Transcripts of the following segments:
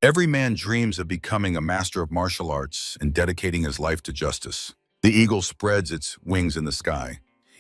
Every man dreams of becoming a master of martial arts and dedicating his life to justice. The eagle spreads its wings in the sky,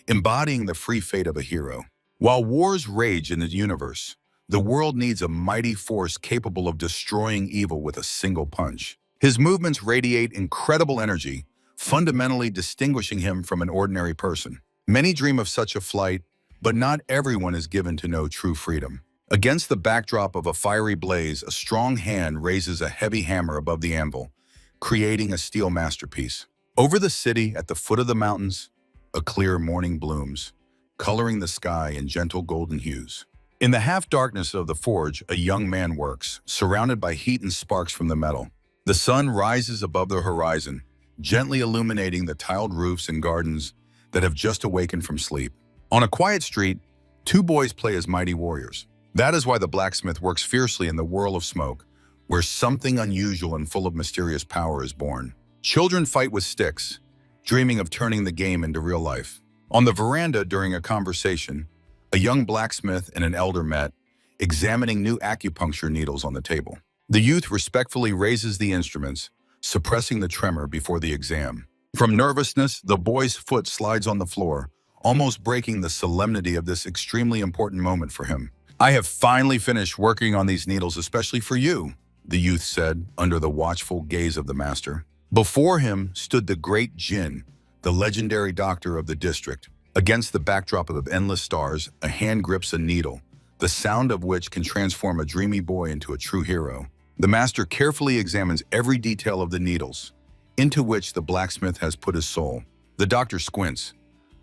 embodying the free fate of a hero. While wars rage in the universe, the world needs a mighty force capable of destroying evil with a single punch. His movements radiate incredible energy, fundamentally distinguishing him from an ordinary person. Many dream of such a flight, but not everyone is given to know true freedom. Against the backdrop of a fiery blaze, a strong hand raises a heavy hammer above the anvil, creating a steel masterpiece. Over the city, at the foot of the mountains, a clear morning blooms, coloring the sky in gentle golden hues. In the half-darkness of the forge, a young man works, surrounded by heat and sparks from the metal. The sun rises above the horizon, gently illuminating the tiled roofs and gardens that have just awakened from sleep. On a quiet street, two boys play as mighty warriors. That is why the blacksmith works fiercely in the whirl of smoke, where something unusual and full of mysterious power is born. Children fight with sticks, dreaming of turning the game into real life. On the veranda during a conversation, a young blacksmith and an elder met, examining new acupuncture needles on the table. The youth respectfully raises the instruments, suppressing the tremor before the exam. From nervousness, the boy's foot slides on the floor, almost breaking the solemnity of this extremely important moment for him. "I have finally finished working on these needles especially for you," the youth said under the watchful gaze of the master. Before him stood the great Jin, the legendary doctor of the district. Against the backdrop of endless stars, a hand grips a needle, the sound of which can transform a dreamy boy into a true hero. The master carefully examines every detail of the needles, into which the blacksmith has put his soul. The doctor squints.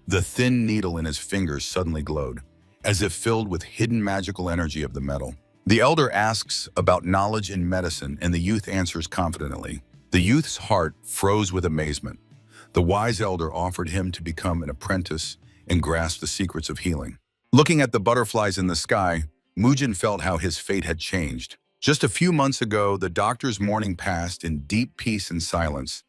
The thin needle in his fingers suddenly glowed, as if filled with hidden magical energy of the metal. The elder asks about knowledge in medicine, and the youth answers confidently. The youth's heart froze with amazement. The wise elder offered him to become an apprentice and grasp the secrets of healing. Looking at the butterflies in the sky, Mujin felt how his fate had changed. Just a few months ago, the doctor's morning passed in deep peace and silence,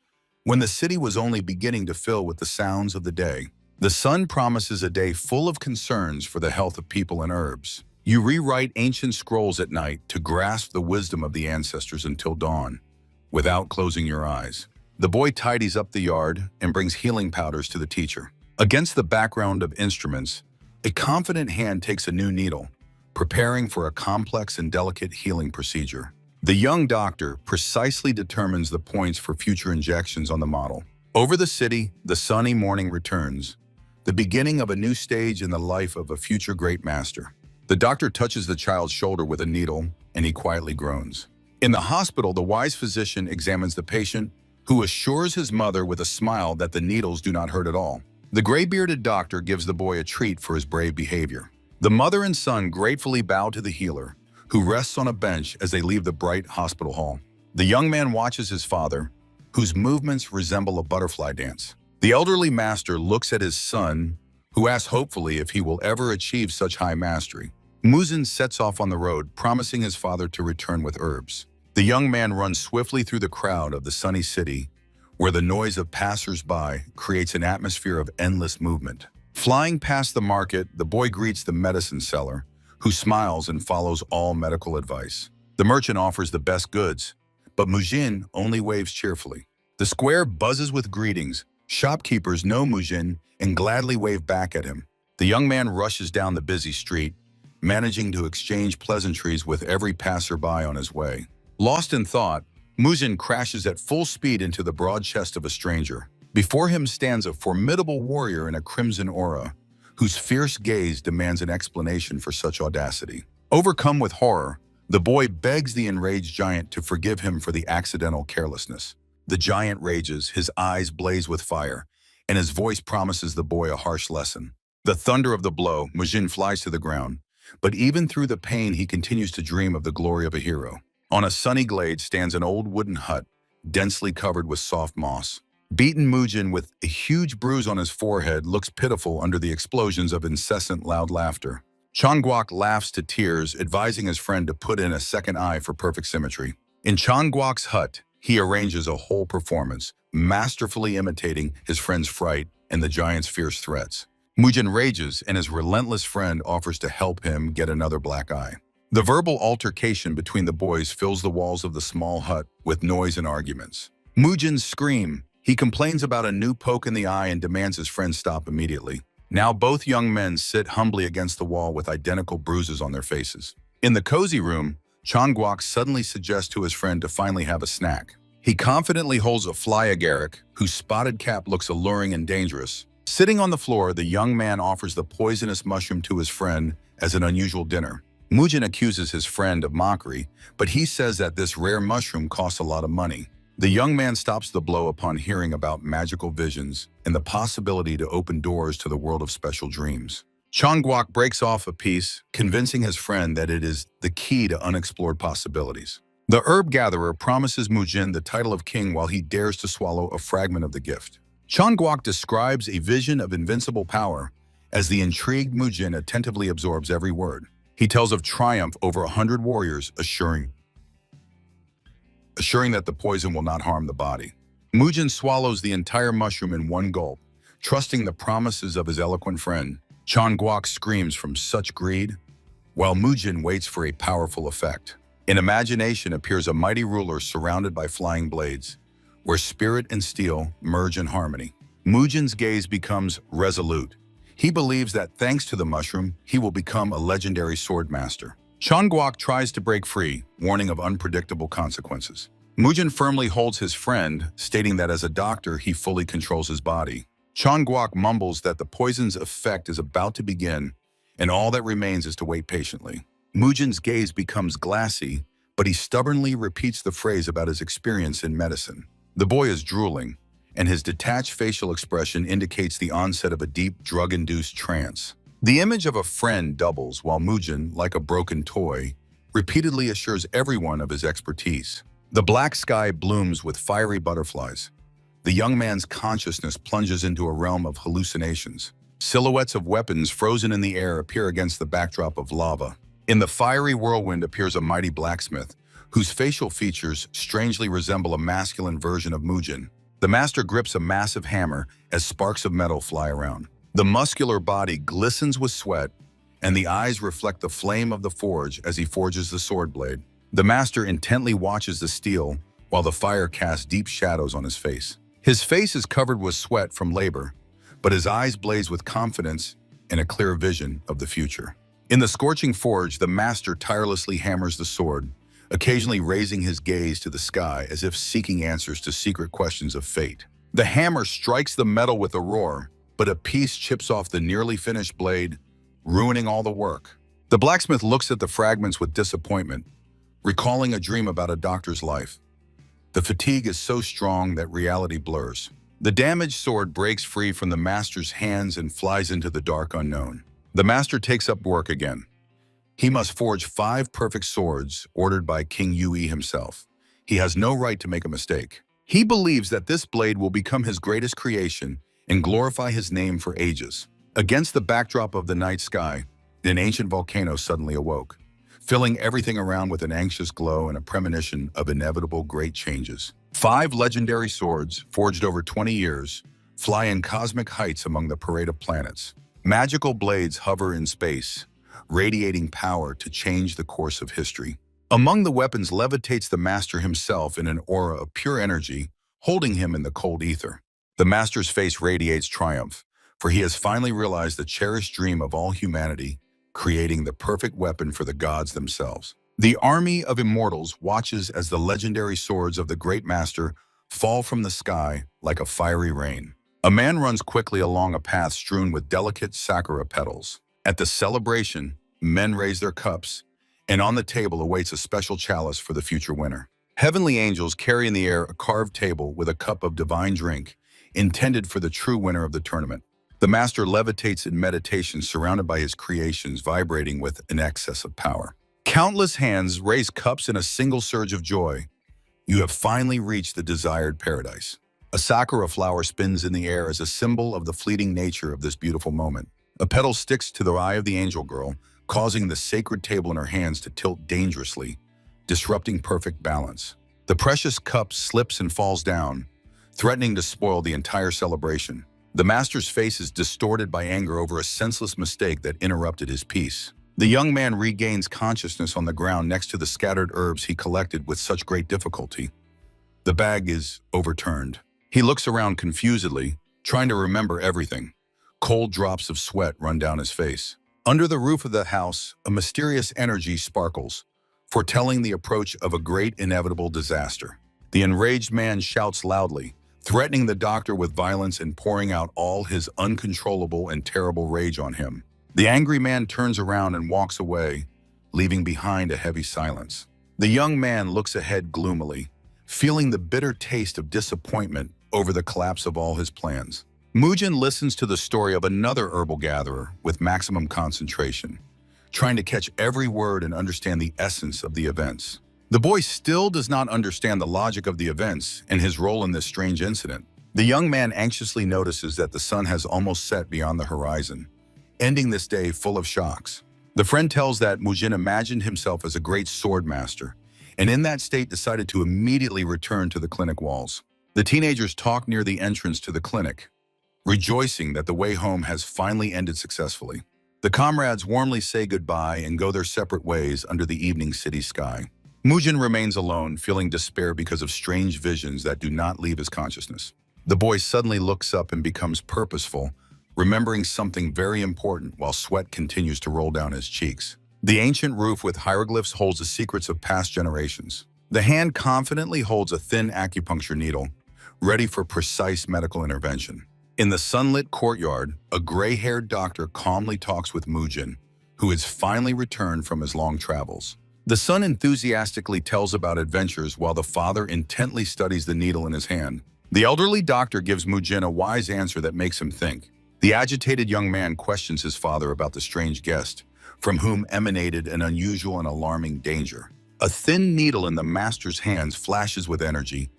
when the city was only beginning to fill with the sounds of the day. The sun promises a day full of concerns for the health of people and herbs. You rewrite ancient scrolls at night to grasp the wisdom of the ancestors until dawn, without closing your eyes. The boy tidies up the yard and brings healing powders to the teacher. Against the background of instruments, a confident hand takes a new needle, preparing for a complex and delicate healing procedure. The young doctor precisely determines the points for future injections on the model. Over the city, the sunny morning returns, the beginning of a new stage in the life of a future great master. The doctor touches the child's shoulder with a needle, and he quietly groans. In the hospital, the wise physician examines the patient, who assures his mother with a smile that the needles do not hurt at all. The gray-bearded doctor gives the boy a treat for his brave behavior. The mother and son gratefully bow to the healer, who rests on a bench as they leave the bright hospital hall. The young man watches his father, whose movements resemble a butterfly dance. The elderly master looks at his son, who asks hopefully if he will ever achieve such high mastery. Muzin sets off on the road, promising his father to return with herbs. The young man runs swiftly through the crowd of the sunny city, where the noise of passers-by creates an atmosphere of endless movement. Flying past the market, the boy greets the medicine seller, who smiles and follows all medical advice. The merchant offers the best goods, but Mujin only waves cheerfully. The square buzzes with greetings. Shopkeepers know Mujin and gladly wave back at him. The young man rushes down the busy street, managing to exchange pleasantries with every passerby on his way. Lost in thought, Mujin crashes at full speed into the broad chest of a stranger. Before him stands a formidable warrior in a crimson aura, whose fierce gaze demands an explanation for such audacity. Overcome with horror, the boy begs the enraged giant to forgive him for the accidental carelessness. The giant rages, his eyes blaze with fire, and his voice promises the boy a harsh lesson. The thunder of the blow, Mujin flies to the ground, but even through the pain he continues to dream of the glory of a hero. On a sunny glade stands an old wooden hut, densely covered with soft moss. Beaten Mujin, with a huge bruise on his forehead, looks pitiful under the explosions of incessant loud laughter. Changguok laughs to tears, advising his friend to put in a second eye for perfect symmetry. In Changguok's hut, he arranges a whole performance, masterfully imitating his friend's fright and the giant's fierce threats. Mujin rages, and his relentless friend offers to help him get another black eye. The verbal altercation between the boys fills the walls of the small hut with noise and arguments. Mujin's scream. He complains about a new poke in the eye and demands his friend stop immediately. Now both young men sit humbly against the wall with identical bruises on their faces. In the cozy room, Changguok suddenly suggests to his friend to finally have a snack. He confidently holds a fly agaric, whose spotted cap looks alluring and dangerous. Sitting on the floor, the young man offers the poisonous mushroom to his friend as an unusual dinner. Mujin accuses his friend of mockery, but he says that this rare mushroom costs a lot of money. The young man stops the blow upon hearing about magical visions and the possibility to open doors to the world of special dreams. Changguok breaks off a piece, convincing his friend that it is the key to unexplored possibilities. The herb gatherer promises Mujin the title of king while he dares to swallow a fragment of the gift. Changguok describes a vision of invincible power as the intrigued Mujin attentively absorbs every word. He tells of triumph over 100 warriors, assuring that the poison will not harm the body. Mujin swallows the entire mushroom in one gulp, trusting the promises of his eloquent friend. Changguok screams from such greed, while Mujin waits for a powerful effect. In imagination appears a mighty ruler surrounded by flying blades, where spirit and steel merge in harmony. Mujin's gaze becomes resolute. He believes that thanks to the mushroom, he will become a legendary sword master. Changguok tries to break free, warning of unpredictable consequences. Mujin firmly holds his friend, stating that as a doctor, he fully controls his body. Changguok mumbles that the poison's effect is about to begin, and all that remains is to wait patiently. Mujin's gaze becomes glassy, but he stubbornly repeats the phrase about his experience in medicine. The boy is drooling, and his detached facial expression indicates the onset of a deep drug-induced trance. The image of a friend doubles while Mujin, like a broken toy, repeatedly assures everyone of his expertise. The black sky blooms with fiery butterflies. The young man's consciousness plunges into a realm of hallucinations. Silhouettes of weapons frozen in the air appear against the backdrop of lava. In the fiery whirlwind appears a mighty blacksmith, whose facial features strangely resemble a masculine version of Mujin. The master grips a massive hammer as sparks of metal fly around. The muscular body glistens with sweat, and the eyes reflect the flame of the forge as he forges the sword blade. The master intently watches the steel, while the fire casts deep shadows on his face. His face is covered with sweat from labor, but his eyes blaze with confidence and a clear vision of the future. In the scorching forge, the master tirelessly hammers the sword, occasionally raising his gaze to the sky as if seeking answers to secret questions of fate. The hammer strikes the metal with a roar, but a piece chips off the nearly finished blade, ruining all the work. The blacksmith looks at the fragments with disappointment, recalling a dream about a doctor's life. The fatigue is so strong that reality blurs. The damaged sword breaks free from the master's hands and flies into the dark unknown. The master takes up work again. He must forge 5 perfect swords ordered by King Yui himself. He has no right to make a mistake. He believes that this blade will become his greatest creation and glorify his name for ages. Against the backdrop of the night sky, an ancient volcano suddenly awoke, filling everything around with an anxious glow and a premonition of inevitable great changes. 5 legendary swords, forged over 20 years, fly in cosmic heights among the parade of planets. Magical blades hover in space, radiating power to change the course of history. Among the weapons levitates the master himself in an aura of pure energy, holding him in the cold ether. The master's face radiates triumph, for he has finally realized the cherished dream of all humanity, creating the perfect weapon for the gods themselves. The army of immortals watches as the legendary swords of the great master fall from the sky like a fiery rain. A man runs quickly along a path strewn with delicate sakura petals. At the celebration, men raise their cups, and on the table awaits a special chalice for the future winner. Heavenly angels carry in the air a carved table with a cup of divine drink, intended for the true winner of the tournament. The master levitates in meditation, surrounded by his creations, vibrating with an excess of power. Countless hands raise cups in a single surge of joy. You have finally reached the desired paradise. A sakura flower spins in the air as a symbol of the fleeting nature of this beautiful moment. A petal sticks to the eye of the angel girl, causing the sacred table in her hands to tilt dangerously, disrupting perfect balance. The precious cup slips and falls down, threatening to spoil the entire celebration. The master's face is distorted by anger over a senseless mistake that interrupted his peace. The young man regains consciousness on the ground next to the scattered herbs he collected with such great difficulty. The bag is overturned. He looks around confusedly, trying to remember everything. Cold drops of sweat run down his face. Under the roof of the house, a mysterious energy sparkles, foretelling the approach of a great inevitable disaster. The enraged man shouts loudly, threatening the doctor with violence and pouring out all his uncontrollable and terrible rage on him. The angry man turns around and walks away, leaving behind a heavy silence. The young man looks ahead gloomily, feeling the bitter taste of disappointment over the collapse of all his plans. Mujin listens to the story of another herbal gatherer with maximum concentration, trying to catch every word and understand the essence of the events. The boy still does not understand the logic of the events and his role in this strange incident. The young man anxiously notices that the sun has almost set beyond the horizon, ending this day full of shocks. The friend tells that Mujin imagined himself as a great sword master, and in that state decided to immediately return to the clinic walls. The teenagers talk near the entrance to the clinic, rejoicing that the way home has finally ended successfully. The comrades warmly say goodbye and go their separate ways under the evening city sky. Mujin remains alone, feeling despair because of strange visions that do not leave his consciousness. The boy suddenly looks up and becomes purposeful, remembering something very important while sweat continues to roll down his cheeks. The ancient roof with hieroglyphs holds the secrets of past generations. The hand confidently holds a thin acupuncture needle, ready for precise medical intervention. In the sunlit courtyard, a gray-haired doctor calmly talks with Mujin, who has finally returned from his long travels. The son enthusiastically tells about adventures while the father intently studies the needle in his hand. The elderly doctor gives Mujin a wise answer that makes him think. The agitated young man questions his father about the strange guest, from whom emanated an unusual and alarming danger. A thin needle in the master's hands flashes with energy,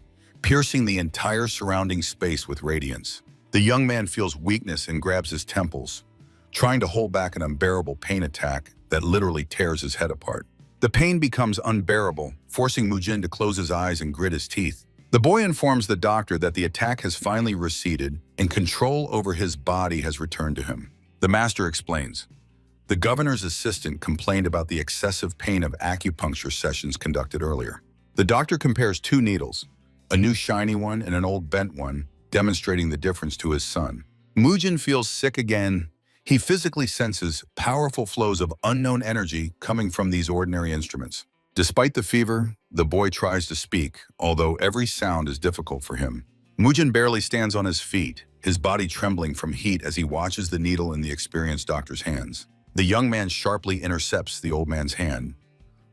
piercing the entire surrounding space with radiance. The young man feels weakness and grabs his temples, trying to hold back an unbearable pain attack that literally tears his head apart. The pain becomes unbearable, forcing Mujin to close his eyes and grit his teeth. The boy informs the doctor that the attack has finally receded and control over his body has returned to him. The master explains. The governor's assistant complained about the excessive pain of acupuncture sessions conducted earlier. The doctor compares two needles, a new shiny one and an old bent one, demonstrating the difference to his son. Mujin feels sick again. He physically senses powerful flows of unknown energy coming from these ordinary instruments. Despite the fever, the boy tries to speak, although every sound is difficult for him. Mujin barely stands on his feet, his body trembling from heat as he watches the needle in the experienced doctor's hands. The young man sharply intercepts the old man's hand,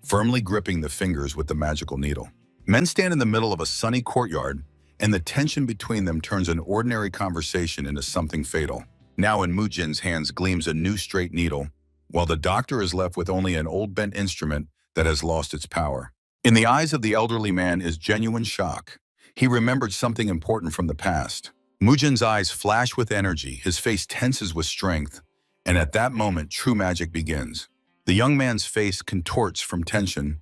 firmly gripping the fingers with the magical needle. Men stand in the middle of a sunny courtyard, and the tension between them turns an ordinary conversation into something fatal. Now in Mujin's hands gleams a new straight needle, while the doctor is left with only an old bent instrument that has lost its power. In the eyes of the elderly man is genuine shock. He remembered something important from the past. Mujin's eyes flash with energy, his face tenses with strength, and at that moment true magic begins. The young man's face contorts from tension,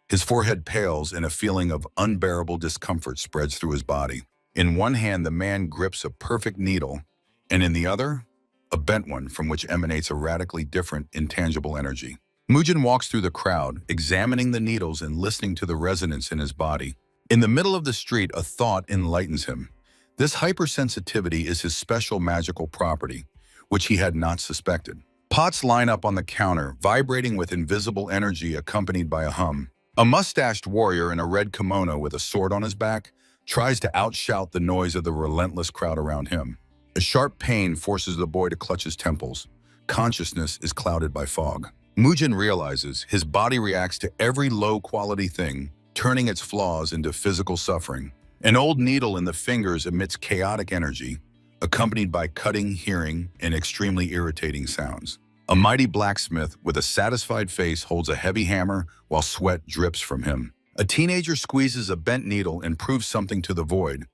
his forehead pales, and a feeling of unbearable discomfort spreads through his body. In one hand, the man grips a perfect needle, and in the other, a bent one from which emanates a radically different, intangible energy. Mujin walks through the crowd, examining the needles and listening to the resonance in his body. In the middle of the street, a thought enlightens him. This hypersensitivity is his special magical property, which he had not suspected. Pots line up on the counter, vibrating with invisible energy accompanied by a hum. A mustached warrior in a red kimono with a sword on his back tries to outshout the noise of the relentless crowd around him. A sharp pain forces the boy to clutch his temples. Consciousness is clouded by fog. Mujin realizes his body reacts to every low-quality thing, turning its flaws into physical suffering. An old needle in the fingers emits chaotic energy, accompanied by cutting, hearing, and extremely irritating sounds. A mighty blacksmith with a satisfied face holds a heavy hammer while sweat drips from him. A teenager squeezes a bent needle and proves something to the void,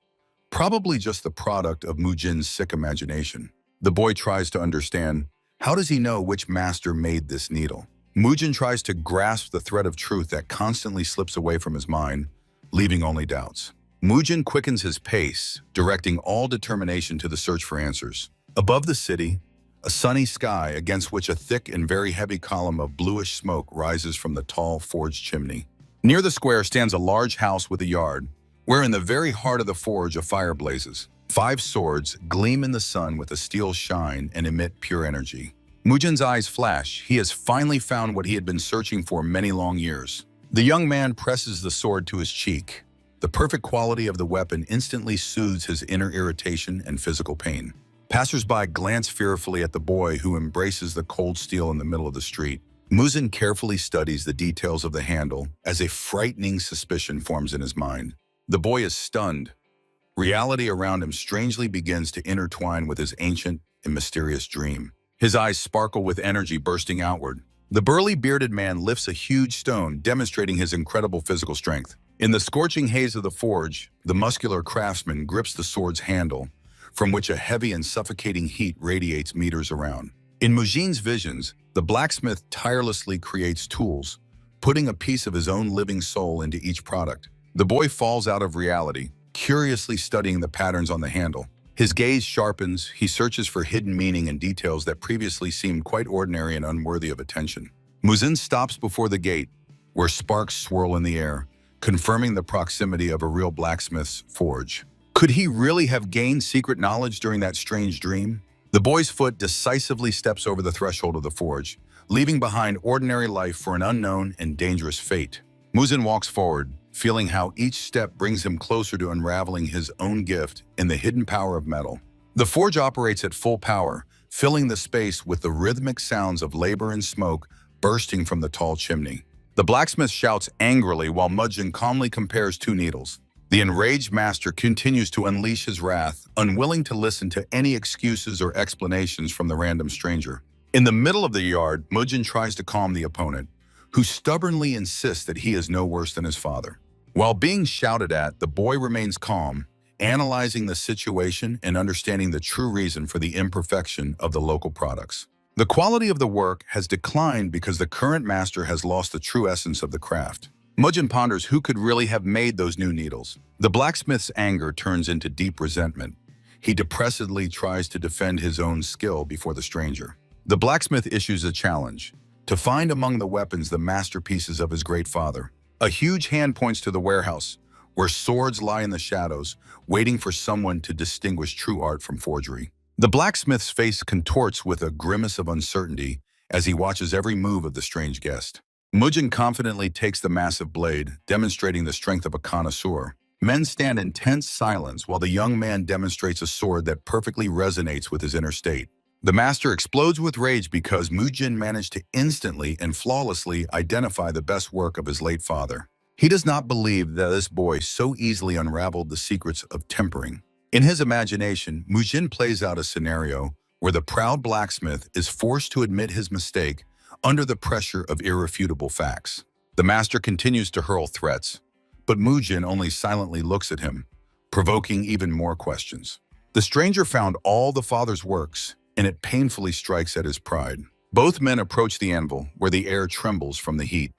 probably just the product of Mujin's sick imagination. The boy tries to understand, how does he know which master made this needle? Mujin tries to grasp the thread of truth that constantly slips away from his mind, leaving only doubts. Mujin quickens his pace, directing all determination to the search for answers. Above the city, a sunny sky against which a thick and very heavy column of bluish smoke rises from the tall forge chimney. Near the square stands a large house with a yard, where in the very heart of the forge a fire blazes. 5 swords gleam in the sun with a steel shine and emit pure energy. Mujin's eyes flash. He has finally found what he had been searching for many long years. The young man presses the sword to his cheek. The perfect quality of the weapon instantly soothes his inner irritation and physical pain. Passers-by glance fearfully at the boy who embraces the cold steel in the middle of the street. Muzin carefully studies the details of the handle as a frightening suspicion forms in his mind. The boy is stunned. Reality around him strangely begins to intertwine with his ancient and mysterious dream. His eyes sparkle with energy bursting outward. The burly bearded man lifts a huge stone, demonstrating his incredible physical strength. In the scorching haze of the forge, the muscular craftsman grips the sword's handle, from which a heavy and suffocating heat radiates meters around. In Mujin's visions, the blacksmith tirelessly creates tools, putting a piece of his own living soul into each product. The boy falls out of reality, curiously studying the patterns on the handle. His gaze sharpens. He searches for hidden meaning and details that previously seemed quite ordinary and unworthy of attention. Muzin stops before the gate, where sparks swirl in the air, confirming the proximity of a real blacksmith's forge. Could he really have gained secret knowledge during that strange dream? The boy's foot decisively steps over the threshold of the forge, leaving behind ordinary life for an unknown and dangerous fate. Muzin walks forward, feeling how each step brings him closer to unraveling his own gift in the hidden power of metal. The forge operates at full power, filling the space with the rhythmic sounds of labor and smoke bursting from the tall chimney. The blacksmith shouts angrily while Mujin calmly compares 2 needles. The enraged master continues to unleash his wrath, unwilling to listen to any excuses or explanations from the random stranger. In the middle of the yard, Mujin tries to calm the opponent, who stubbornly insists that he is no worse than his father. While being shouted at, the boy remains calm, analyzing the situation and understanding the true reason for the imperfection of the local products. The quality of the work has declined because the current master has lost the true essence of the craft. Mujin ponders who could really have made those new needles. The blacksmith's anger turns into deep resentment. He depressedly tries to defend his own skill before the stranger. The blacksmith issues a challenge: to find among the weapons the masterpieces of his great father. A huge hand points to the warehouse, where swords lie in the shadows, waiting for someone to distinguish true art from forgery. The blacksmith's face contorts with a grimace of uncertainty as he watches every move of the strange guest. Mujin confidently takes the massive blade, demonstrating the strength of a connoisseur. Men stand in tense silence while the young man demonstrates a sword that perfectly resonates with his inner state. The master explodes with rage because Mujin managed to instantly and flawlessly identify the best work of his late father. He does not believe that this boy so easily unraveled the secrets of tempering. In his imagination, Mujin plays out a scenario where the proud blacksmith is forced to admit his mistake under the pressure of irrefutable facts. The master continues to hurl threats, but Mujin only silently looks at him, provoking even more questions. The stranger found all the father's works, and it painfully strikes at his pride. Both men approach the anvil, where the air trembles from the heat,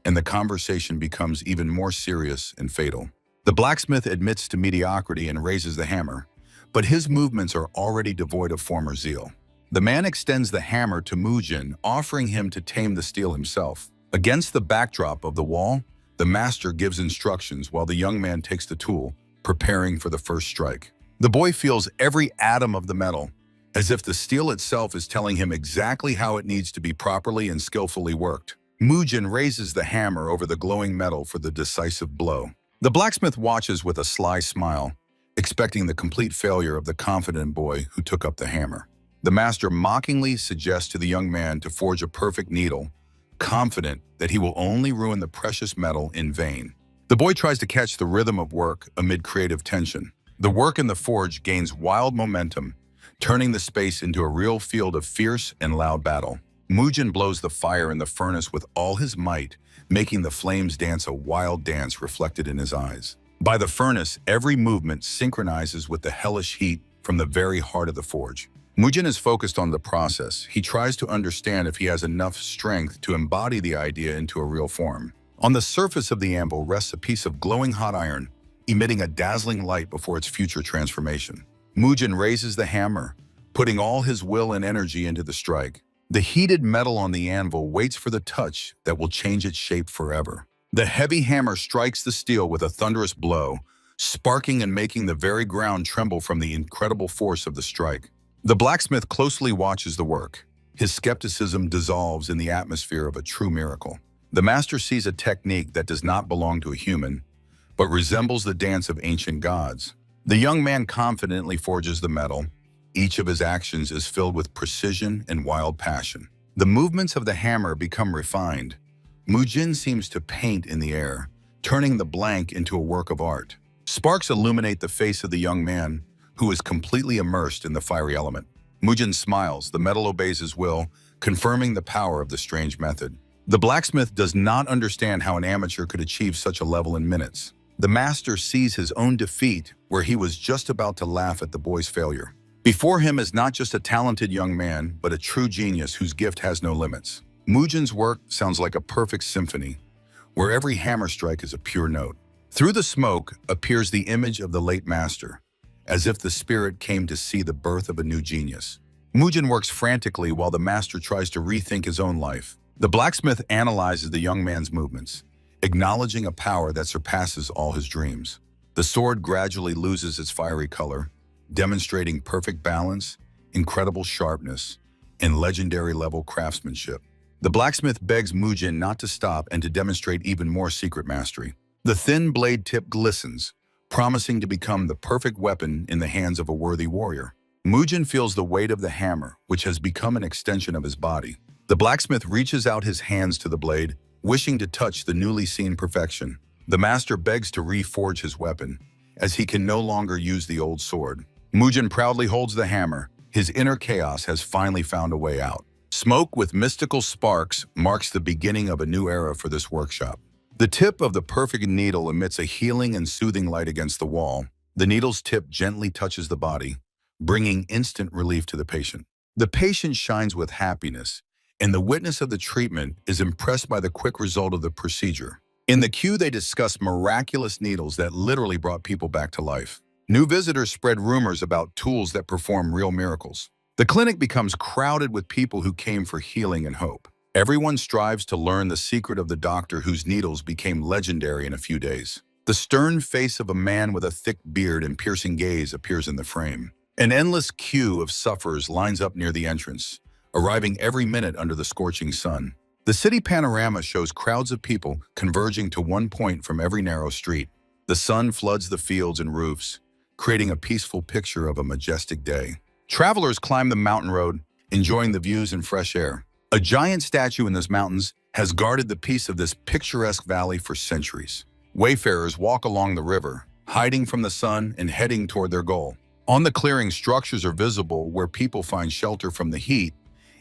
and the conversation becomes even more serious and fatal. The blacksmith admits to mediocrity and raises the hammer, but his movements are already devoid of former zeal. The man extends the hammer to Mujin, offering him to tame the steel himself. Against the backdrop of the wall, the master gives instructions while the young man takes the tool, preparing for the first strike. The boy feels every atom of the metal, as if the steel itself is telling him exactly how it needs to be properly and skillfully worked. Mujin raises the hammer over the glowing metal for the decisive blow. The blacksmith watches with a sly smile, expecting the complete failure of the confident boy who took up the hammer. The master mockingly suggests to the young man to forge a perfect needle, confident that he will only ruin the precious metal in vain. The boy tries to catch the rhythm of work amid creative tension. The work in the forge gains wild momentum, turning the space into a real field of fierce and loud battle. Mujin blows the fire in the furnace with all his might, making the flames dance a wild dance reflected in his eyes. By the furnace, every movement synchronizes with the hellish heat from the very heart of the forge. Mujin is focused on the process. He tries to understand if he has enough strength to embody the idea into a real form. On the surface of the anvil rests a piece of glowing hot iron, emitting a dazzling light before its future transformation. Mujin raises the hammer, putting all his will and energy into the strike. The heated metal on the anvil waits for the touch that will change its shape forever. The heavy hammer strikes the steel with a thunderous blow, sparking and making the very ground tremble from the incredible force of the strike. The blacksmith closely watches the work. His skepticism dissolves in the atmosphere of a true miracle. The master sees a technique that does not belong to a human, but resembles the dance of ancient gods. The young man confidently forges the metal. Each of his actions is filled with precision and wild passion. The movements of the hammer become refined. Mujin seems to paint in the air, turning the blank into a work of art. Sparks illuminate the face of the young man, who is completely immersed in the fiery element. Mujin smiles, the metal obeys his will, confirming the power of the strange method. The blacksmith does not understand how an amateur could achieve such a level in minutes. The master sees his own defeat, where he was just about to laugh at the boy's failure. Before him is not just a talented young man, but a true genius whose gift has no limits. Mujin's work sounds like a perfect symphony, where every hammer strike is a pure note. Through the smoke appears the image of the late master, as if the spirit came to see the birth of a new genius. Mujin works frantically while the master tries to rethink his own life. The blacksmith analyzes the young man's movements, acknowledging a power that surpasses all his dreams. The sword gradually loses its fiery color, demonstrating perfect balance, incredible sharpness, and legendary-level craftsmanship. The blacksmith begs Mujin not to stop and to demonstrate even more secret mastery. The thin blade tip glistens, promising to become the perfect weapon in the hands of a worthy warrior. Mujin feels the weight of the hammer, which has become an extension of his body. The blacksmith reaches out his hands to the blade, wishing to touch the newly seen perfection. The master begs to reforge his weapon, as he can no longer use the old sword. Mujin proudly holds the hammer. His inner chaos has finally found a way out. Smoke with mystical sparks marks the beginning of a new era for this workshop. The tip of the perfect needle emits a healing and soothing light against the wall. The needle's tip gently touches the body, bringing instant relief to the patient. The patient shines with happiness, and the witness of the treatment is impressed by the quick result of the procedure. In the queue, they discuss miraculous needles that literally brought people back to life. New visitors spread rumors about tools that perform real miracles. The clinic becomes crowded with people who came for healing and hope. Everyone strives to learn the secret of the doctor whose needles became legendary in a few days. The stern face of a man with a thick beard and piercing gaze appears in the frame. An endless queue of sufferers lines up near the entrance, arriving every minute under the scorching sun. The city panorama shows crowds of people converging to one point from every narrow street. The sun floods the fields and roofs, creating a peaceful picture of a majestic day. Travelers climb the mountain road, enjoying the views and fresh air. A giant statue in the mountains has guarded the peace of this picturesque valley for centuries. Wayfarers walk along the river, hiding from the sun and heading toward their goal. On the clearing, structures are visible where people find shelter from the heat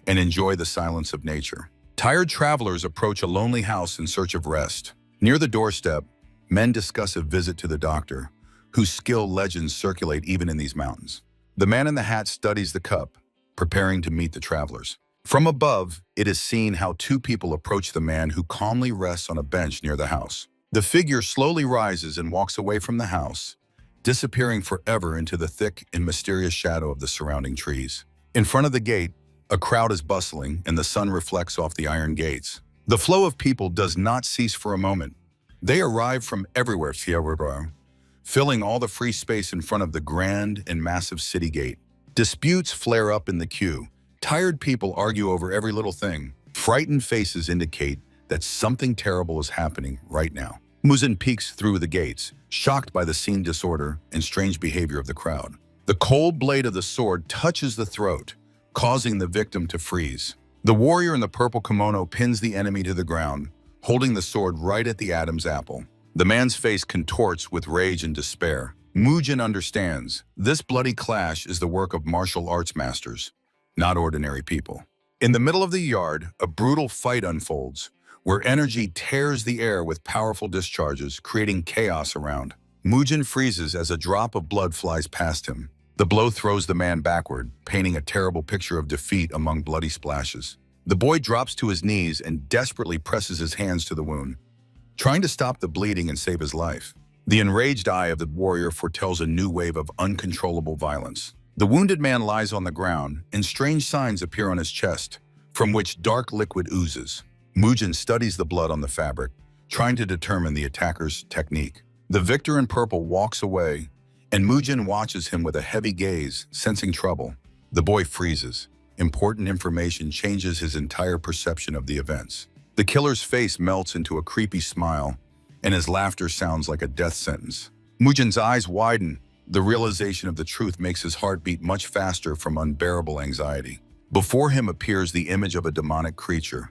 and enjoy the silence of nature. Tired travelers approach a lonely house in search of rest. Near the doorstep, men discuss a visit to the doctor, whose skilled legends circulate even in these mountains. The man in the hat studies the cup, preparing to meet the travelers. From above, it is seen how two people approach the man who calmly rests on a bench near the house. The figure slowly rises and walks away from the house, disappearing forever into the thick and mysterious shadow of the surrounding trees. In front of the gate, a crowd is bustling and the sun reflects off the iron gates. The flow of people does not cease for a moment. They arrive from everywhere, filling all the free space in front of the grand and massive city gate. Disputes flare up in the queue. Tired people argue over every little thing. Frightened faces indicate that something terrible is happening right now. Mujin peeks through the gates, shocked by the scene disorder and strange behavior of the crowd. The cold blade of the sword touches the throat, causing the victim to freeze. The warrior in the purple kimono pins the enemy to the ground, holding the sword right at the Adam's apple. The man's face contorts with rage and despair. Mujin understands this bloody clash is the work of martial arts masters, not ordinary people. In the middle of the yard, a brutal fight unfolds, where energy tears the air with powerful discharges, creating chaos around. Mujin freezes as a drop of blood flies past him. The blow throws the man backward, painting a terrible picture of defeat among bloody splashes. The boy drops to his knees and desperately presses his hands to the wound, trying to stop the bleeding and save his life. The enraged eye of the warrior foretells a new wave of uncontrollable violence. The wounded man lies on the ground, and strange signs appear on his chest, from which dark liquid oozes. Mujin studies the blood on the fabric, trying to determine the attacker's technique. The victor in purple walks away, and Mujin watches him with a heavy gaze, sensing trouble. The boy freezes. Important information changes his entire perception of the events. The killer's face melts into a creepy smile, and his laughter sounds like a death sentence. Mujin's eyes widen. The realization of the truth makes his heart beat much faster from unbearable anxiety. Before him appears the image of a demonic creature.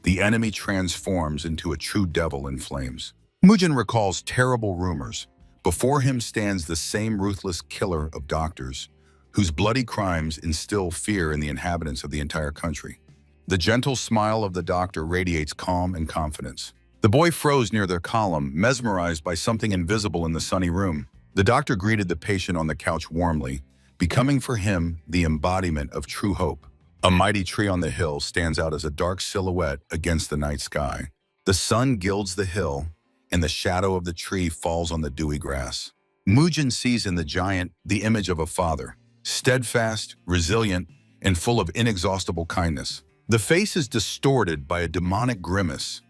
The enemy transforms into a true devil in flames. Mujin recalls terrible rumors. Before him stands the same ruthless killer of doctors, whose bloody crimes instill fear in the inhabitants of the entire country. The gentle smile of the doctor radiates calm and confidence. The boy froze near their column, mesmerized by something invisible in the sunny room. The doctor greeted the patient on the couch warmly, becoming for him the embodiment of true hope. A mighty tree on the hill stands out as a dark silhouette against the night sky. The sun gilds the hill, and the shadow of the tree falls on the dewy grass. Mujin sees in the giant the image of a father, steadfast, resilient, and full of inexhaustible kindness. The face is distorted by a demonic grimace,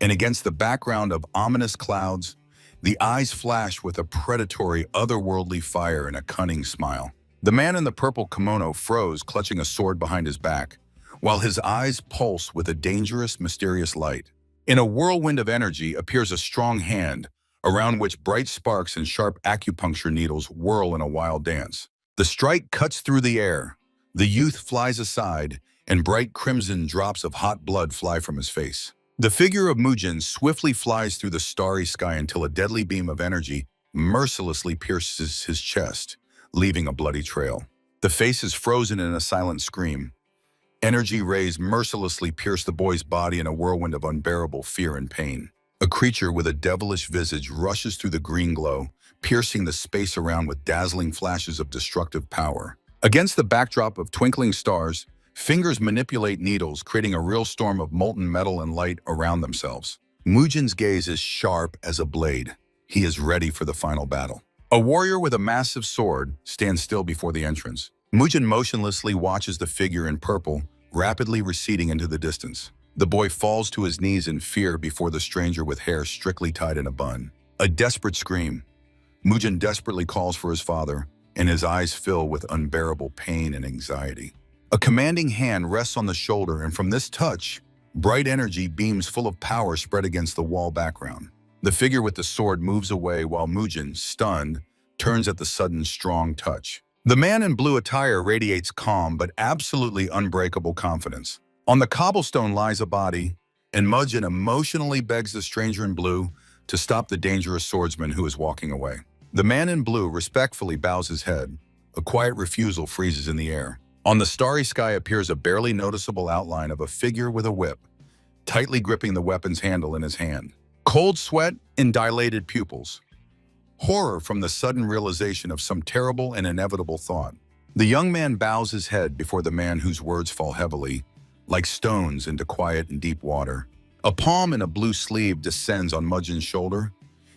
and against the background of ominous clouds, the eyes flash with a predatory, otherworldly fire and a cunning smile. The man in the purple kimono froze, clutching a sword behind his back, while his eyes pulse with a dangerous, mysterious light. In a whirlwind of energy appears a strong hand, around which bright sparks and sharp acupuncture needles whirl in a wild dance. The strike cuts through the air. The youth flies aside, and bright crimson drops of hot blood fly from his face. The figure of Mujin swiftly flies through the starry sky until a deadly beam of energy mercilessly pierces his chest, leaving a bloody trail. The face is frozen in a silent scream. Energy rays mercilessly pierce the boy's body in a whirlwind of unbearable fear and pain. A creature with a devilish visage rushes through the green glow, piercing the space around with dazzling flashes of destructive power. Against the backdrop of twinkling stars, fingers manipulate needles, creating a real storm of molten metal and light around themselves. Mujin's gaze is sharp as a blade. He is ready for the final battle. A warrior with a massive sword stands still before the entrance. Mujin motionlessly watches the figure in purple, rapidly receding into the distance. The boy falls to his knees in fear before the stranger with hair strictly tied in a bun. A desperate scream. Mujin desperately calls for his father, and his eyes fill with unbearable pain and anxiety. A commanding hand rests on the shoulder, and from this touch, bright energy beams full of power spread against the wall background. The figure with the sword moves away while Mujin, stunned, turns at the sudden strong touch. The man in blue attire radiates calm but absolutely unbreakable confidence. On the cobblestone lies a body, and Mujin emotionally begs the stranger in blue to stop the dangerous swordsman who is walking away. The man in blue respectfully bows his head. A quiet refusal freezes in the air. On the starry sky appears a barely noticeable outline of a figure with a whip, tightly gripping the weapon's handle in his hand. Cold sweat and dilated pupils. Horror from the sudden realization of some terrible and inevitable thought. The young man bows his head before the man whose words fall heavily, like stones into quiet and deep water. A palm in a blue sleeve descends on Mujin's shoulder,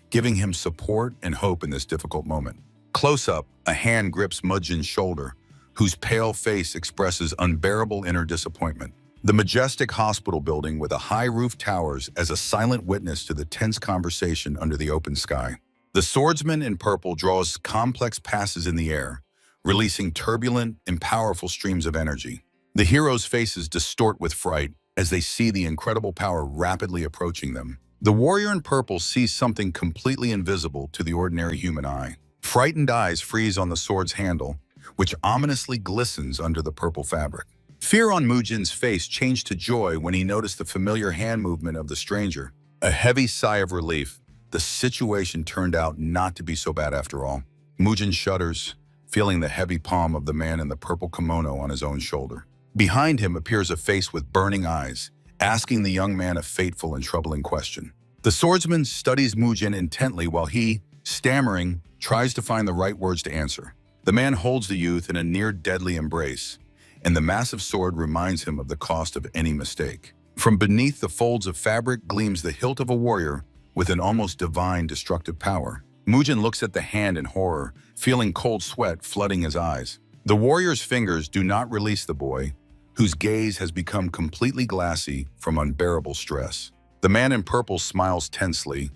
giving him support and hope in this difficult moment. Close up, a hand grips Mujin's shoulder, whose pale face expresses unbearable inner disappointment. The majestic hospital building with a high roof towers as a silent witness to the tense conversation under the open sky. The swordsman in purple draws complex passes in the air, releasing turbulent and powerful streams of energy. The heroes' faces distort with fright as they see the incredible power rapidly approaching them. The warrior in purple sees something completely invisible to the ordinary human eye. Frightened eyes freeze on the sword's handle, which ominously glistens under the purple fabric. Fear on Mujin's face changed to joy when he noticed the familiar hand movement of the stranger. A heavy sigh of relief. The situation turned out not to be so bad after all. Mujin shudders, feeling the heavy palm of the man in the purple kimono on his own shoulder. Behind him appears a face with burning eyes, asking the young man a fateful and troubling question. The swordsman studies Mujin intently while he, stammering, tries to find the right words to answer. The man holds the youth in a near-deadly embrace, and the massive sword reminds him of the cost of any mistake. From beneath the folds of fabric gleams the hilt of a warrior with an almost divine destructive power. Mujin looks at the hand in horror, feeling cold sweat flooding his eyes. The warrior's fingers do not release the boy, whose gaze has become completely glassy from unbearable stress. The man in purple smiles tensely,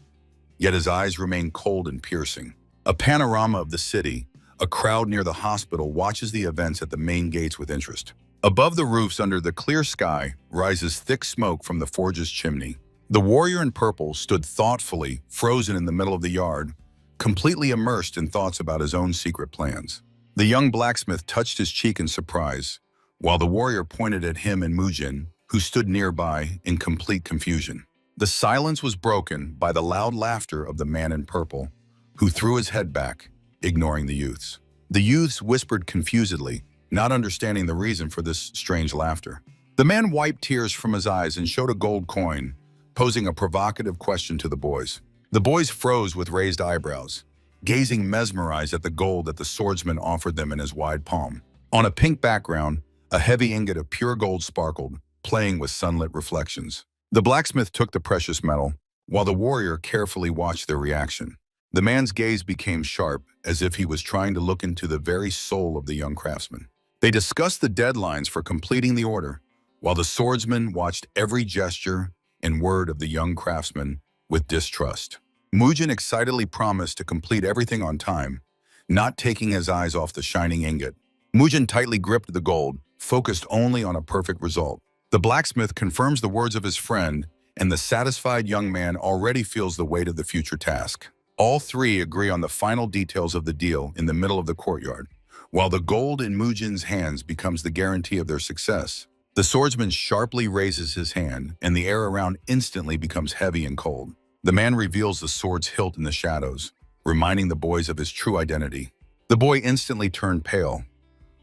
yet his eyes remain cold and piercing. A panorama of the city, a crowd near the hospital watches the events at the main gates with interest. Above the roofs under the clear sky rises thick smoke from the forge's chimney. The warrior in purple stood thoughtfully, frozen in the middle of the yard, completely immersed in thoughts about his own secret plans. The young blacksmith touched his cheek in surprise, while the warrior pointed at him and Mujin, who stood nearby in complete confusion. The silence was broken by the loud laughter of the man in purple, who threw his head back, ignoring the youths. The youths whispered confusedly, not understanding the reason for this strange laughter. The man wiped tears from his eyes and showed a gold coin, posing a provocative question to the boys. The boys froze with raised eyebrows, gazing mesmerized at the gold that the swordsman offered them in his wide palm. On a pink background, a heavy ingot of pure gold sparkled, playing with sunlit reflections. The blacksmith took the precious metal, while the warrior carefully watched their reaction. The man's gaze became sharp, as if he was trying to look into the very soul of the young craftsman. They discussed the deadlines for completing the order, while the swordsman watched every gesture and word of the young craftsman with distrust. Mujin excitedly promised to complete everything on time, not taking his eyes off the shining ingot. Mujin tightly gripped the gold, focused only on a perfect result. The blacksmith confirms the words of his friend, and the satisfied young man already feels the weight of the future task. All three agree on the final details of the deal in the middle of the courtyard, while the gold in Mujin's hands becomes the guarantee of their success. The swordsman sharply raises his hand, and the air around instantly becomes heavy and cold. The man reveals the sword's hilt in the shadows, reminding the boys of his true identity. The boy instantly turned pale,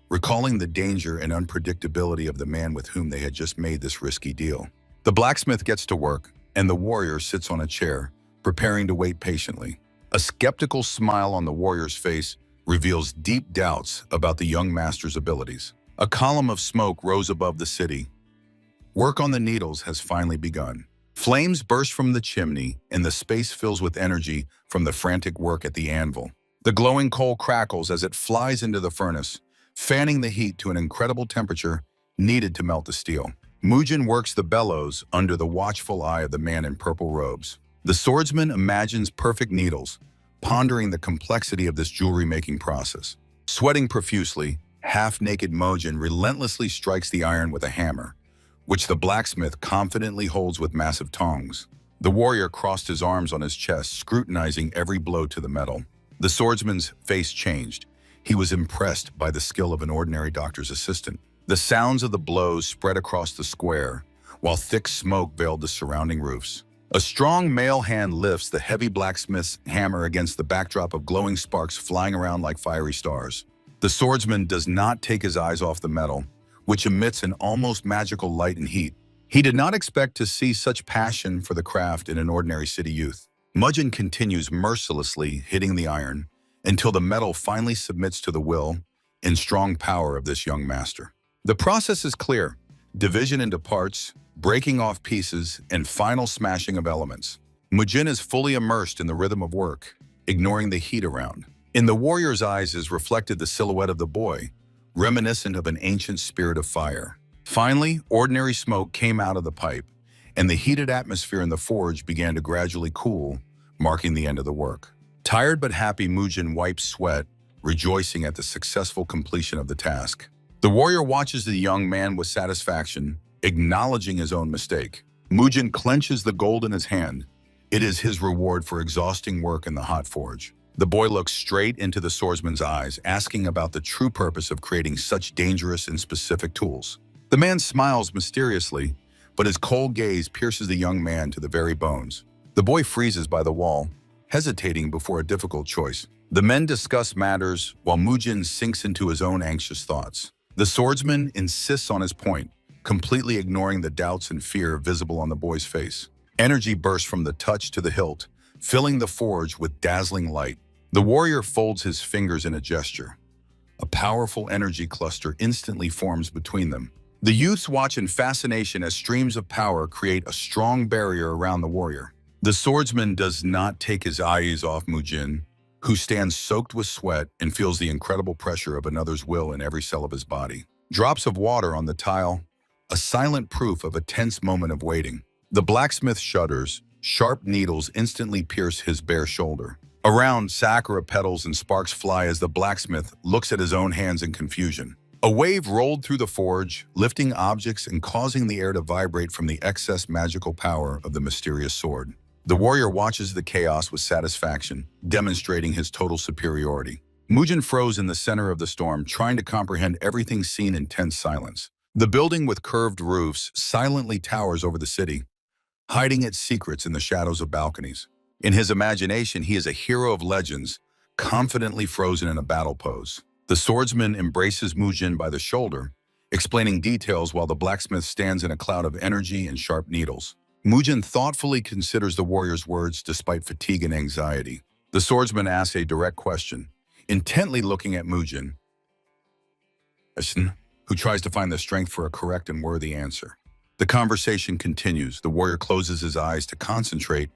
recalling the danger and unpredictability of the man with whom they had just made this risky deal. The blacksmith gets to work, and the warrior sits on a chair, preparing to wait patiently. A skeptical smile on the warrior's face reveals deep doubts about the young master's abilities. A column of smoke rose above the city. Work on the needles has finally begun. Flames burst from the chimney, and the space fills with energy from the frantic work at the anvil. The glowing coal crackles as it flies into the furnace, fanning the heat to an incredible temperature needed to melt the steel. Mujin works the bellows under the watchful eye of the man in purple robes. The swordsman imagines perfect needles, pondering the complexity of this jewelry-making process. Sweating profusely, half-naked Mujin relentlessly strikes the iron with a hammer, which the blacksmith confidently holds with massive tongs. The warrior crossed his arms on his chest, scrutinizing every blow to the metal. The swordsman's face changed. He was impressed by the skill of an ordinary doctor's assistant. The sounds of the blows spread across the square, while thick smoke veiled the surrounding roofs. A strong male hand lifts the heavy blacksmith's hammer against the backdrop of glowing sparks flying around like fiery stars. The swordsman does not take his eyes off the metal, which emits an almost magical light and heat. He did not expect to see such passion for the craft in an ordinary city youth. Mujin continues mercilessly hitting the iron until the metal finally submits to the will and strong power of this young master. The process is clear: division into parts, breaking off pieces, and final smashing of elements. Mujin is fully immersed in the rhythm of work, ignoring the heat around. In the warrior's eyes is reflected the silhouette of the boy, reminiscent of an ancient spirit of fire. Finally, ordinary smoke came out of the pipe, and the heated atmosphere in the forge began to gradually cool, marking the end of the work. Tired but happy, Mujin wipes sweat, rejoicing at the successful completion of the task. The warrior watches the young man with satisfaction, acknowledging his own mistake. Mujin clenches the gold in his hand. It is his reward for exhausting work in the hot forge. The boy looks straight into the swordsman's eyes, asking about the true purpose of creating such dangerous and specific tools. The man smiles mysteriously, but his cold gaze pierces the young man to the very bones. The boy freezes by the wall, hesitating before a difficult choice. The men discuss matters while Mujin sinks into his own anxious thoughts. The swordsman insists on his point, completely ignoring the doubts and fear visible on the boy's face. Energy bursts from the touch to the hilt, filling the forge with dazzling light. The warrior folds his fingers in a gesture. A powerful energy cluster instantly forms between them. The youths watch in fascination as streams of power create a strong barrier around the warrior. The swordsman does not take his eyes off Mujin, who stands soaked with sweat and feels the incredible pressure of another's will in every cell of his body. Drops of water on the tile, a silent proof of a tense moment of waiting. The blacksmith shudders, sharp needles instantly pierce his bare shoulder. Around, sakura petals and sparks fly as the blacksmith looks at his own hands in confusion. A wave rolled through the forge, lifting objects and causing the air to vibrate from the excess magical power of the mysterious sword. The warrior watches the chaos with satisfaction, demonstrating his total superiority. Mujin froze in the center of the storm, trying to comprehend everything seen in tense silence. The building with curved roofs silently towers over the city, hiding its secrets in the shadows of balconies. In his imagination, he is a hero of legends, confidently frozen in a battle pose. The swordsman embraces Mujin by the shoulder, explaining details while the blacksmith stands in a cloud of energy and sharp needles. Mujin thoughtfully considers the warrior's words despite fatigue and anxiety. The swordsman asks a direct question, intently looking at Mujin, who tries to find the strength for a correct and worthy answer. The conversation continues. The warrior closes his eyes to concentrate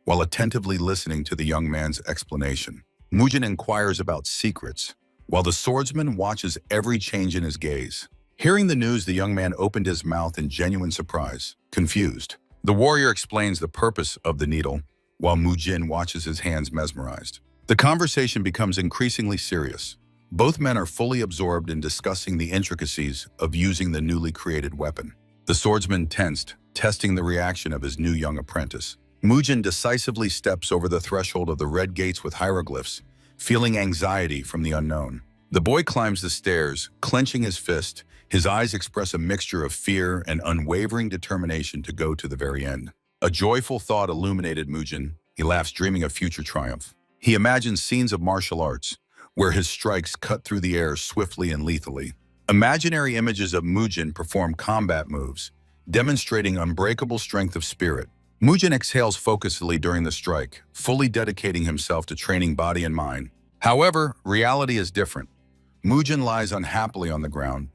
while attentively listening to the young man's explanation. Mujin inquires about secrets, while the swordsman watches every change in his gaze. Hearing the news, the young man opened his mouth in genuine surprise, confused. The warrior explains the purpose of the needle, while Mujin watches his hands mesmerized. The conversation becomes increasingly serious. Both men are fully absorbed in discussing the intricacies of using the newly created weapon. The swordsman tensed, testing the reaction of his new young apprentice. Mujin decisively steps over the threshold of the red gates with hieroglyphs, feeling anxiety from the unknown. The boy climbs the stairs, clenching his fist. His eyes express a mixture of fear and unwavering determination to go to the very end. A joyful thought illuminated Mujin. He laughs, dreaming of future triumph. He imagines scenes of martial arts, where his strikes cut through the air swiftly and lethally. Imaginary images of Mujin perform combat moves, demonstrating unbreakable strength of spirit. Mujin exhales focusedly during the strike, fully dedicating himself to training body and mind. However, reality is different. Mujin lies unhappily on the ground,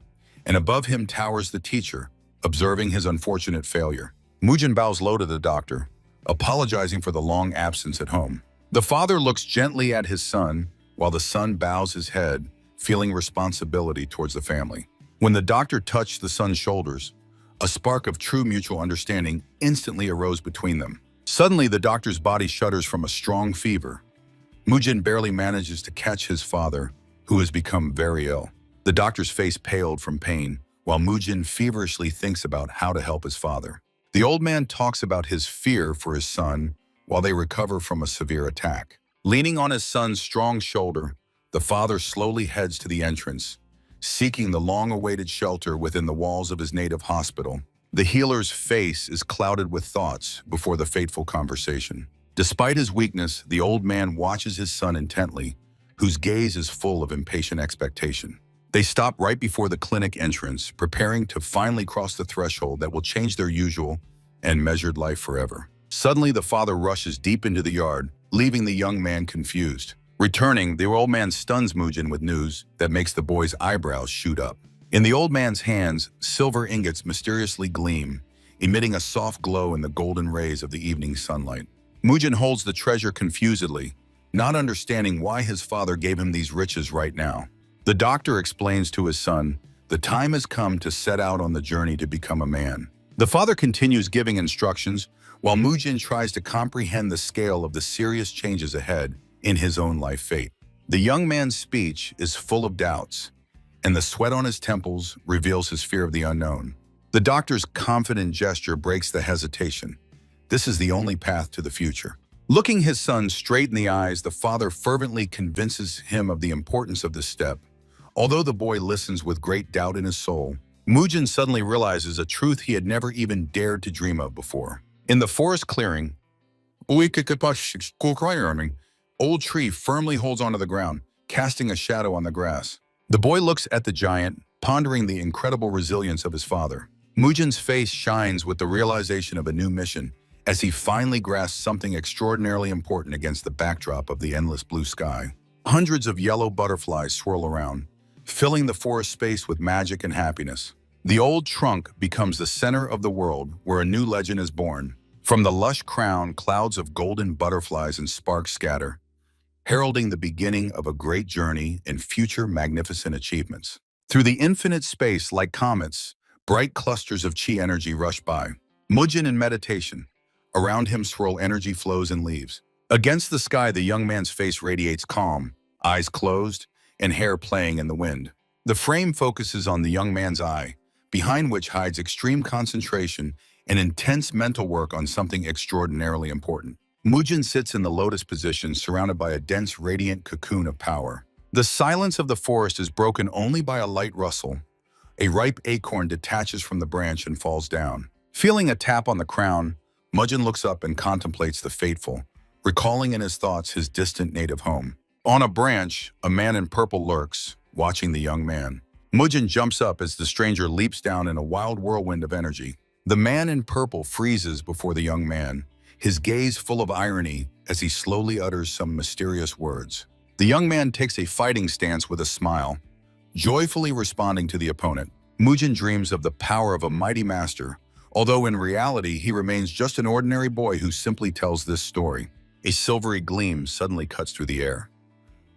and above him towers the teacher, observing his unfortunate failure. Mujin bows low to the doctor, apologizing for the long absence at home. The father looks gently at his son, while the son bows his head, feeling responsibility towards the family. When the doctor touched the son's shoulders, a spark of true mutual understanding instantly arose between them. Suddenly, the doctor's body shudders from a strong fever. Mujin barely manages to catch his father, who has become very ill. The doctor's face paled from pain, while Mujin feverishly thinks about how to help his father. The old man talks about his fear for his son while they recover from a severe attack. Leaning on his son's strong shoulder, the father slowly heads to the entrance, seeking the long-awaited shelter within the walls of his native hospital. The healer's face is clouded with thoughts before the fateful conversation. Despite his weakness, the old man watches his son intently, whose gaze is full of impatient expectation. They stop right before the clinic entrance, preparing to finally cross the threshold that will change their usual and measured life forever. Suddenly, the father rushes deep into the yard, leaving the young man confused. Returning, the old man stuns Mujin with news that makes the boy's eyebrows shoot up. In the old man's hands, silver ingots mysteriously gleam, emitting a soft glow in the golden rays of the evening sunlight. Mujin holds the treasure confusedly, not understanding why his father gave him these riches right now. The doctor explains to his son, the time has come to set out on the journey to become a man. The father continues giving instructions, while Mujin tries to comprehend the scale of the serious changes ahead in his own life fate. The young man's speech is full of doubts, and the sweat on his temples reveals his fear of the unknown. The doctor's confident gesture breaks the hesitation. This is the only path to the future. Looking his son straight in the eyes, the father fervently convinces him of the importance of this step. Although the boy listens with great doubt in his soul, Mujin suddenly realizes a truth he had never even dared to dream of before. In the forest clearing, old tree firmly holds onto the ground, casting a shadow on the grass. The boy looks at the giant, pondering the incredible resilience of his father. Mujin's face shines with the realization of a new mission, as he finally grasps something extraordinarily important against the backdrop of the endless blue sky. Hundreds of yellow butterflies swirl around, filling the forest space with magic and happiness. The old trunk becomes the center of the world where a new legend is born. From the lush crown, clouds of golden butterflies and sparks scatter, heralding the beginning of a great journey and future magnificent achievements. Through the infinite space like comets, bright clusters of chi energy rush by. Mujin in meditation. Around him swirl energy flows and leaves. Against the sky, the young man's face radiates calm, eyes closed, and hair playing in the wind. The frame focuses on the young man's eye, behind which hides extreme concentration and intense mental work on something extraordinarily important. Mujin sits in the lotus position, surrounded by a dense, radiant cocoon of power. The silence of the forest is broken only by a light rustle. A ripe acorn detaches from the branch and falls down. Feeling a tap on the crown, Mujin looks up and contemplates the fateful, recalling in his thoughts his distant native home. On a branch, a man in purple lurks, watching the young man. Mujin jumps up as the stranger leaps down in a wild whirlwind of energy. The man in purple freezes before the young man, his gaze full of irony as he slowly utters some mysterious words. The young man takes a fighting stance with a smile, joyfully responding to the opponent. Mujin dreams of the power of a mighty master, although in reality he remains just an ordinary boy who simply tells this story. A silvery gleam suddenly cuts through the air.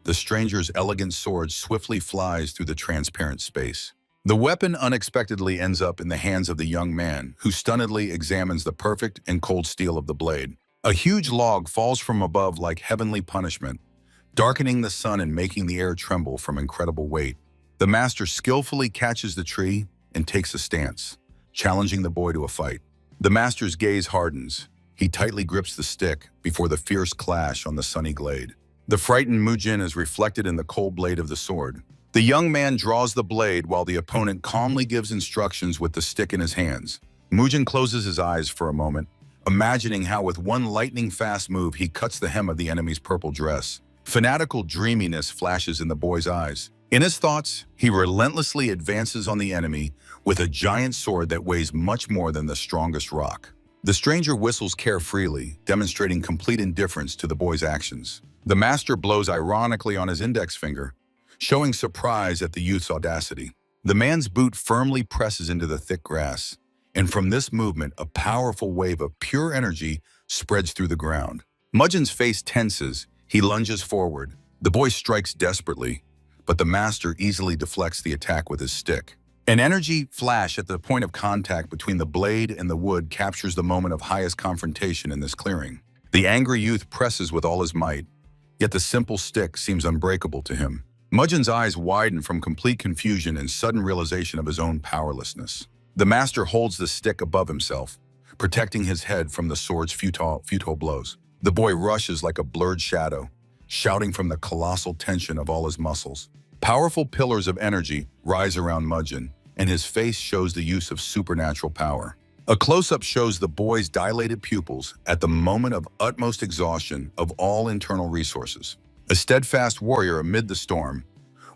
The stranger's elegant sword swiftly flies through the transparent space. The weapon unexpectedly ends up in the hands of the young man, who stunnedly examines the perfect and cold steel of the blade. A huge log falls from above like heavenly punishment, darkening the sun and making the air tremble from incredible weight. The master skillfully catches the tree and takes a stance, challenging the boy to a fight. The master's gaze hardens. He tightly grips the stick before the fierce clash on the sunny glade. The frightened Mujin is reflected in the cold blade of the sword. The young man draws the blade while the opponent calmly gives instructions with the stick in his hands. Mujin closes his eyes for a moment, imagining how with one lightning-fast move he cuts the hem of the enemy's purple dress. Fanatical dreaminess flashes in the boy's eyes. In his thoughts, he relentlessly advances on the enemy with a giant sword that weighs much more than the strongest rock. The stranger whistles carefreely, demonstrating complete indifference to the boy's actions. The master blows ironically on his index finger, showing surprise at the youth's audacity. The man's boot firmly presses into the thick grass, and from this movement, a powerful wave of pure energy spreads through the ground. Mujin's face tenses. He lunges forward. The boy strikes desperately, but the master easily deflects the attack with his stick. An energy flash at the point of contact between the blade and the wood captures the moment of highest confrontation in this clearing. The angry youth presses with all his might, yet the simple stick seems unbreakable to him. Mujin's eyes widen from complete confusion and sudden realization of his own powerlessness. The master holds the stick above himself, protecting his head from the sword's futile blows. The boy rushes like a blurred shadow, shouting from the colossal tension of all his muscles. Powerful pillars of energy rise around Mujin, and his face shows the use of supernatural power. A close-up shows the boy's dilated pupils at the moment of utmost exhaustion of all internal resources. A steadfast warrior amid the storm,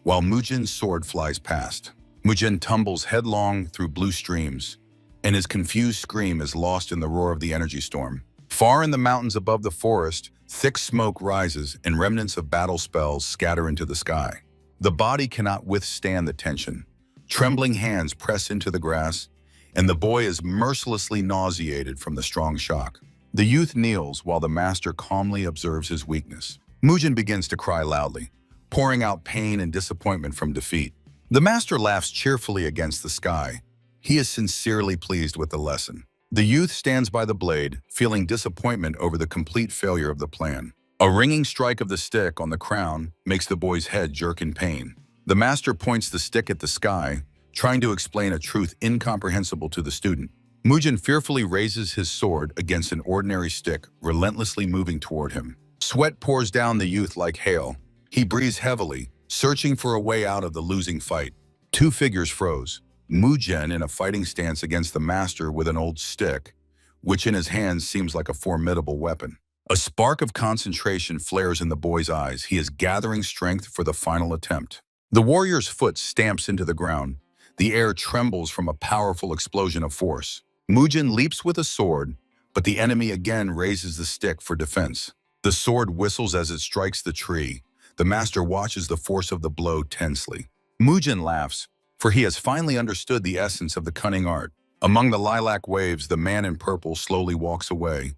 while Mujin's sword flies past. Mujin tumbles headlong through blue streams, and his confused scream is lost in the roar of the energy storm. Far in the mountains above the forest, thick smoke rises and remnants of battle spells scatter into the sky. The body cannot withstand the tension. Trembling hands press into the grass, and the boy is mercilessly nauseated from the strong shock. The youth kneels while the master calmly observes his weakness. Mujin begins to cry loudly, pouring out pain and disappointment from defeat. The master laughs cheerfully against the sky. He is sincerely pleased with the lesson. The youth stands by the blade, feeling disappointment over the complete failure of the plan. A ringing strike of the stick on the crown makes the boy's head jerk in pain. The master points the stick at the sky, trying to explain a truth incomprehensible to the student. Mujin fearfully raises his sword against an ordinary stick, relentlessly moving toward him. Sweat pours down the youth like hail. He breathes heavily, searching for a way out of the losing fight. Two figures froze. Mujin in a fighting stance against the master with an old stick, which in his hands seems like a formidable weapon. A spark of concentration flares in the boy's eyes. He is gathering strength for the final attempt. The warrior's foot stamps into the ground. The air trembles from a powerful explosion of force. Mujin leaps with a sword, but the enemy again raises the stick for defense. The sword whistles as it strikes the tree. The master watches the force of the blow tensely. Mujin laughs, for he has finally understood the essence of the cunning art. Among the lilac waves, the man in purple slowly walks away,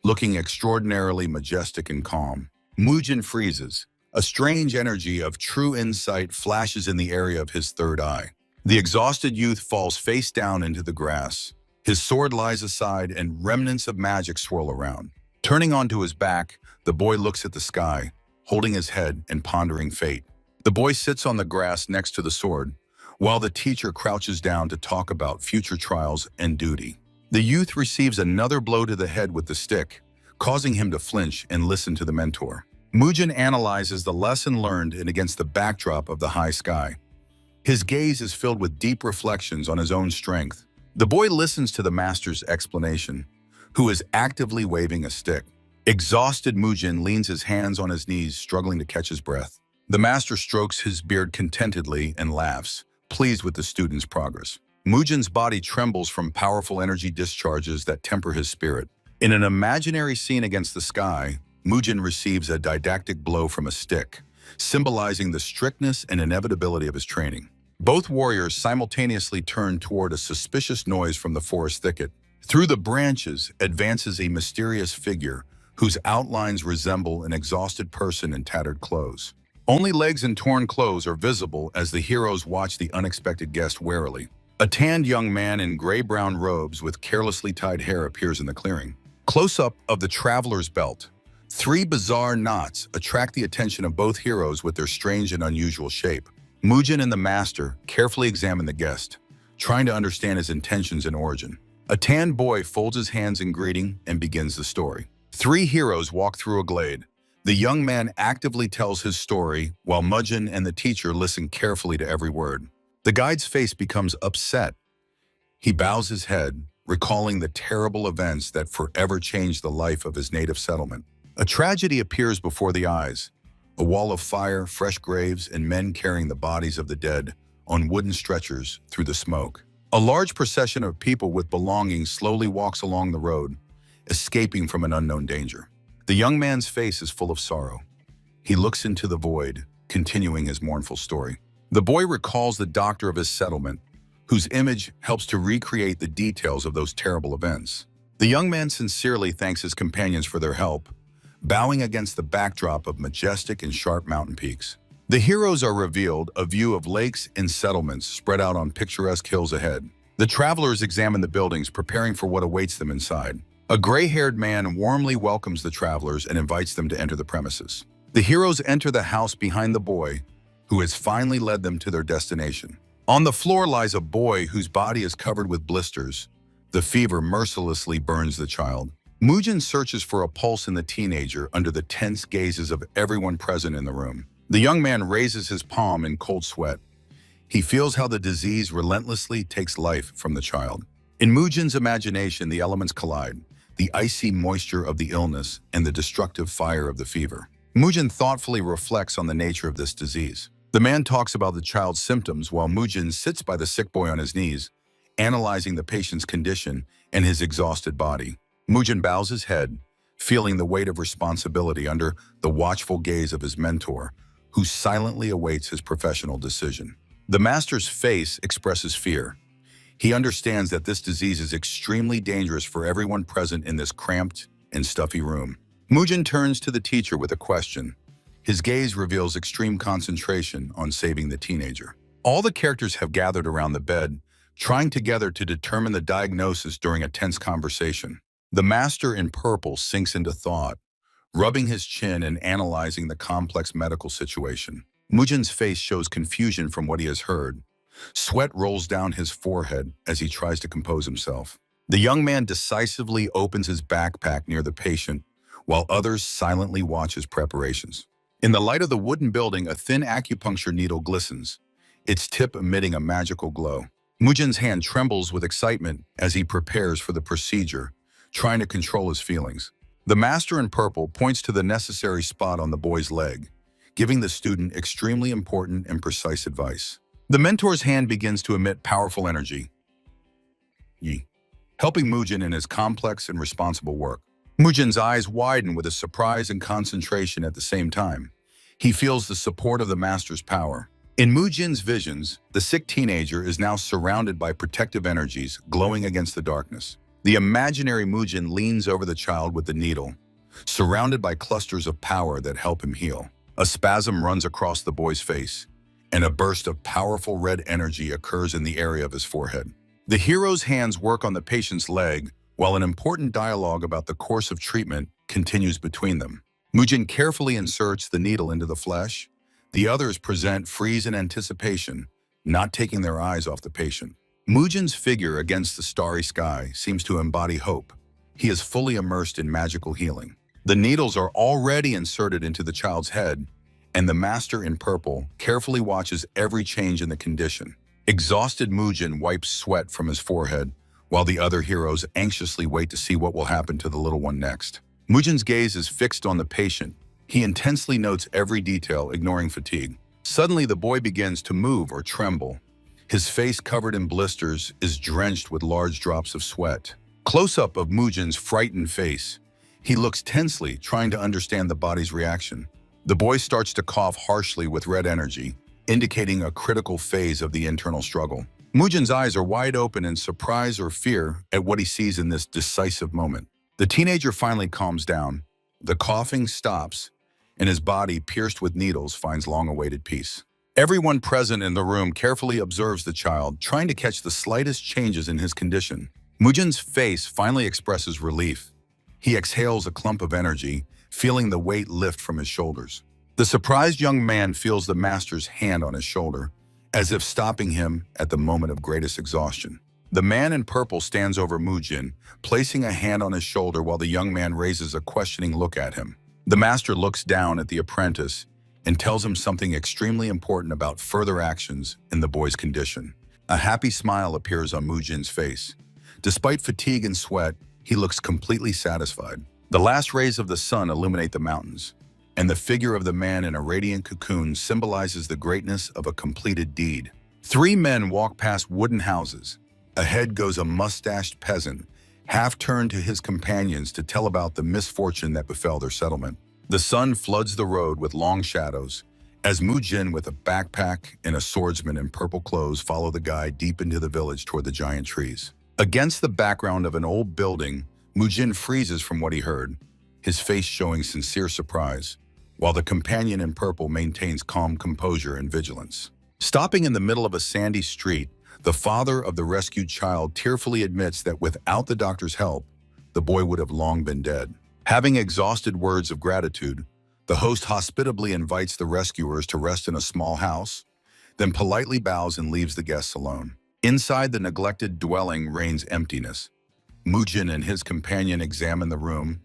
looking extraordinarily majestic and calm. Mujin freezes. A strange energy of true insight flashes in the area of his third eye. The exhausted youth falls face down into the grass. His sword lies aside and remnants of magic swirl around. Turning onto his back, the boy looks at the sky, holding his head and pondering fate. The boy sits on the grass next to the sword, while the teacher crouches down to talk about future trials and duty. The youth receives another blow to the head with the stick, causing him to flinch and listen to the mentor. Mujin analyzes the lesson learned and against the backdrop of the high sky. His gaze is filled with deep reflections on his own strength. The boy listens to the master's explanation, who is actively waving a stick. Exhausted Mujin leans his hands on his knees, struggling to catch his breath. The master strokes his beard contentedly and laughs, pleased with the student's progress. Mujin's body trembles from powerful energy discharges that temper his spirit. In an imaginary scene against the sky, Mujin receives a didactic blow from a stick, symbolizing the strictness and inevitability of his training. Both warriors simultaneously turn toward a suspicious noise from the forest thicket. Through the branches advances a mysterious figure whose outlines resemble an exhausted person in tattered clothes. Only legs and torn clothes are visible as the heroes watch the unexpected guest warily. A tanned young man in gray-brown robes with carelessly tied hair appears in the clearing. Close-up of the traveler's belt. 3 bizarre knots attract the attention of both heroes with their strange and unusual shape. Mujin and the master carefully examine the guest, trying to understand his intentions and origin. A tanned boy folds his hands in greeting and begins the story. 3 heroes walk through a glade. The young man actively tells his story, while Mujin and the teacher listen carefully to every word. The guide's face becomes upset. He bows his head, recalling the terrible events that forever changed the life of his native settlement. A tragedy appears before the eyes. A wall of fire, fresh graves, and men carrying the bodies of the dead on wooden stretchers through the smoke. A large procession of people with belongings slowly walks along the road, escaping from an unknown danger. The young man's face is full of sorrow. He looks into the void, continuing his mournful story. The boy recalls the doctor of his settlement, whose image helps to recreate the details of those terrible events. The young man sincerely thanks his companions for their help, bowing against the backdrop of majestic and sharp mountain peaks. The heroes are revealed, a view of lakes and settlements spread out on picturesque hills ahead. The travelers examine the buildings, preparing for what awaits them inside. A gray-haired man warmly welcomes the travelers and invites them to enter the premises. The heroes enter the house behind the boy, who has finally led them to their destination. On the floor lies a boy whose body is covered with blisters. The fever mercilessly burns the child. Mujin searches for a pulse in the teenager under the tense gazes of everyone present in the room. The young man raises his palm in cold sweat. He feels how the disease relentlessly takes life from the child. In Mujin's imagination, the elements collide, the icy moisture of the illness and the destructive fire of the fever. Mujin thoughtfully reflects on the nature of this disease. The man talks about the child's symptoms while Mujin sits by the sick boy on his knees, analyzing the patient's condition and his exhausted body. Mujin bows his head, feeling the weight of responsibility under the watchful gaze of his mentor, who silently awaits his professional decision. The master's face expresses fear. He understands that this disease is extremely dangerous for everyone present in this cramped and stuffy room. Mujin turns to the teacher with a question. His gaze reveals extreme concentration on saving the teenager. All the characters have gathered around the bed, trying together to determine the diagnosis during a tense conversation. The master in purple sinks into thought, rubbing his chin and analyzing the complex medical situation. Mujin's face shows confusion from what he has heard. Sweat rolls down his forehead as he tries to compose himself. The young man decisively opens his backpack near the patient, while others silently watch his preparations. In the light of the wooden building, a thin acupuncture needle glistens, its tip emitting a magical glow. Mujin's hand trembles with excitement as he prepares for the procedure, trying to control his feelings. The master in purple points to the necessary spot on the boy's leg, giving the student extremely important and precise advice. The mentor's hand begins to emit powerful energy, helping Mujin in his complex and responsible work. Mujin's eyes widen with a surprise and concentration at the same time. He feels the support of the master's power. In Mujin's visions, the sick teenager is now surrounded by protective energies glowing against the darkness. The imaginary Mujin leans over the child with the needle, surrounded by clusters of power that help him heal. A spasm runs across the boy's face, and a burst of powerful red energy occurs in the area of his forehead. The hero's hands work on the patient's leg, while an important dialogue about the course of treatment continues between them. Mujin carefully inserts the needle into the flesh. The others present freeze in anticipation, not taking their eyes off the patient. Mujin's figure against the starry sky seems to embody hope. He is fully immersed in magical healing. The needles are already inserted into the child's head, and the master in purple carefully watches every change in the condition. Exhausted Mujin wipes sweat from his forehead, while the other heroes anxiously wait to see what will happen to the little one next. Mujin's gaze is fixed on the patient. He intensely notes every detail, ignoring fatigue. Suddenly, the boy begins to move or tremble. His face, covered in blisters, is drenched with large drops of sweat. Close-up of Mujin's frightened face. He looks tensely, trying to understand the body's reaction. The boy starts to cough harshly with red energy, indicating a critical phase of the internal struggle. Mujin's eyes are wide open in surprise or fear at what he sees in this decisive moment. The teenager finally calms down. The coughing stops, and his body, pierced with needles, finds long-awaited peace. Everyone present in the room carefully observes the child, trying to catch the slightest changes in his condition. Mujin's face finally expresses relief. He exhales a clump of energy, feeling the weight lift from his shoulders. The surprised young man feels the master's hand on his shoulder, as if stopping him at the moment of greatest exhaustion. The man in purple stands over Mujin, placing a hand on his shoulder while the young man raises a questioning look at him. The master looks down at the apprentice and tells him something extremely important about further actions in the boy's condition. A happy smile appears on Mujin's face. Despite fatigue and sweat, he looks completely satisfied. The last rays of the sun illuminate the mountains, and the figure of the man in a radiant cocoon symbolizes the greatness of a completed deed. 3 men walk past wooden houses. Ahead goes a mustached peasant, half-turned to his companions to tell about the misfortune that befell their settlement. The sun floods the road with long shadows, as Mujin, with a backpack and a swordsman in purple clothes, follow the guide deep into the village toward the giant trees. Against the background of an old building, Mujin freezes from what he heard, his face showing sincere surprise, while the companion in purple maintains calm composure and vigilance. Stopping in the middle of a sandy street, the father of the rescued child tearfully admits that without the doctor's help, the boy would have long been dead. Having exhausted words of gratitude, the host hospitably invites the rescuers to rest in a small house, then politely bows and leaves the guests alone. Inside the neglected dwelling reigns emptiness. Mujin and his companion examine the room,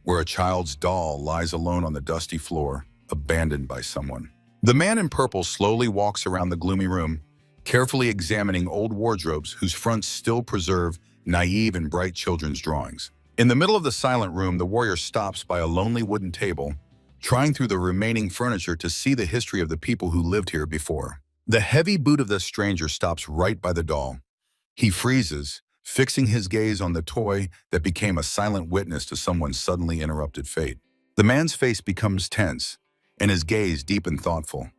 where a child's doll lies alone on the dusty floor, abandoned by someone. The man in purple slowly walks around the gloomy room, carefully examining old wardrobes whose fronts still preserve naive and bright children's drawings. In the middle of the silent room, the warrior stops by a lonely wooden table, trying through the remaining furniture to see the history of the people who lived here before. The heavy boot of the stranger stops right by the doll. He freezes, fixing his gaze on the toy that became a silent witness to someone's suddenly interrupted fate. The man's face becomes tense, and his gaze deep and thoughtful.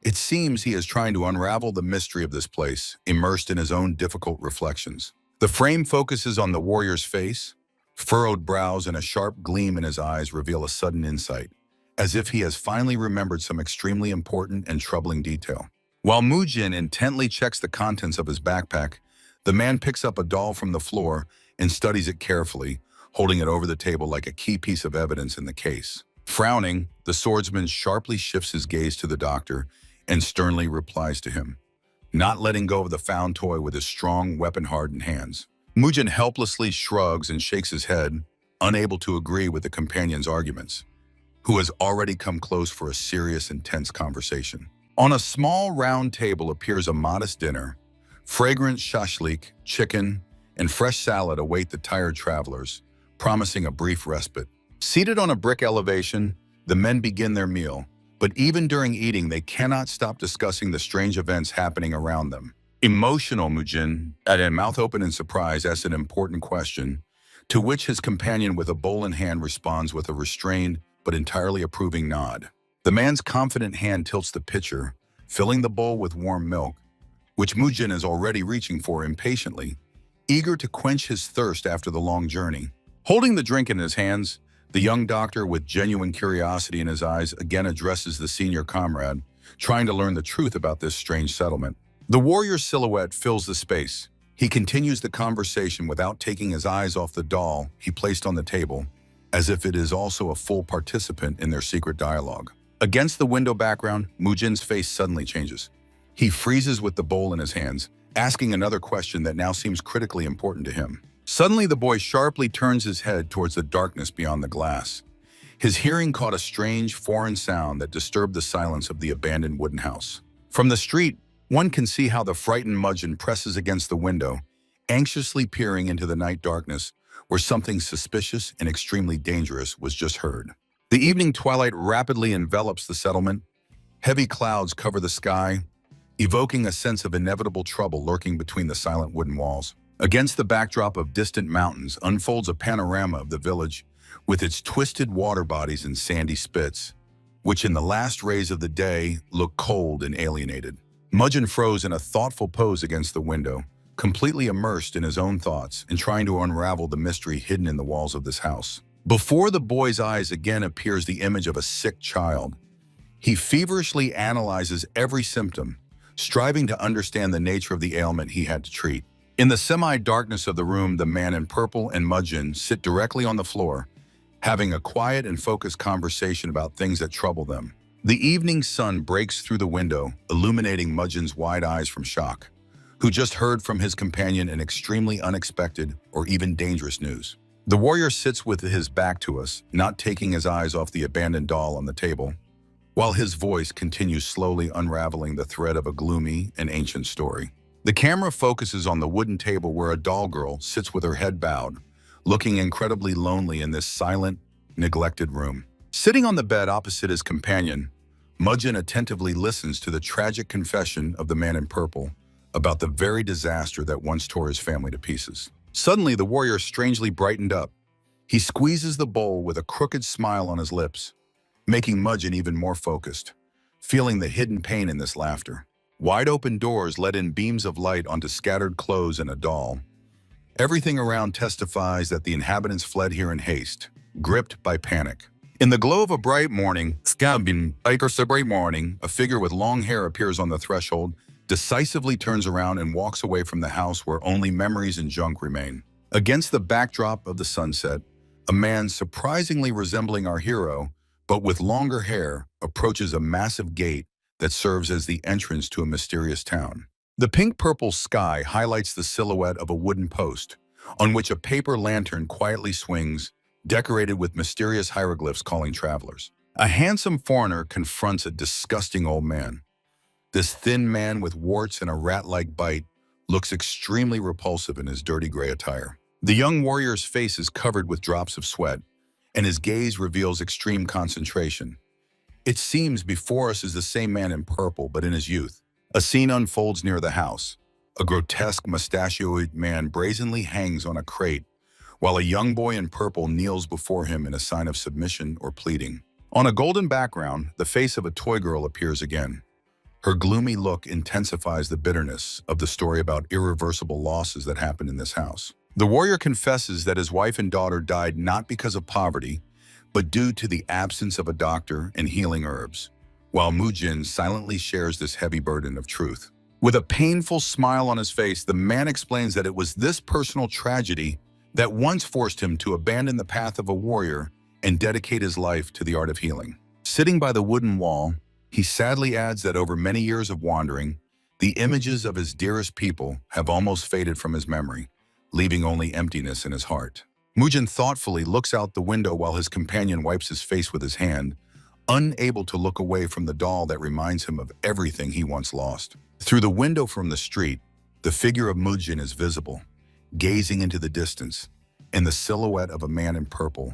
It seems he is trying to unravel the mystery of this place, immersed in his own difficult reflections. The frame focuses on the warrior's face. Furrowed brows and a sharp gleam in his eyes reveal a sudden insight, as if he has finally remembered some extremely important and troubling detail. While Mujin intently checks the contents of his backpack, the man picks up a doll from the floor and studies it carefully, holding it over the table like a key piece of evidence in the case. Frowning, the swordsman sharply shifts his gaze to the doctor and sternly replies to him, not letting go of the found toy with his strong, weapon-hardened hands. Mujin helplessly shrugs and shakes his head, unable to agree with the companion's arguments, who has already come close for a serious, intense conversation. On a small round table appears a modest dinner. Fragrant shashlik, chicken, and fresh salad await the tired travelers, promising a brief respite. Seated on a brick elevation, the men begin their meal, but even during eating, they cannot stop discussing the strange events happening around them. Emotional Mujin, at a mouth open in surprise, asks an important question, to which his companion with a bowl in hand responds with a restrained but entirely approving nod. The man's confident hand tilts the pitcher, filling the bowl with warm milk, which Mujin is already reaching for impatiently, eager to quench his thirst after the long journey. Holding the drink in his hands, The young doctor, with genuine curiosity in his eyes, again addresses the senior comrade, trying to learn the truth about this strange settlement. The warrior's silhouette fills the space. He continues the conversation without taking his eyes off the doll he placed on the table, as if it is also a full participant in their secret dialogue. Against the window background, Mujin's face suddenly changes. He freezes with the bowl in his hands, asking another question that now seems critically important to him. Suddenly, the boy sharply turns his head towards the darkness beyond the glass. His hearing caught a strange, foreign sound that disturbed the silence of the abandoned wooden house. From the street, one can see how the frightened Mujin presses against the window, anxiously peering into the night darkness, where something suspicious and extremely dangerous was just heard. The evening twilight rapidly envelops the settlement. Heavy clouds cover the sky, evoking a sense of inevitable trouble lurking between the silent wooden walls. Against the backdrop of distant mountains unfolds a panorama of the village, with its twisted water bodies and sandy spits, which in the last rays of the day look cold and alienated. Mujin froze in a thoughtful pose against the window, completely immersed in his own thoughts and trying to unravel the mystery hidden in the walls of this house. Before the boy's eyes again appears the image of a sick child. He feverishly analyzes every symptom, striving to understand the nature of the ailment he had to treat. In the semi-darkness of the room, the man in purple and Mujin sit directly on the floor, having a quiet and focused conversation about things that trouble them. The evening sun breaks through the window, illuminating Mujin's wide eyes from shock, who just heard from his companion an extremely unexpected or even dangerous news. The warrior sits with his back to us, not taking his eyes off the abandoned doll on the table, while his voice continues slowly unraveling the thread of a gloomy and ancient story. The camera focuses on the wooden table where a doll girl sits with her head bowed, looking incredibly lonely in this silent, neglected room. Sitting on the bed opposite his companion, Mujin attentively listens to the tragic confession of the man in purple about the very disaster that once tore his family to pieces. Suddenly, the warrior strangely brightened up. He squeezes the bowl with a crooked smile on his lips, making Mujin even more focused, feeling the hidden pain in this laughter. Wide-open doors let in beams of light onto scattered clothes and a doll. Everything around testifies that the inhabitants fled here in haste, gripped by panic. In the glow of a bright morning, a figure with long hair appears on the threshold, decisively turns around and walks away from the house where only memories and junk remain. Against the backdrop of the sunset, a man surprisingly resembling our hero, but with longer hair, approaches a massive gate that serves as the entrance to a mysterious town. The pink-purple sky highlights the silhouette of a wooden post, on which a paper lantern quietly swings, decorated with mysterious hieroglyphs calling travelers. A handsome foreigner confronts a disgusting old man. This thin man with warts and a rat-like bite looks extremely repulsive in his dirty gray attire. The young warrior's face is covered with drops of sweat, and his gaze reveals extreme concentration. It seems before us is the same man in purple, but in his youth. A scene unfolds near the house. A grotesque mustachioed man brazenly hangs on a crate, while a young boy in purple kneels before him in a sign of submission or pleading. On a golden background, the face of a toy girl appears again. Her gloomy look intensifies the bitterness of the story about irreversible losses that happened in this house. The warrior confesses that his wife and daughter died not because of poverty, but due to the absence of a doctor and healing herbs, while Mujin silently shares this heavy burden of truth. With a painful smile on his face, the man explains that it was this personal tragedy that once forced him to abandon the path of a warrior and dedicate his life to the art of healing. Sitting by the wooden wall, he sadly adds that over many years of wandering, the images of his dearest people have almost faded from his memory, leaving only emptiness in his heart. Mujin thoughtfully looks out the window while his companion wipes his face with his hand, unable to look away from the doll that reminds him of everything he once lost. Through the window from the street, the figure of Mujin is visible, gazing into the distance, in the silhouette of a man in purple,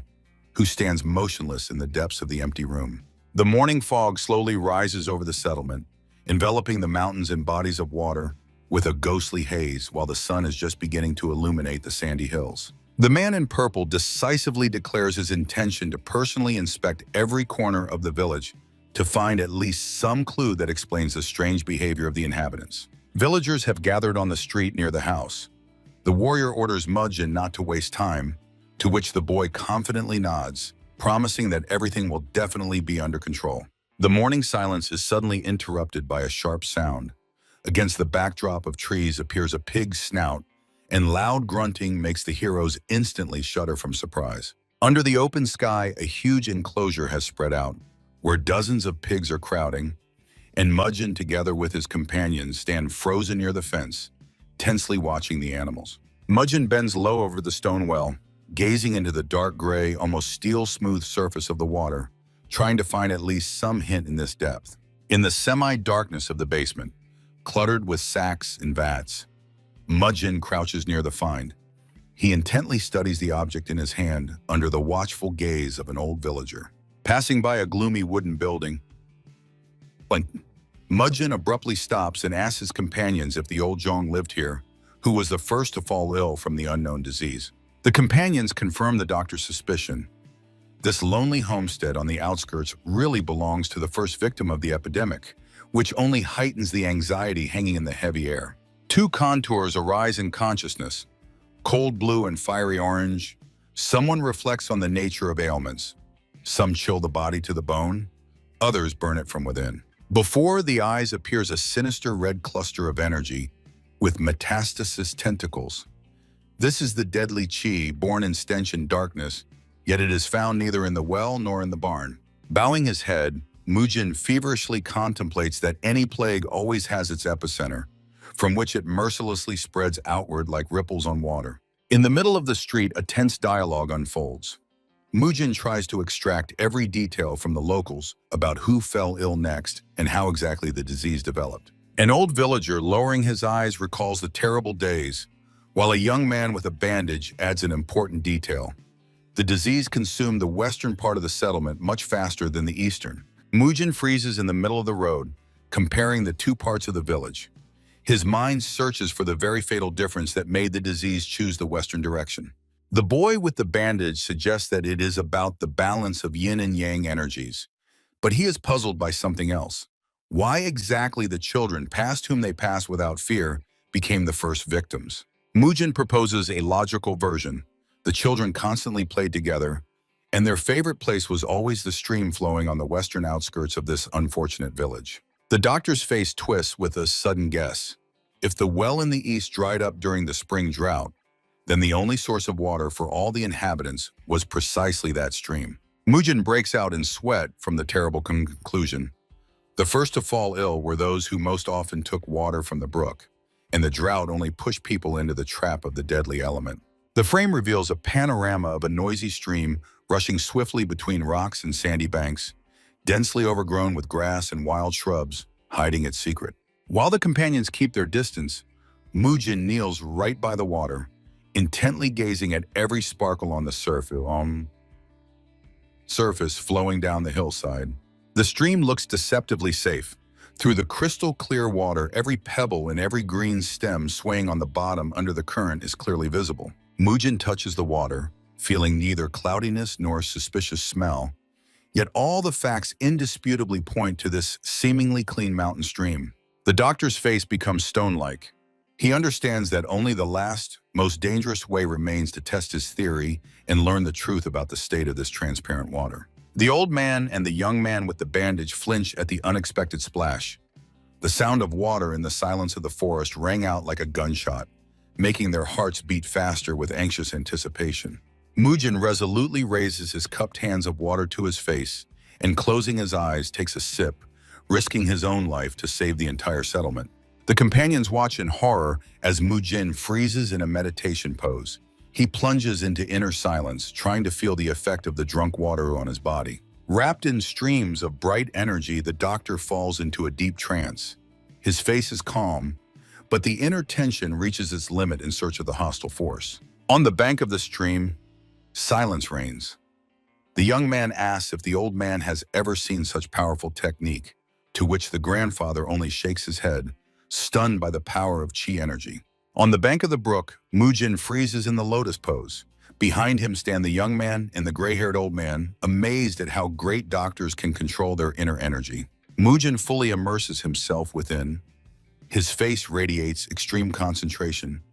who stands motionless in the depths of the empty room. The morning fog slowly rises over the settlement, enveloping the mountains in bodies of water with a ghostly haze while the sun is just beginning to illuminate the sandy hills. The man in purple decisively declares his intention to personally inspect every corner of the village to find at least some clue that explains the strange behavior of the inhabitants. Villagers have gathered on the street near the house. The warrior orders Mujin not to waste time, to which the boy confidently nods, promising that everything will definitely be under control. The morning silence is suddenly interrupted by a sharp sound. Against the backdrop of trees appears a pig's snout, and loud grunting makes the heroes instantly shudder from surprise. Under the open sky, a huge enclosure has spread out, where dozens of pigs are crowding, and Mudgeon, together with his companions, stand frozen near the fence, tensely watching the animals. Mudgeon bends low over the stone well, gazing into the dark gray, almost steel-smooth surface of the water, trying to find at least some hint in this depth. In the semi-darkness of the basement, cluttered with sacks and vats, Mudgeon crouches near the find. He intently studies the object in his hand under the watchful gaze of an old villager. Passing by a gloomy wooden building, Mudgeon abruptly stops and asks his companions if the old Zhong lived here, who was the first to fall ill from the unknown disease. The companions confirm the doctor's suspicion. This lonely homestead on the outskirts really belongs to the first victim of the epidemic, which only heightens the anxiety hanging in the heavy air. Two contours arise in consciousness, cold blue and fiery orange. Someone reflects on the nature of ailments. Some chill the body to the bone, others burn it from within. Before the eyes appears a sinister red cluster of energy with metastasis tentacles. This is the deadly chi, born in stench and darkness, yet it is found neither in the well nor in the barn. Bowing his head, Mudgeon feverishly contemplates that any plague always has its epicenter, from which it mercilessly spreads outward like ripples on water. In the middle of the street, a tense dialogue unfolds. Mudgeon tries to extract every detail from the locals about who fell ill next and how exactly the disease developed. An old villager, lowering his eyes, recalls the terrible days, while a young man with a bandage adds an important detail. The disease consumed the western part of the settlement much faster than the eastern. Mudgeon freezes in the middle of the road, comparing the two parts of the village. His mind searches for the very fatal difference that made the disease choose the western direction. The boy with the bandage suggests that it is about the balance of yin and yang energies, but he is puzzled by something else. Why exactly the children, past whom they pass without fear, became the first victims? Mudgeon proposes a logical version. The children constantly played together, and their favorite place was always the stream flowing on the western outskirts of this unfortunate village. The doctor's face twists with a sudden guess. If the well in the east dried up during the spring drought, then the only source of water for all the inhabitants was precisely that stream. Mudgeon breaks out in sweat from the terrible conclusion. The first to fall ill were those who most often took water from the brook, and the drought only pushed people into the trap of the deadly element. The frame reveals a panorama of a noisy stream rushing swiftly between rocks and sandy banks, densely overgrown with grass and wild shrubs, hiding its secret. While the companions keep their distance, Mudgeon kneels right by the water, intently gazing at every sparkle on the surface flowing down the hillside. The stream looks deceptively safe. Through the crystal clear water, every pebble and every green stem swaying on the bottom under the current is clearly visible. Mudgeon touches the water, feeling neither cloudiness nor suspicious smell, yet all the facts indisputably point to this seemingly clean mountain stream. The doctor's face becomes stone-like. He understands that only the last, most dangerous way remains to test his theory and learn the truth about the state of this transparent water. The old man and the young man with the bandage flinch at the unexpected splash. The sound of water in the silence of the forest rang out like a gunshot, making their hearts beat faster with anxious anticipation. Mudgeon resolutely raises his cupped hands of water to his face and, closing his eyes, takes a sip, risking his own life to save the entire settlement. The companions watch in horror as Mudgeon freezes in a meditation pose. He plunges into inner silence, trying to feel the effect of the drunk water on his body. Wrapped in streams of bright energy, the doctor falls into a deep trance. His face is calm, but the inner tension reaches its limit in search of the hostile force. On the bank of the stream, silence reigns. The young man asks if the old man has ever seen such powerful technique, to which the grandfather only shakes his head, stunned by the power of chi energy. On the bank of the brook, Mudgeon freezes in the lotus pose. Behind him stand the young man and the gray-haired old man, amazed at how great doctors can control their inner energy. Mudgeon fully immerses himself within. His face radiates extreme concentration,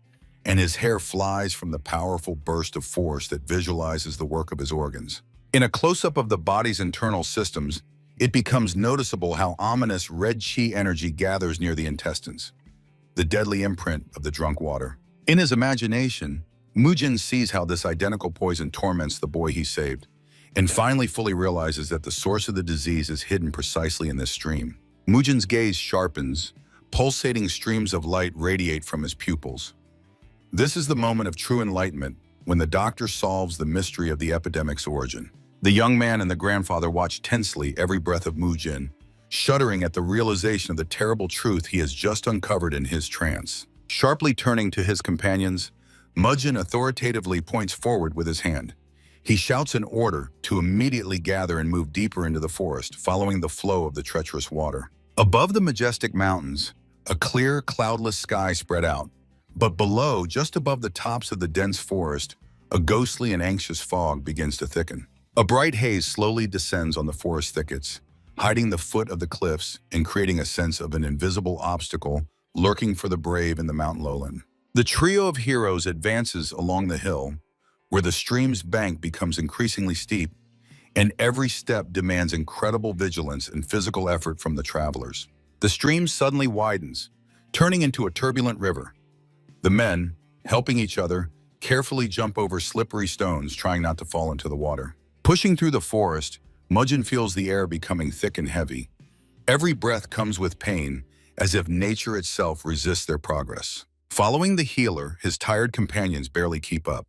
and his hair flies from the powerful burst of force that visualizes the work of his organs. In a close-up of the body's internal systems, it becomes noticeable how ominous red chi energy gathers near the intestines, the deadly imprint of the drunk water. In his imagination, Mujin sees how this identical poison torments the boy he saved, and finally fully realizes that the source of the disease is hidden precisely in this stream. Mujin's gaze sharpens, pulsating streams of light radiate from his pupils. This is the moment of true enlightenment, when the doctor solves the mystery of the epidemic's origin. The young man and the grandfather watch tensely every breath of Mujin, shuddering at the realization of the terrible truth he has just uncovered in his trance. Sharply turning to his companions, Mujin authoritatively points forward with his hand. He shouts an order to immediately gather and move deeper into the forest, following the flow of the treacherous water. Above the majestic mountains, a clear, cloudless sky spread out, but below, just above the tops of the dense forest, a ghostly and anxious fog begins to thicken. A bright haze slowly descends on the forest thickets, hiding the foot of the cliffs and creating a sense of an invisible obstacle lurking for the brave in the mountain lowland. The trio of heroes advances along the hill, where the stream's bank becomes increasingly steep, and every step demands incredible vigilance and physical effort from the travelers. The stream suddenly widens, turning into a turbulent river. The men, helping each other, carefully jump over slippery stones, trying not to fall into the water. Pushing through the forest, Mujin feels the air becoming thick and heavy. Every breath comes with pain, as if nature itself resists their progress. Following the healer, his tired companions barely keep up.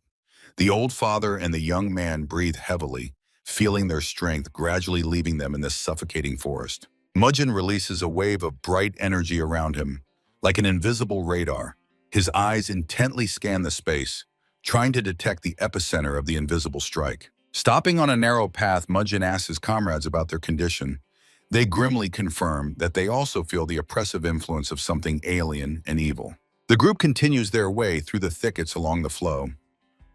The old father and the young man breathe heavily, feeling their strength gradually leaving them in this suffocating forest. Mujin releases a wave of bright energy around him, like an invisible radar. His eyes intently scan the space, trying to detect the epicenter of the invisible strike. Stopping on a narrow path, Mujin asks his comrades about their condition. They grimly confirm that they also feel the oppressive influence of something alien and evil. The group continues their way through the thickets along the flow.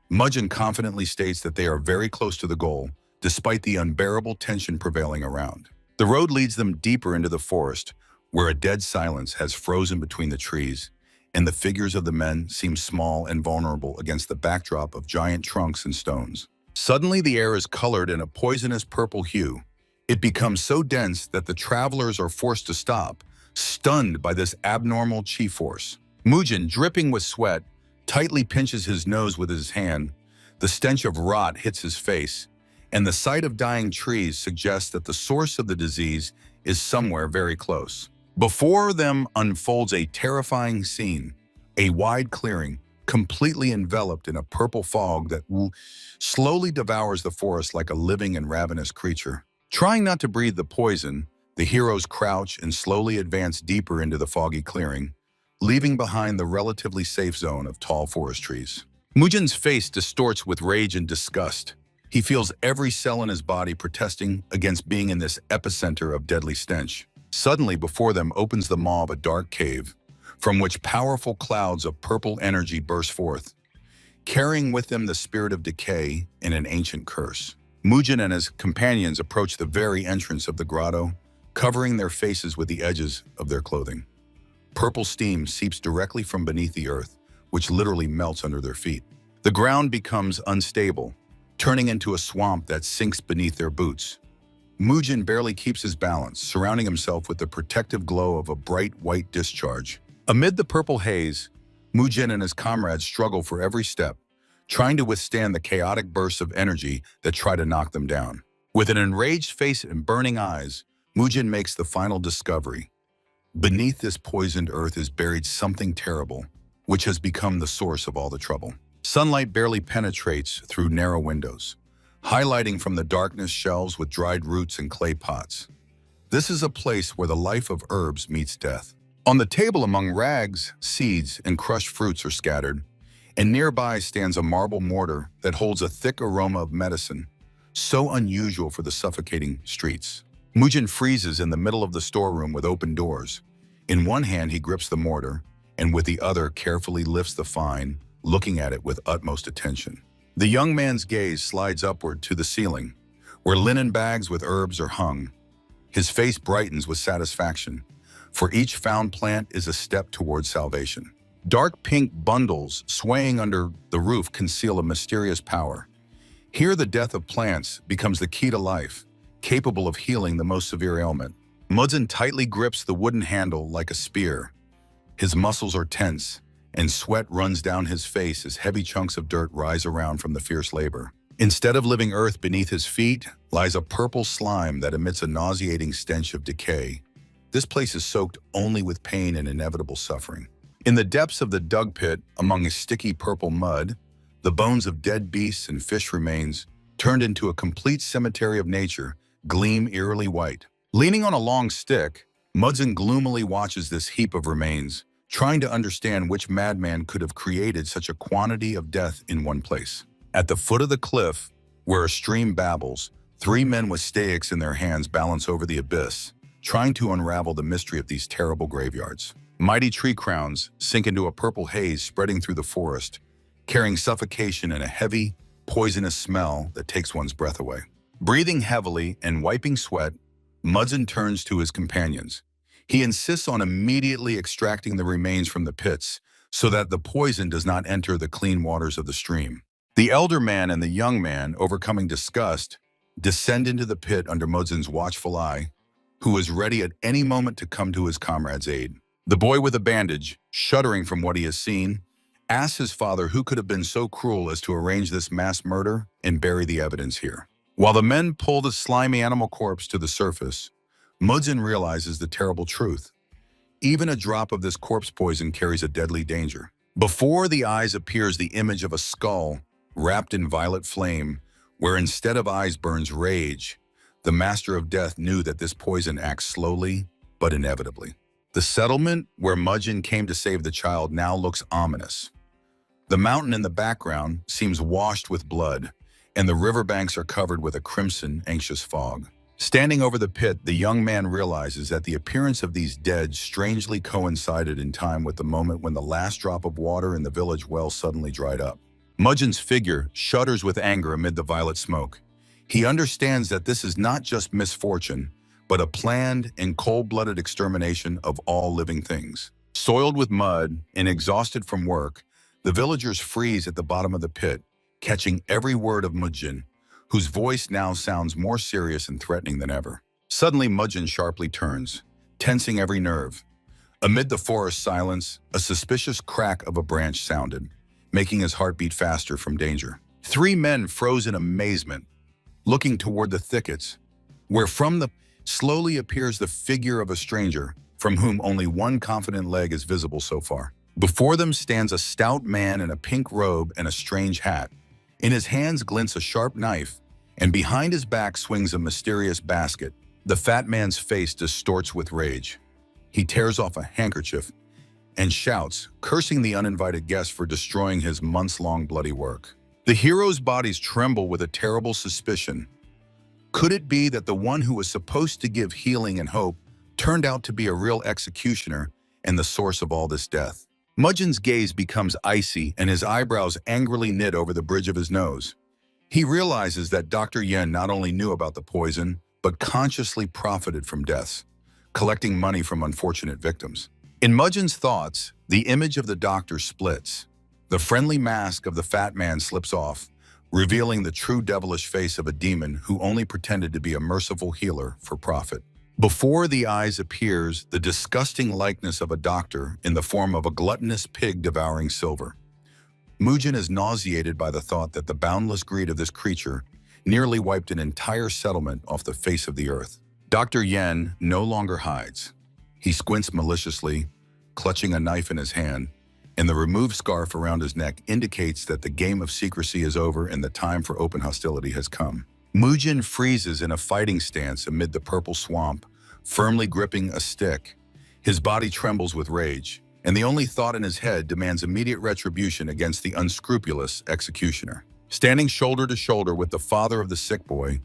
Mujin confidently states that they are very close to the goal, despite the unbearable tension prevailing around. The road leads them deeper into the forest, where a dead silence has frozen between the trees, and the figures of the men seem small and vulnerable against the backdrop of giant trunks and stones. Suddenly, the air is colored in a poisonous purple hue. It becomes so dense that the travelers are forced to stop, stunned by this abnormal chi force. Mujin, dripping with sweat, tightly pinches his nose with his hand. The stench of rot hits his face, and the sight of dying trees suggests that the source of the disease is somewhere very close. Before them unfolds a terrifying scene, a wide clearing, completely enveloped in a purple fog that slowly devours the forest like a living and ravenous creature. Trying not to breathe the poison, the heroes crouch and slowly advance deeper into the foggy clearing, leaving behind the relatively safe zone of tall forest trees. Mujin's face distorts with rage and disgust. He feels every cell in his body protesting against being in this epicenter of deadly stench. Suddenly, before them opens the maw of a dark cave, from which powerful clouds of purple energy burst forth, carrying with them the spirit of decay and an ancient curse. Mujin and his companions approach the very entrance of the grotto, covering their faces with the edges of their clothing. Purple steam seeps directly from beneath the earth, which literally melts under their feet. The ground becomes unstable, turning into a swamp that sinks beneath their boots. Mujin barely keeps his balance, surrounding himself with the protective glow of a bright white discharge. Amid the purple haze, Mujin and his comrades struggle for every step, trying to withstand the chaotic bursts of energy that try to knock them down. With an enraged face and burning eyes, Mujin makes the final discovery. Beneath this poisoned earth is buried something terrible, which has become the source of all the trouble. Sunlight barely penetrates through narrow windows, highlighting from the darkness shelves with dried roots and clay pots. This is a place where the life of herbs meets death. On the table among rags, seeds, and crushed fruits are scattered, and nearby stands a marble mortar that holds a thick aroma of medicine, so unusual for the suffocating streets. Mujin freezes in the middle of the storeroom with open doors. In one hand, he grips the mortar, and with the other carefully lifts the find, looking at it with utmost attention. The young man's gaze slides upward to the ceiling, where linen bags with herbs are hung. His face brightens with satisfaction, for each found plant is a step towards salvation. Dark pink bundles swaying under the roof conceal a mysterious power. Here the death of plants becomes the key to life, capable of healing the most severe ailment. Mudson tightly grips the wooden handle like a spear. His muscles are tense, and sweat runs down his face as heavy chunks of dirt rise around from the fierce labor. Instead of living earth beneath his feet lies a purple slime that emits a nauseating stench of decay. This place is soaked only with pain and inevitable suffering. In the depths of the dug pit, among a sticky purple mud, the bones of dead beasts and fish remains, turned into a complete cemetery of nature, gleam eerily white. Leaning on a long stick, Mudson gloomily watches this heap of remains, trying to understand which madman could have created such a quantity of death in one place. At the foot of the cliff, where a stream babbles, three men with stakes in their hands balance over the abyss, trying to unravel the mystery of these terrible graveyards. Mighty tree crowns sink into a purple haze spreading through the forest, carrying suffocation and a heavy, poisonous smell that takes one's breath away. Breathing heavily and wiping sweat, Mudson turns to his companions. He insists on immediately extracting the remains from the pits so that the poison does not enter the clean waters of the stream. The elder man and the young man, overcoming disgust, descend into the pit under Mudson's watchful eye, who is ready at any moment to come to his comrade's aid. The boy with a bandage, shuddering from what he has seen, asks his father who could have been so cruel as to arrange this mass murder and bury the evidence here. While the men pull the slimy animal corpse to the surface, Mudson realizes the terrible truth. Even a drop of this corpse poison carries a deadly danger. Before the eyes appears the image of a skull wrapped in violet flame, where instead of eyes burns rage. The master of death knew that this poison acts slowly, but inevitably. The settlement where Mudson came to save the child now looks ominous. The mountain in the background seems washed with blood, and the riverbanks are covered with a crimson, anxious fog. Standing over the pit, the young man realizes that the appearance of these dead strangely coincided in time with the moment when the last drop of water in the village well suddenly dried up. Mudson's figure shudders with anger amid the violet smoke. He understands that this is not just misfortune, but a planned and cold-blooded extermination of all living things. Soiled with mud and exhausted from work, the villagers freeze at the bottom of the pit, catching every word of Mudson, whose voice now sounds more serious and threatening than ever. Suddenly, Mudson sharply turns, tensing every nerve. Amid the forest silence, a suspicious crack of a branch sounded, making his heart beat faster from danger. Three men froze in amazement, looking toward the thickets, where from the slowly appears the figure of a stranger, from whom only one confident leg is visible so far. Before them stands a stout man in a pink robe and a strange hat. In his hands glints a sharp knife, and behind his back swings a mysterious basket. The fat man's face distorts with rage. He tears off a handkerchief and shouts, cursing the uninvited guest for destroying his months-long bloody work. The heroes' bodies tremble with a terrible suspicion. Could it be that the one who was supposed to give healing and hope turned out to be a real executioner and the source of all this death? Mudson's gaze becomes icy and his eyebrows angrily knit over the bridge of his nose. He realizes that Dr. Yen not only knew about the poison, but consciously profited from deaths, collecting money from unfortunate victims. In Mudson's thoughts, the image of the doctor splits. The friendly mask of the fat man slips off, revealing the true devilish face of a demon who only pretended to be a merciful healer for profit. Before the eyes appears the disgusting likeness of a doctor in the form of a gluttonous pig devouring silver. Mudson is nauseated by the thought that the boundless greed of this creature nearly wiped an entire settlement off the face of the earth. Dr. Yen no longer hides. He squints maliciously, clutching a knife in his hand, and the removed scarf around his neck indicates that the game of secrecy is over and the time for open hostility has come. Mudson freezes in a fighting stance amid the purple swamp, firmly gripping a stick. His body trembles with rage, and the only thought in his head demands immediate retribution against the unscrupulous executioner. Standing shoulder to shoulder with the father of the sick boy,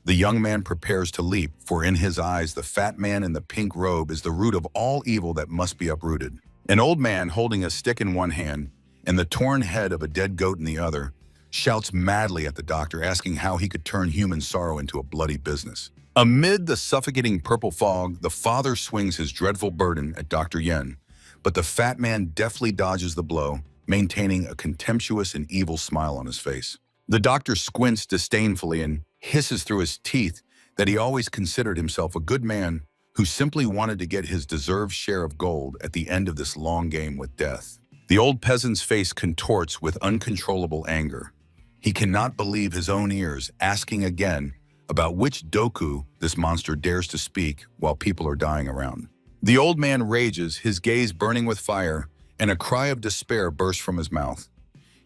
the young man prepares to leap, for in his eyes the fat man in the pink robe is the root of all evil that must be uprooted. An old man holding a stick in one hand and the torn head of a dead goat in the other shouts madly at the doctor, asking how he could turn human sorrow into a bloody business. Amid the suffocating purple fog, the father swings his dreadful burden at Dr. Yen, but the fat man deftly dodges the blow, maintaining a contemptuous and evil smile on his face. The doctor squints disdainfully and hisses through his teeth that he always considered himself a good man who simply wanted to get his deserved share of gold at the end of this long game with death. The old peasant's face contorts with uncontrollable anger. He cannot believe his own ears, asking again about which doku this monster dares to speak while people are dying around. The old man rages, his gaze burning with fire, and a cry of despair bursts from his mouth.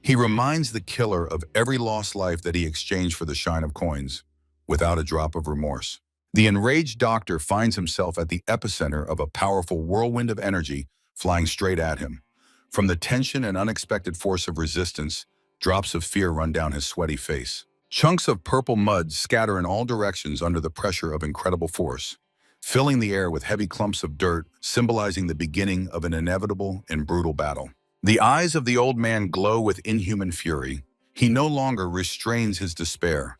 He reminds the killer of every lost life that he exchanged for the shine of coins, without a drop of remorse. The enraged doctor finds himself at the epicenter of a powerful whirlwind of energy flying straight at him. From the tension and unexpected force of resistance, drops of fear run down his sweaty face. Chunks of purple mud scatter in all directions under the pressure of incredible force, filling the air with heavy clumps of dirt, symbolizing the beginning of an inevitable and brutal battle. The eyes of the old man glow with inhuman fury. He no longer restrains his despair,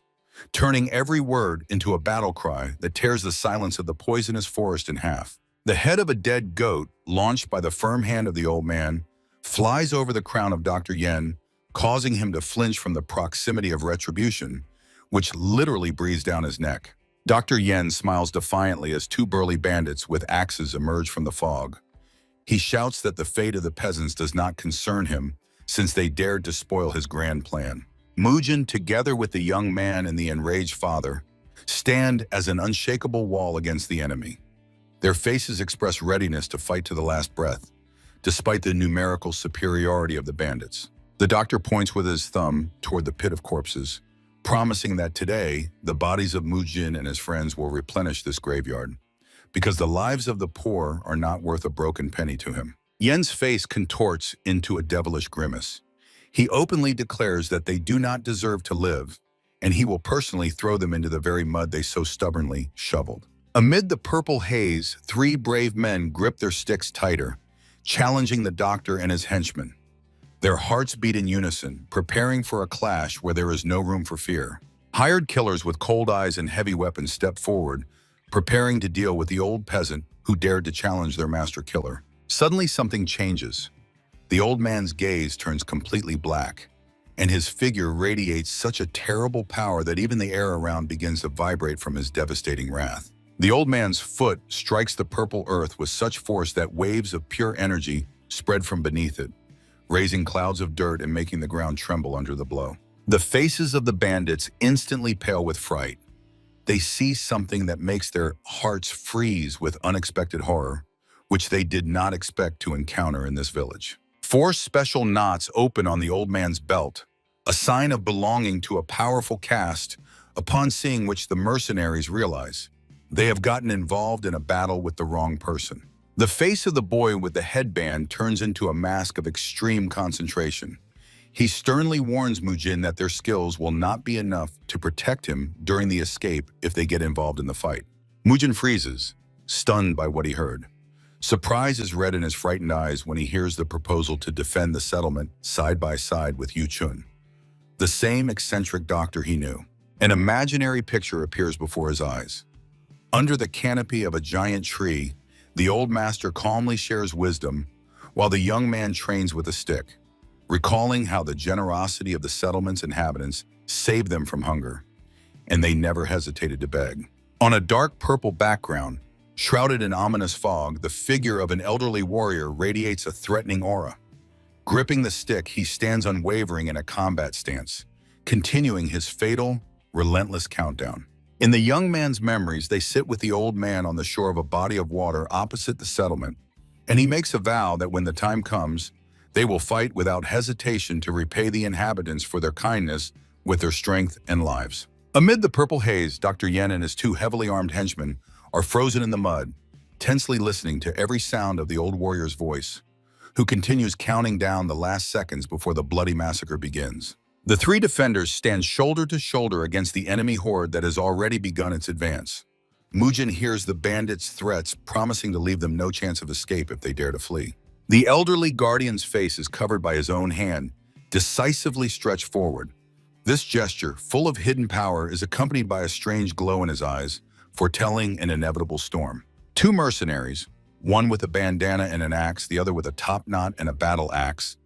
turning every word into a battle cry that tears the silence of the poisonous forest in half. The head of a dead goat, launched by the firm hand of the old man, flies over the crown of Dr. Yen, causing him to flinch from the proximity of retribution, which literally breathes down his neck. Dr. Yen smiles defiantly as two burly bandits with axes emerge from the fog. He shouts that the fate of the peasants does not concern him, since they dared to spoil his grand plan. Mujin, together with the young man and the enraged father, stand as an unshakable wall against the enemy. Their faces express readiness to fight to the last breath, despite the numerical superiority of the bandits. The doctor points with his thumb toward the pit of corpses, promising that today, the bodies of Mujin and his friends will replenish this graveyard, because the lives of the poor are not worth a broken penny to him. Yen's face contorts into a devilish grimace. He openly declares that they do not deserve to live, and he will personally throw them into the very mud they so stubbornly shoveled. Amid the purple haze, three brave men grip their sticks tighter, challenging the doctor and his henchmen. Their hearts beat in unison, preparing for a clash where there is no room for fear. Hired killers with cold eyes and heavy weapons step forward, preparing to deal with the old peasant who dared to challenge their master killer. Suddenly something changes. The old man's gaze turns completely black, and his figure radiates such a terrible power that even the air around begins to vibrate from his devastating wrath. The old man's foot strikes the purple earth with such force that waves of pure energy spread from beneath it, raising clouds of dirt and making the ground tremble under the blow. The faces of the bandits instantly pale with fright. They see something that makes their hearts freeze with unexpected horror, which they did not expect to encounter in this village. 4 special knots open on the old man's belt, a sign of belonging to a powerful caste, upon seeing which the mercenaries realize they have gotten involved in a battle with the wrong person. The face of the boy with the headband turns into a mask of extreme concentration. He sternly warns Mujin that their skills will not be enough to protect him during the escape if they get involved in the fight. Mujin freezes, stunned by what he heard. Surprise is read in his frightened eyes when he hears the proposal to defend the settlement side by side with Yu Chun, the same eccentric doctor he knew. An imaginary picture appears before his eyes. Under the canopy of a giant tree, the old master calmly shares wisdom, while the young man trains with a stick, recalling how the generosity of the settlement's inhabitants saved them from hunger, and they never hesitated to beg. On a dark purple background, shrouded in ominous fog, the figure of an elderly warrior radiates a threatening aura. Gripping the stick, he stands unwavering in a combat stance, continuing his fatal, relentless countdown. In the young man's memories, they sit with the old man on the shore of a body of water opposite the settlement, and he makes a vow that when the time comes, they will fight without hesitation to repay the inhabitants for their kindness with their strength and lives. Amid the purple haze, Dr. Yen and his 2 heavily armed henchmen are frozen in the mud, tensely listening to every sound of the old warrior's voice, who continues counting down the last seconds before the bloody massacre begins. The 3 defenders stand shoulder to shoulder against the enemy horde that has already begun its advance. Mujin hears the bandits' threats, promising to leave them no chance of escape if they dare to flee. The elderly guardian's face is covered by his own hand, decisively stretched forward. This gesture, full of hidden power, is accompanied by a strange glow in his eyes, foretelling an inevitable storm. 2 mercenaries, one with a bandana and an axe, the other with a top knot and a battle axe,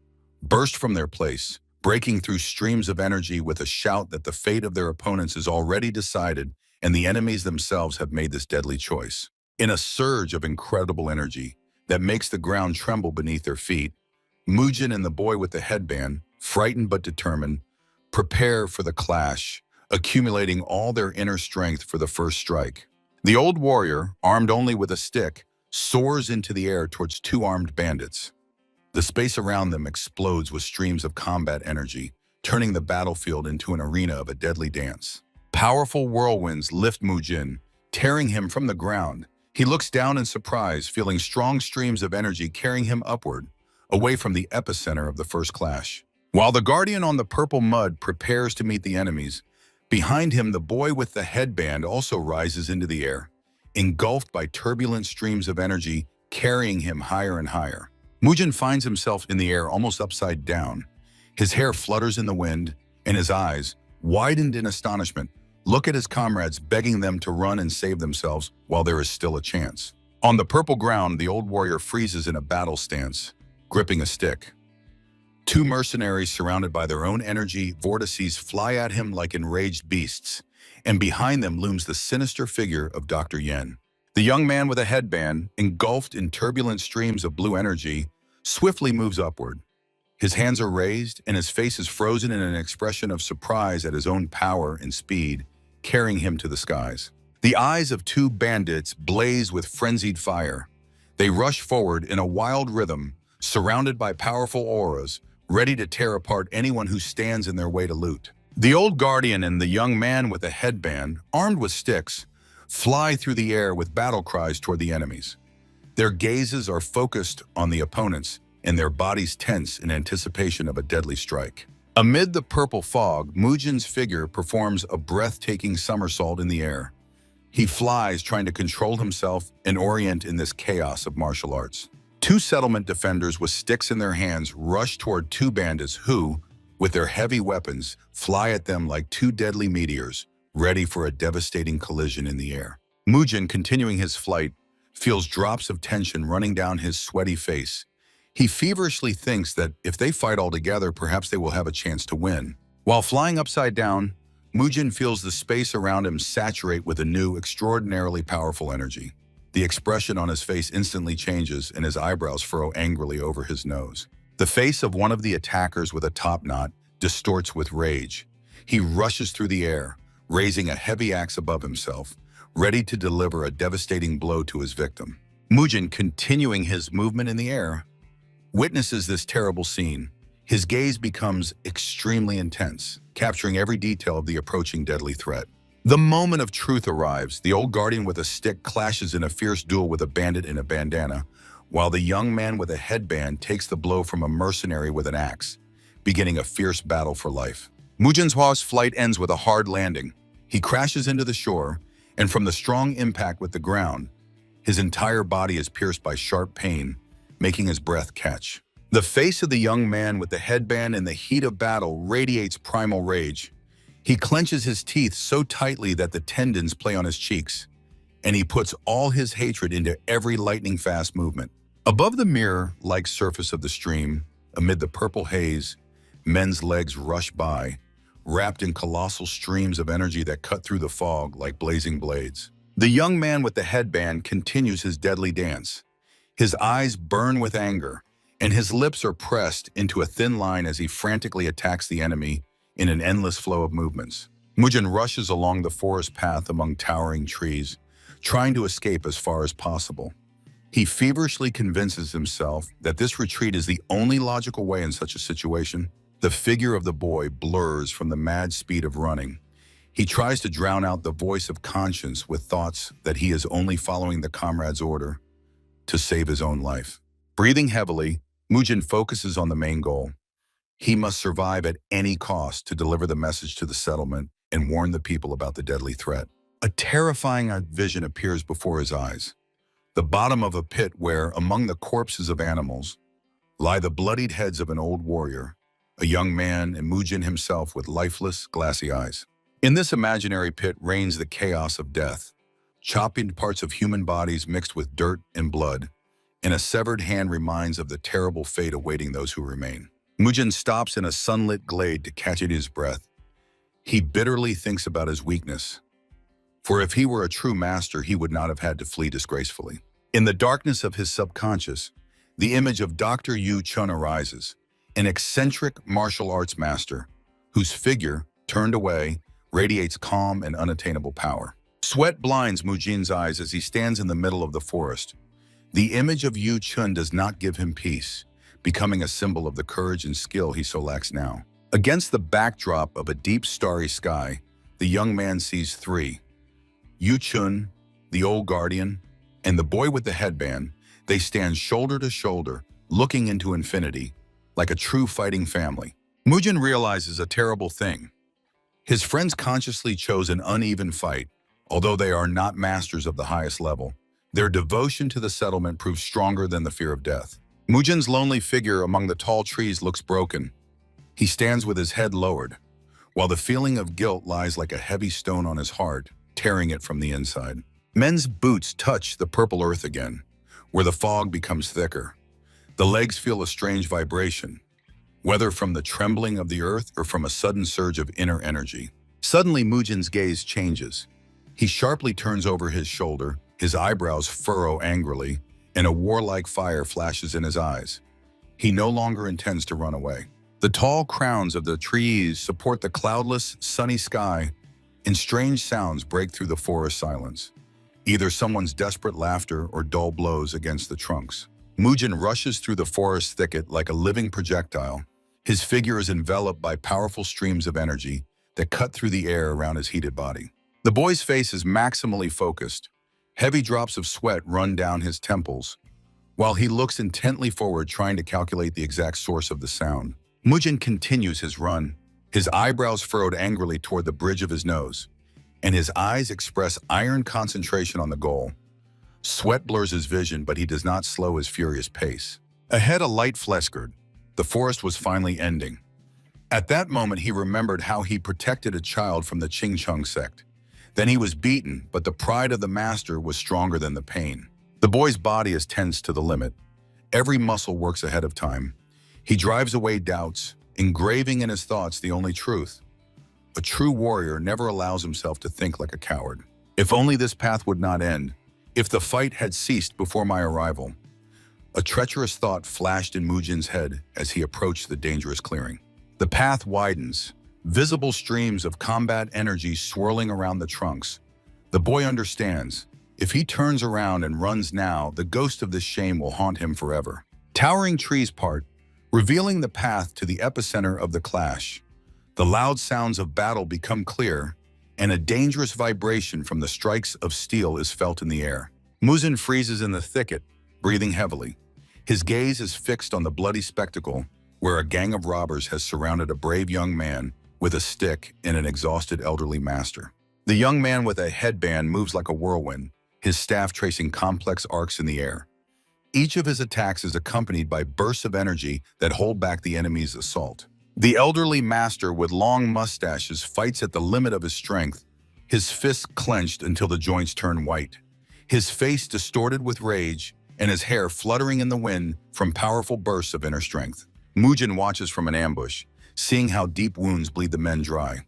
burst from their place, breaking through streams of energy with a shout that the fate of their opponents is already decided and the enemies themselves have made this deadly choice. In a surge of incredible energy that makes the ground tremble beneath their feet, Mujin and the boy with the headband, frightened but determined, prepare for the clash, accumulating all their inner strength for the first strike. The old warrior, armed only with a stick, soars into the air towards two armed bandits. The space around them explodes with streams of combat energy, turning the battlefield into an arena of a deadly dance. Powerful whirlwinds lift Mujin, tearing him from the ground. He looks down in surprise, feeling strong streams of energy carrying him upward, away from the epicenter of the first clash. While the guardian on the purple mud prepares to meet the enemies, behind him the boy with the headband also rises into the air, engulfed by turbulent streams of energy carrying him higher and higher. Mujin finds himself in the air almost upside down. His hair flutters in the wind, and his eyes, widened in astonishment, look at his comrades begging them to run and save themselves while there is still a chance. On the purple ground, the old warrior freezes in a battle stance, gripping a stick. Two mercenaries surrounded by their own energy vortices fly at him like enraged beasts, and behind them looms the sinister figure of Dr. Yen. The young man with a headband, engulfed in turbulent streams of blue energy, swiftly moves upward. His hands are raised, and his face is frozen in an expression of surprise at his own power and speed, carrying him to the skies. The eyes of two bandits blaze with frenzied fire. They rush forward in a wild rhythm, surrounded by powerful auras, ready to tear apart anyone who stands in their way to loot. The old guardian and the young man with a headband, armed with sticks, fly through the air with battle cries toward the enemies. Their gazes are focused on the opponents, and their bodies tense in anticipation of a deadly strike. Amid the purple fog, Mujin's figure performs a breathtaking somersault in the air. He flies, trying to control himself and orient in this chaos of martial arts. Two settlement defenders with sticks in their hands rush toward two bandits who, with their heavy weapons, fly at them like two deadly meteors, ready for a devastating collision in the air. Mujin, continuing his flight, feels drops of tension running down his sweaty face. He feverishly thinks that if they fight all together, perhaps they will have a chance to win. While flying upside down, Mujin feels the space around him saturate with a new, extraordinarily powerful energy. The expression on his face instantly changes, and his eyebrows furrow angrily over his nose. The face of one of the attackers with a top knot distorts with rage. He rushes through the air, raising a heavy axe above himself, ready to deliver a devastating blow to his victim. Mujin, continuing his movement in the air, witnesses this terrible scene. His gaze becomes extremely intense, capturing every detail of the approaching deadly threat. The moment of truth arrives. The old guardian with a stick clashes in a fierce duel with a bandit in a bandana, while the young man with a headband takes the blow from a mercenary with an axe, beginning a fierce battle for life. Mujin's flight ends with a hard landing. He crashes into the shore, and from the strong impact with the ground, his entire body is pierced by sharp pain, making his breath catch. The face of the young man with the headband in the heat of battle radiates primal rage. He clenches his teeth so tightly that the tendons play on his cheeks, and he puts all his hatred into every lightning-fast movement. Above the mirror-like surface of the stream, amid the purple haze, men's legs rush by, wrapped in colossal streams of energy that cut through the fog like blazing blades. The young man with the headband continues his deadly dance. His eyes burn with anger, and his lips are pressed into a thin line as he frantically attacks the enemy in an endless flow of movements. Mujin rushes along the forest path among towering trees, trying to escape as far as possible. He feverishly convinces himself that this retreat is the only logical way in such a situation. The figure of the boy blurs from the mad speed of running. He tries to drown out the voice of conscience with thoughts that he is only following the comrade's order to save his own life. Breathing heavily, Mujin focuses on the main goal. He must survive at any cost to deliver the message to the settlement and warn the people about the deadly threat. A terrifying vision appears before his eyes. The bottom of a pit where, among the corpses of animals, lie the bloodied heads of an old warrior, a young man, and Mujin himself with lifeless, glassy eyes. In this imaginary pit reigns the chaos of death, chopping parts of human bodies mixed with dirt and blood, and a severed hand reminds of the terrible fate awaiting those who remain. Mujin stops in a sunlit glade to catch his breath. He bitterly thinks about his weakness, for if he were a true master, he would not have had to flee disgracefully. In the darkness of his subconscious, the image of Dr. Yu Chun arises, an eccentric martial arts master whose figure, turned away, radiates calm and unattainable power. Sweat blinds Mujin's eyes as he stands in the middle of the forest. The image of Yu Chun does not give him peace, becoming a symbol of the courage and skill he so lacks now. Against the backdrop of a deep starry sky, the young man sees three: Yu Chun, the old guardian, and the boy with the headband. They stand shoulder to shoulder, looking into infinity, like a true fighting family. Mujin realizes a terrible thing. His friends consciously chose an uneven fight. Although they are not masters of the highest level, their devotion to the settlement proves stronger than the fear of death. Mujin's lonely figure among the tall trees looks broken. He stands with his head lowered, while the feeling of guilt lies like a heavy stone on his heart, tearing it from the inside. Men's boots touch the purple earth again, where the fog becomes thicker. The legs feel a strange vibration, whether from the trembling of the earth or from a sudden surge of inner energy. Suddenly, Mujin's gaze changes. He sharply turns over his shoulder, his eyebrows furrow angrily, and a warlike fire flashes in his eyes. He no longer intends to run away. The tall crowns of the trees support the cloudless, sunny sky, and strange sounds break through the forest silence, either someone's desperate laughter or dull blows against the trunks. Mujin rushes through the forest thicket like a living projectile. His figure is enveloped by powerful streams of energy that cut through the air around his heated body. The boy's face is maximally focused. Heavy drops of sweat run down his temples, while he looks intently forward, trying to calculate the exact source of the sound. Mujin continues his run, his eyebrows furrowed angrily toward the bridge of his nose, and his eyes express iron concentration on the goal. Sweat blurs his vision, but he does not slow his furious pace. Ahead, a light flickered. The forest was finally ending. At that moment, he remembered how he protected a child from the Ching Chung sect. Then he was beaten, but the pride of the master was stronger than the pain. The boy's body is tense to the limit. Every muscle works ahead of time. He drives away doubts, engraving in his thoughts the only truth. A true warrior never allows himself to think like a coward. If only this path would not end. If the fight had ceased before my arrival. A treacherous thought flashed in Mujin's head as he approached the dangerous clearing. The path widens, visible streams of combat energy swirling around the trunks. The boy understands. If he turns around and runs now, the ghost of this shame will haunt him forever. Towering trees part, revealing the path to the epicenter of the clash. The loud sounds of battle become clear, and a dangerous vibration from the strikes of steel is felt in the air. Mujin freezes in the thicket, breathing heavily. His gaze is fixed on the bloody spectacle, where a gang of robbers has surrounded a brave young man with a stick and an exhausted elderly master. The young man with a headband moves like a whirlwind, his staff tracing complex arcs in the air. Each of his attacks is accompanied by bursts of energy that hold back the enemy's assault. The elderly master with long mustaches fights at the limit of his strength, his fists clenched until the joints turn white, his face distorted with rage, and his hair fluttering in the wind from powerful bursts of inner strength. Mujin watches from an ambush, seeing how deep wounds bleed the men dry.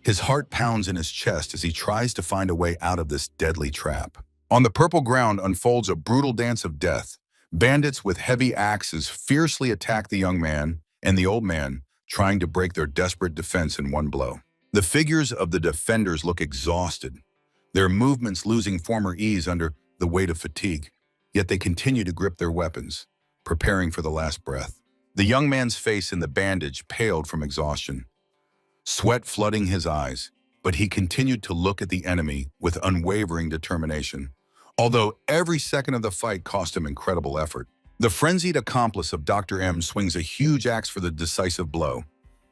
His heart pounds in his chest as he tries to find a way out of this deadly trap. On the purple ground unfolds a brutal dance of death. Bandits with heavy axes fiercely attack the young man and the old man, trying to break their desperate defense in one blow. The figures of the defenders look exhausted, their movements losing former ease under the weight of fatigue, yet they continue to grip their weapons, preparing for the last breath. The young man's face in the bandage paled from exhaustion, sweat flooding his eyes, but he continued to look at the enemy with unwavering determination, although every second of the fight cost him incredible effort. The frenzied accomplice of Dr. M swings a huge axe for the decisive blow.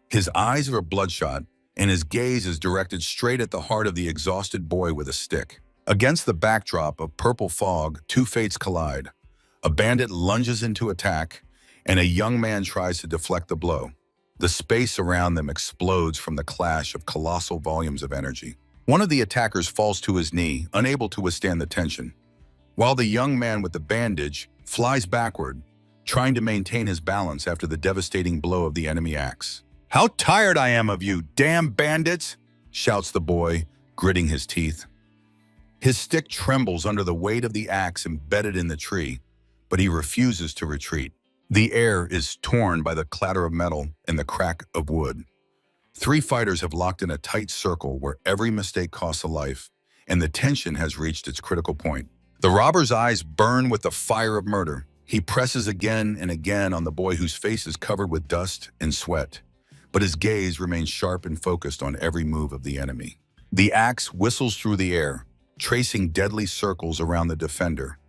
His eyes are bloodshot, and his gaze is directed straight at the heart of the exhausted boy with a stick. Against the backdrop of purple fog, two fates collide. A bandit lunges into attack, and a young man tries to deflect the blow. The space around them explodes from the clash of colossal volumes of energy. One of the attackers falls to his knee, unable to withstand the tension, while the young man with the bandage flies backward, trying to maintain his balance after the devastating blow of the enemy axe. "How tired I am of you, damn bandits!" shouts the boy, gritting his teeth. His stick trembles under the weight of the axe embedded in the tree, but he refuses to retreat. The air is torn by the clatter of metal and the crack of wood. Three fighters have locked in a tight circle where every mistake costs a life, and the tension has reached its critical point. The robber's eyes burn with the fire of murder. He presses again and again on the boy whose face is covered with dust and sweat, but his gaze remains sharp and focused on every move of the enemy. The axe whistles through the air, tracing deadly circles around the defender.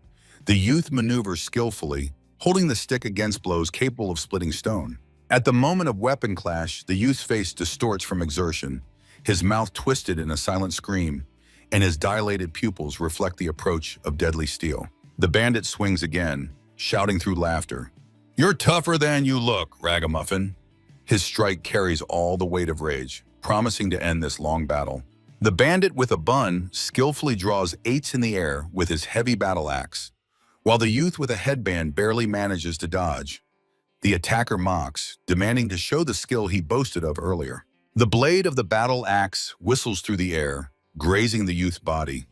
The youth maneuvers skillfully, holding the stick against blows capable of splitting stone. At the moment of weapon clash, the youth's face distorts from exertion, his mouth twisted in a silent scream, and his dilated pupils reflect the approach of deadly steel. The bandit swings again, shouting through laughter, "You're tougher than you look, ragamuffin." His strike carries all the weight of rage, promising to end this long battle. The bandit with a bun skillfully draws eights in the air with his heavy battle axe, while the youth with a headband barely manages to dodge. The attacker mocks, demanding to show the skill he boasted of earlier. The blade of the battle axe whistles through the air, grazing the youth's body.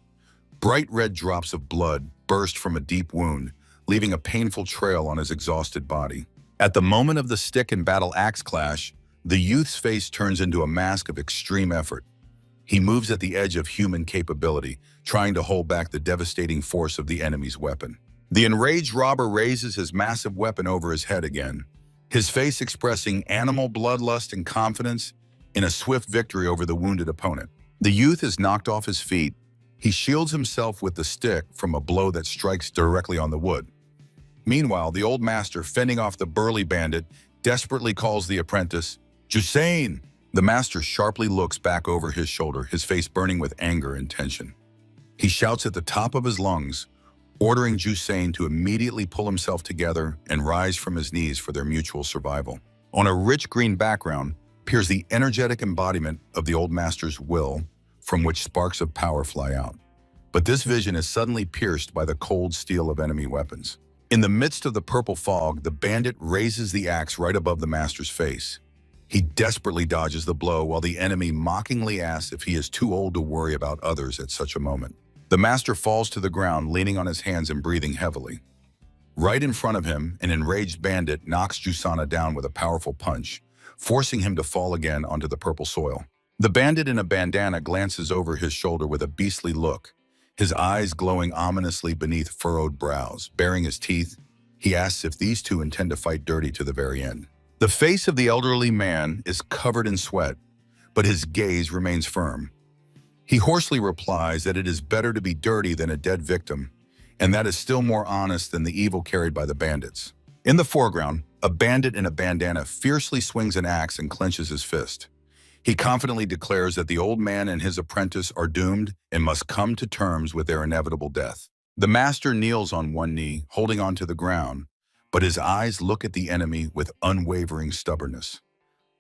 Bright red drops of blood burst from a deep wound, leaving a painful trail on his exhausted body. At the moment of the stick and battle axe clash, the youth's face turns into a mask of extreme effort. He moves at the edge of human capability, trying to hold back the devastating force of the enemy's weapon. The enraged robber raises his massive weapon over his head again, his face expressing animal bloodlust and confidence in a swift victory over the wounded opponent. The youth is knocked off his feet. He shields himself with the stick from a blow that strikes directly on the wood. Meanwhile, the old master, fending off the burly bandit, desperately calls the apprentice, "Jusain!" The master sharply looks back over his shoulder, his face burning with anger and tension. He shouts at the top of his lungs, ordering Jusain to immediately pull himself together and rise from his knees for their mutual survival. On a rich green background appears the energetic embodiment of the old master's will, from which sparks of power fly out. But this vision is suddenly pierced by the cold steel of enemy weapons. In the midst of the purple fog, the bandit raises the axe right above the master's face. He desperately dodges the blow while the enemy mockingly asks if he is too old to worry about others at such a moment. The master falls to the ground, leaning on his hands and breathing heavily. Right in front of him, an enraged bandit knocks Jusana down with a powerful punch, forcing him to fall again onto the purple soil. The bandit in a bandana glances over his shoulder with a beastly look, his eyes glowing ominously beneath furrowed brows. Baring his teeth, he asks if these two intend to fight dirty to the very end. The face of the elderly man is covered in sweat, but his gaze remains firm. He hoarsely replies that it is better to be dirty than a dead victim, and that is still more honest than the evil carried by the bandits. In the foreground, a bandit in a bandana fiercely swings an axe and clenches his fist. He confidently declares that the old man and his apprentice are doomed and must come to terms with their inevitable death. The master kneels on one knee, holding onto the ground, but his eyes look at the enemy with unwavering stubbornness.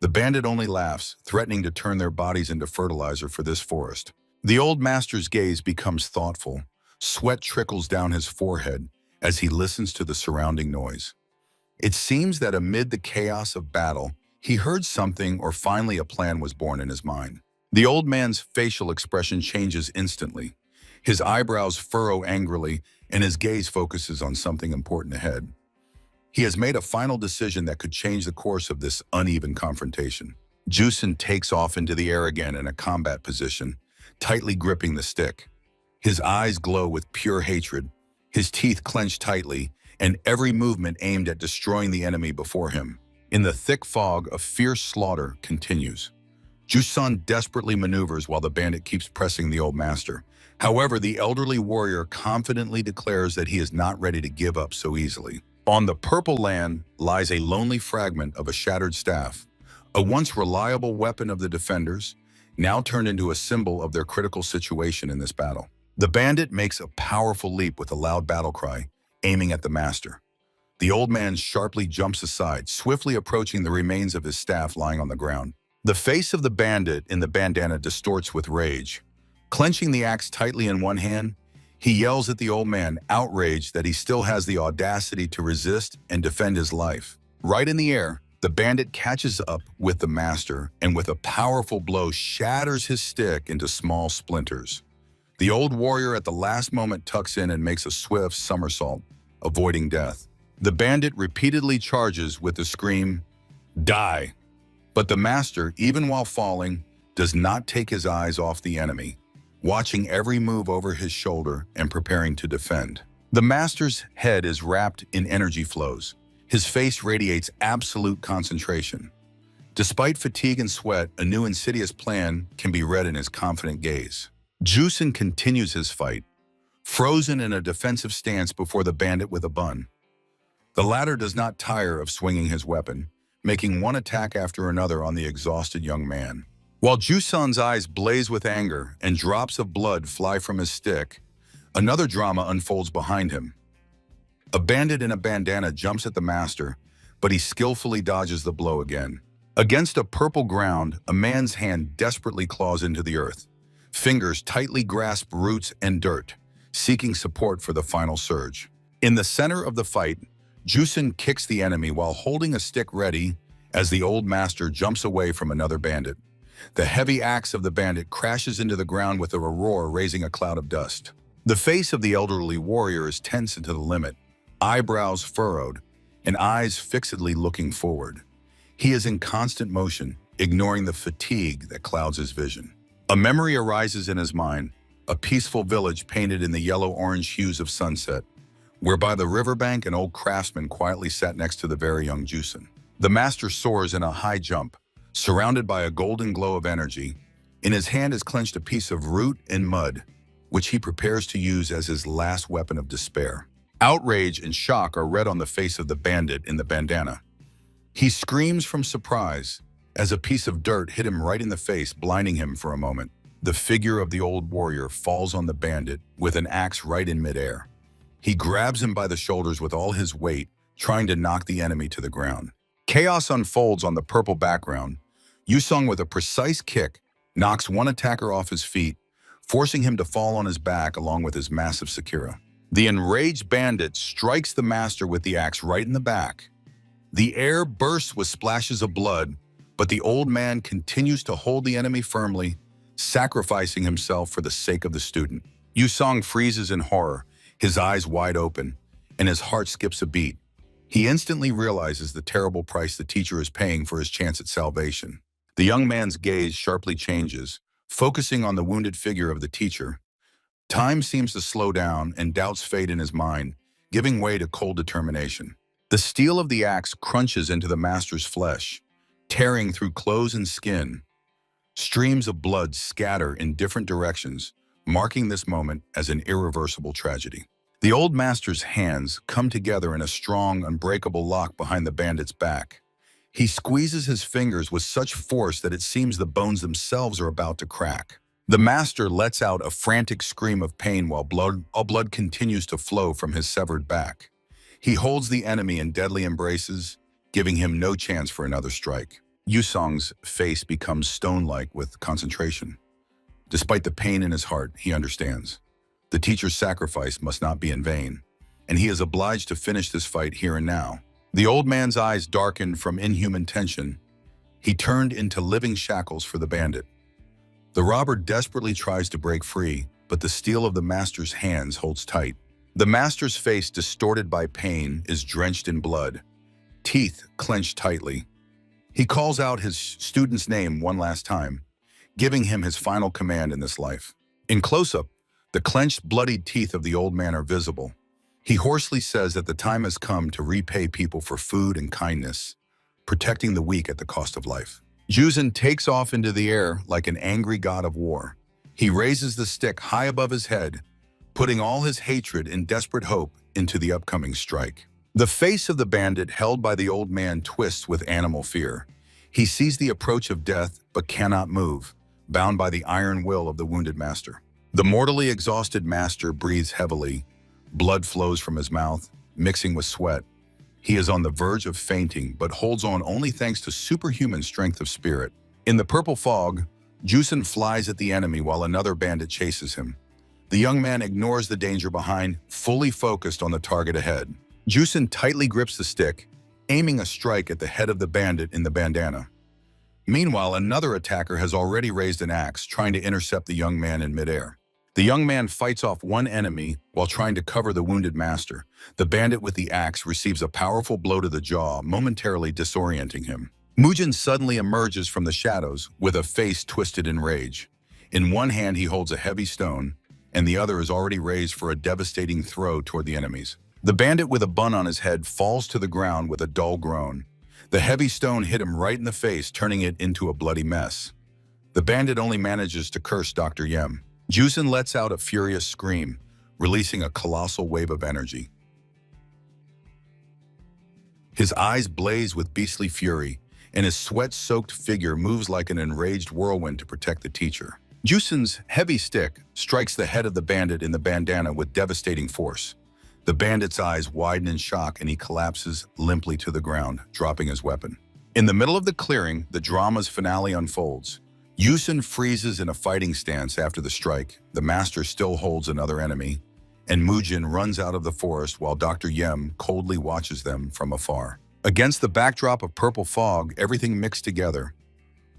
The bandit only laughs, threatening to turn their bodies into fertilizer for this forest. The old master's gaze becomes thoughtful. Sweat trickles down his forehead as he listens to the surrounding noise. It seems that amid the chaos of battle, he heard something, or finally a plan was born in his mind. The old man's facial expression changes instantly. His eyebrows furrow angrily, and his gaze focuses on something important ahead. He has made a final decision that could change the course of this uneven confrontation. Jusin takes off into the air again in a combat position, tightly gripping the stick. His eyes glow with pure hatred, his teeth clench tightly, and every movement aimed at destroying the enemy before him. In the thick fog, a fierce slaughter continues. Jusan desperately maneuvers while the bandit keeps pressing the old master. However, the elderly warrior confidently declares that he is not ready to give up so easily. On the purple land lies a lonely fragment of a shattered staff, a once reliable weapon of the defenders, now turned into a symbol of their critical situation in this battle. The bandit makes a powerful leap with a loud battle cry, aiming at the master. The old man sharply jumps aside, swiftly approaching the remains of his staff lying on the ground. The face of the bandit in the bandana distorts with rage. Clenching the axe tightly in one hand, He yells at the old man, outraged that he still has the audacity to resist and defend his life. Right in the air, the bandit catches up with the master and with a powerful blow shatters his stick into small splinters. The old warrior at the last moment tucks in and makes a swift somersault, avoiding death. The bandit repeatedly charges with the scream, "Die!" But the master, even while falling, does not take his eyes off the enemy, watching every move over his shoulder and preparing to defend. The master's head is wrapped in energy flows. His face radiates absolute concentration. Despite fatigue and sweat, a new insidious plan can be read in his confident gaze. Jusin continues his fight, frozen in a defensive stance before the bandit with a bun. The latter does not tire of swinging his weapon, making one attack after another on the exhausted young man. While Jusan's eyes blaze with anger and drops of blood fly from his stick, another drama unfolds behind him. A bandit in a bandana jumps at the master, but he skillfully dodges the blow again. Against a purple ground, a man's hand desperately claws into the earth. Fingers tightly grasp roots and dirt, seeking support for the final surge. In the center of the fight, Jusin kicks the enemy while holding a stick ready as the old master jumps away from another bandit. The heavy axe of the bandit crashes into the ground with a roar, raising a cloud of dust. The face of the elderly warrior is tense to the limit, eyebrows furrowed, and eyes fixedly looking forward. He is in constant motion, ignoring the fatigue that clouds his vision. A memory arises in his mind, a peaceful village painted in the yellow-orange hues of sunset, whereby the riverbank an old craftsman quietly sat next to the very young Jusin. The master soars in a high jump, surrounded by a golden glow of energy. In his hand is clenched a piece of root and mud, which he prepares to use as his last weapon of despair. Outrage and shock are read on the face of the bandit in the bandana. He screams from surprise as a piece of dirt hit him right in the face, blinding him for a moment. The figure of the old warrior falls on the bandit with an axe right in midair. He grabs him by the shoulders with all his weight, trying to knock the enemy to the ground. Chaos unfolds on the purple background. Yusung, with a precise kick, knocks one attacker off his feet, forcing him to fall on his back along with his massive Sakura. The enraged bandit strikes the master with the axe right in the back. The air bursts with splashes of blood, but the old man continues to hold the enemy firmly, sacrificing himself for the sake of the student. Yusung freezes in horror, his eyes wide open, and his heart skips a beat. He instantly realizes the terrible price the teacher is paying for his chance at salvation. The young man's gaze sharply changes, focusing on the wounded figure of the teacher. Time seems to slow down and doubts fade in his mind, giving way to cold determination. The steel of the axe crunches into the master's flesh, tearing through clothes and skin. Streams of blood scatter in different directions, marking this moment as an irreversible tragedy. The old master's hands come together in a strong, unbreakable lock behind the bandit's back. He squeezes his fingers with such force that it seems the bones themselves are about to crack. The master lets out a frantic scream of pain while blood continues to flow from his severed back. He holds the enemy in deadly embraces, giving him no chance for another strike. Yusong's face becomes stone-like with concentration. Despite the pain in his heart, he understands. The teacher's sacrifice must not be in vain, and he is obliged to finish this fight here and now. The old man's eyes darkened from inhuman tension. He turned into living shackles for the bandit. The robber desperately tries to break free, but the steel of the master's hands holds tight. The master's face, distorted by pain, is drenched in blood, teeth clenched tightly. He calls out his student's name one last time, giving him his final command in this life. In close-up, the clenched, bloodied teeth of the old man are visible. He hoarsely says that the time has come to repay people for food and kindness, protecting the weak at the cost of life. Jusin takes off into the air like an angry god of war. He raises the stick high above his head, putting all his hatred and desperate hope into the upcoming strike. The face of the bandit held by the old man twists with animal fear. He sees the approach of death but cannot move, bound by the iron will of the wounded master. The mortally exhausted master breathes heavily. Blood flows from his mouth, mixing with sweat. He is on the verge of fainting, but holds on only thanks to superhuman strength of spirit. In the purple fog, Jusin flies at the enemy while another bandit chases him. The young man ignores the danger behind, fully focused on the target ahead. Jusun tightly grips the stick, aiming a strike at the head of the bandit in the bandana. Meanwhile, another attacker has already raised an axe, trying to intercept the young man in midair. The young man fights off one enemy while trying to cover the wounded master. The bandit with the axe receives a powerful blow to the jaw, momentarily disorienting him. Mujin suddenly emerges from the shadows with a face twisted in rage. In one hand, he holds a heavy stone, and the other is already raised for a devastating throw toward the enemies. The bandit with a bun on his head falls to the ground with a dull groan. The heavy stone hit him right in the face, turning it into a bloody mess. The bandit only manages to curse Dr. Yem. Jusun lets out a furious scream, releasing a colossal wave of energy. His eyes blaze with beastly fury, and his sweat-soaked figure moves like an enraged whirlwind to protect the teacher. Jusun's heavy stick strikes the head of the bandit in the bandana with devastating force. The bandit's eyes widen in shock and he collapses limply to the ground, dropping his weapon. In the middle of the clearing, the drama's finale unfolds. Jusun freezes in a fighting stance after the strike. The master still holds another enemy, and Mujin runs out of the forest while Dr. Yem coldly watches them from afar. Against the backdrop of purple fog, everything mixed together.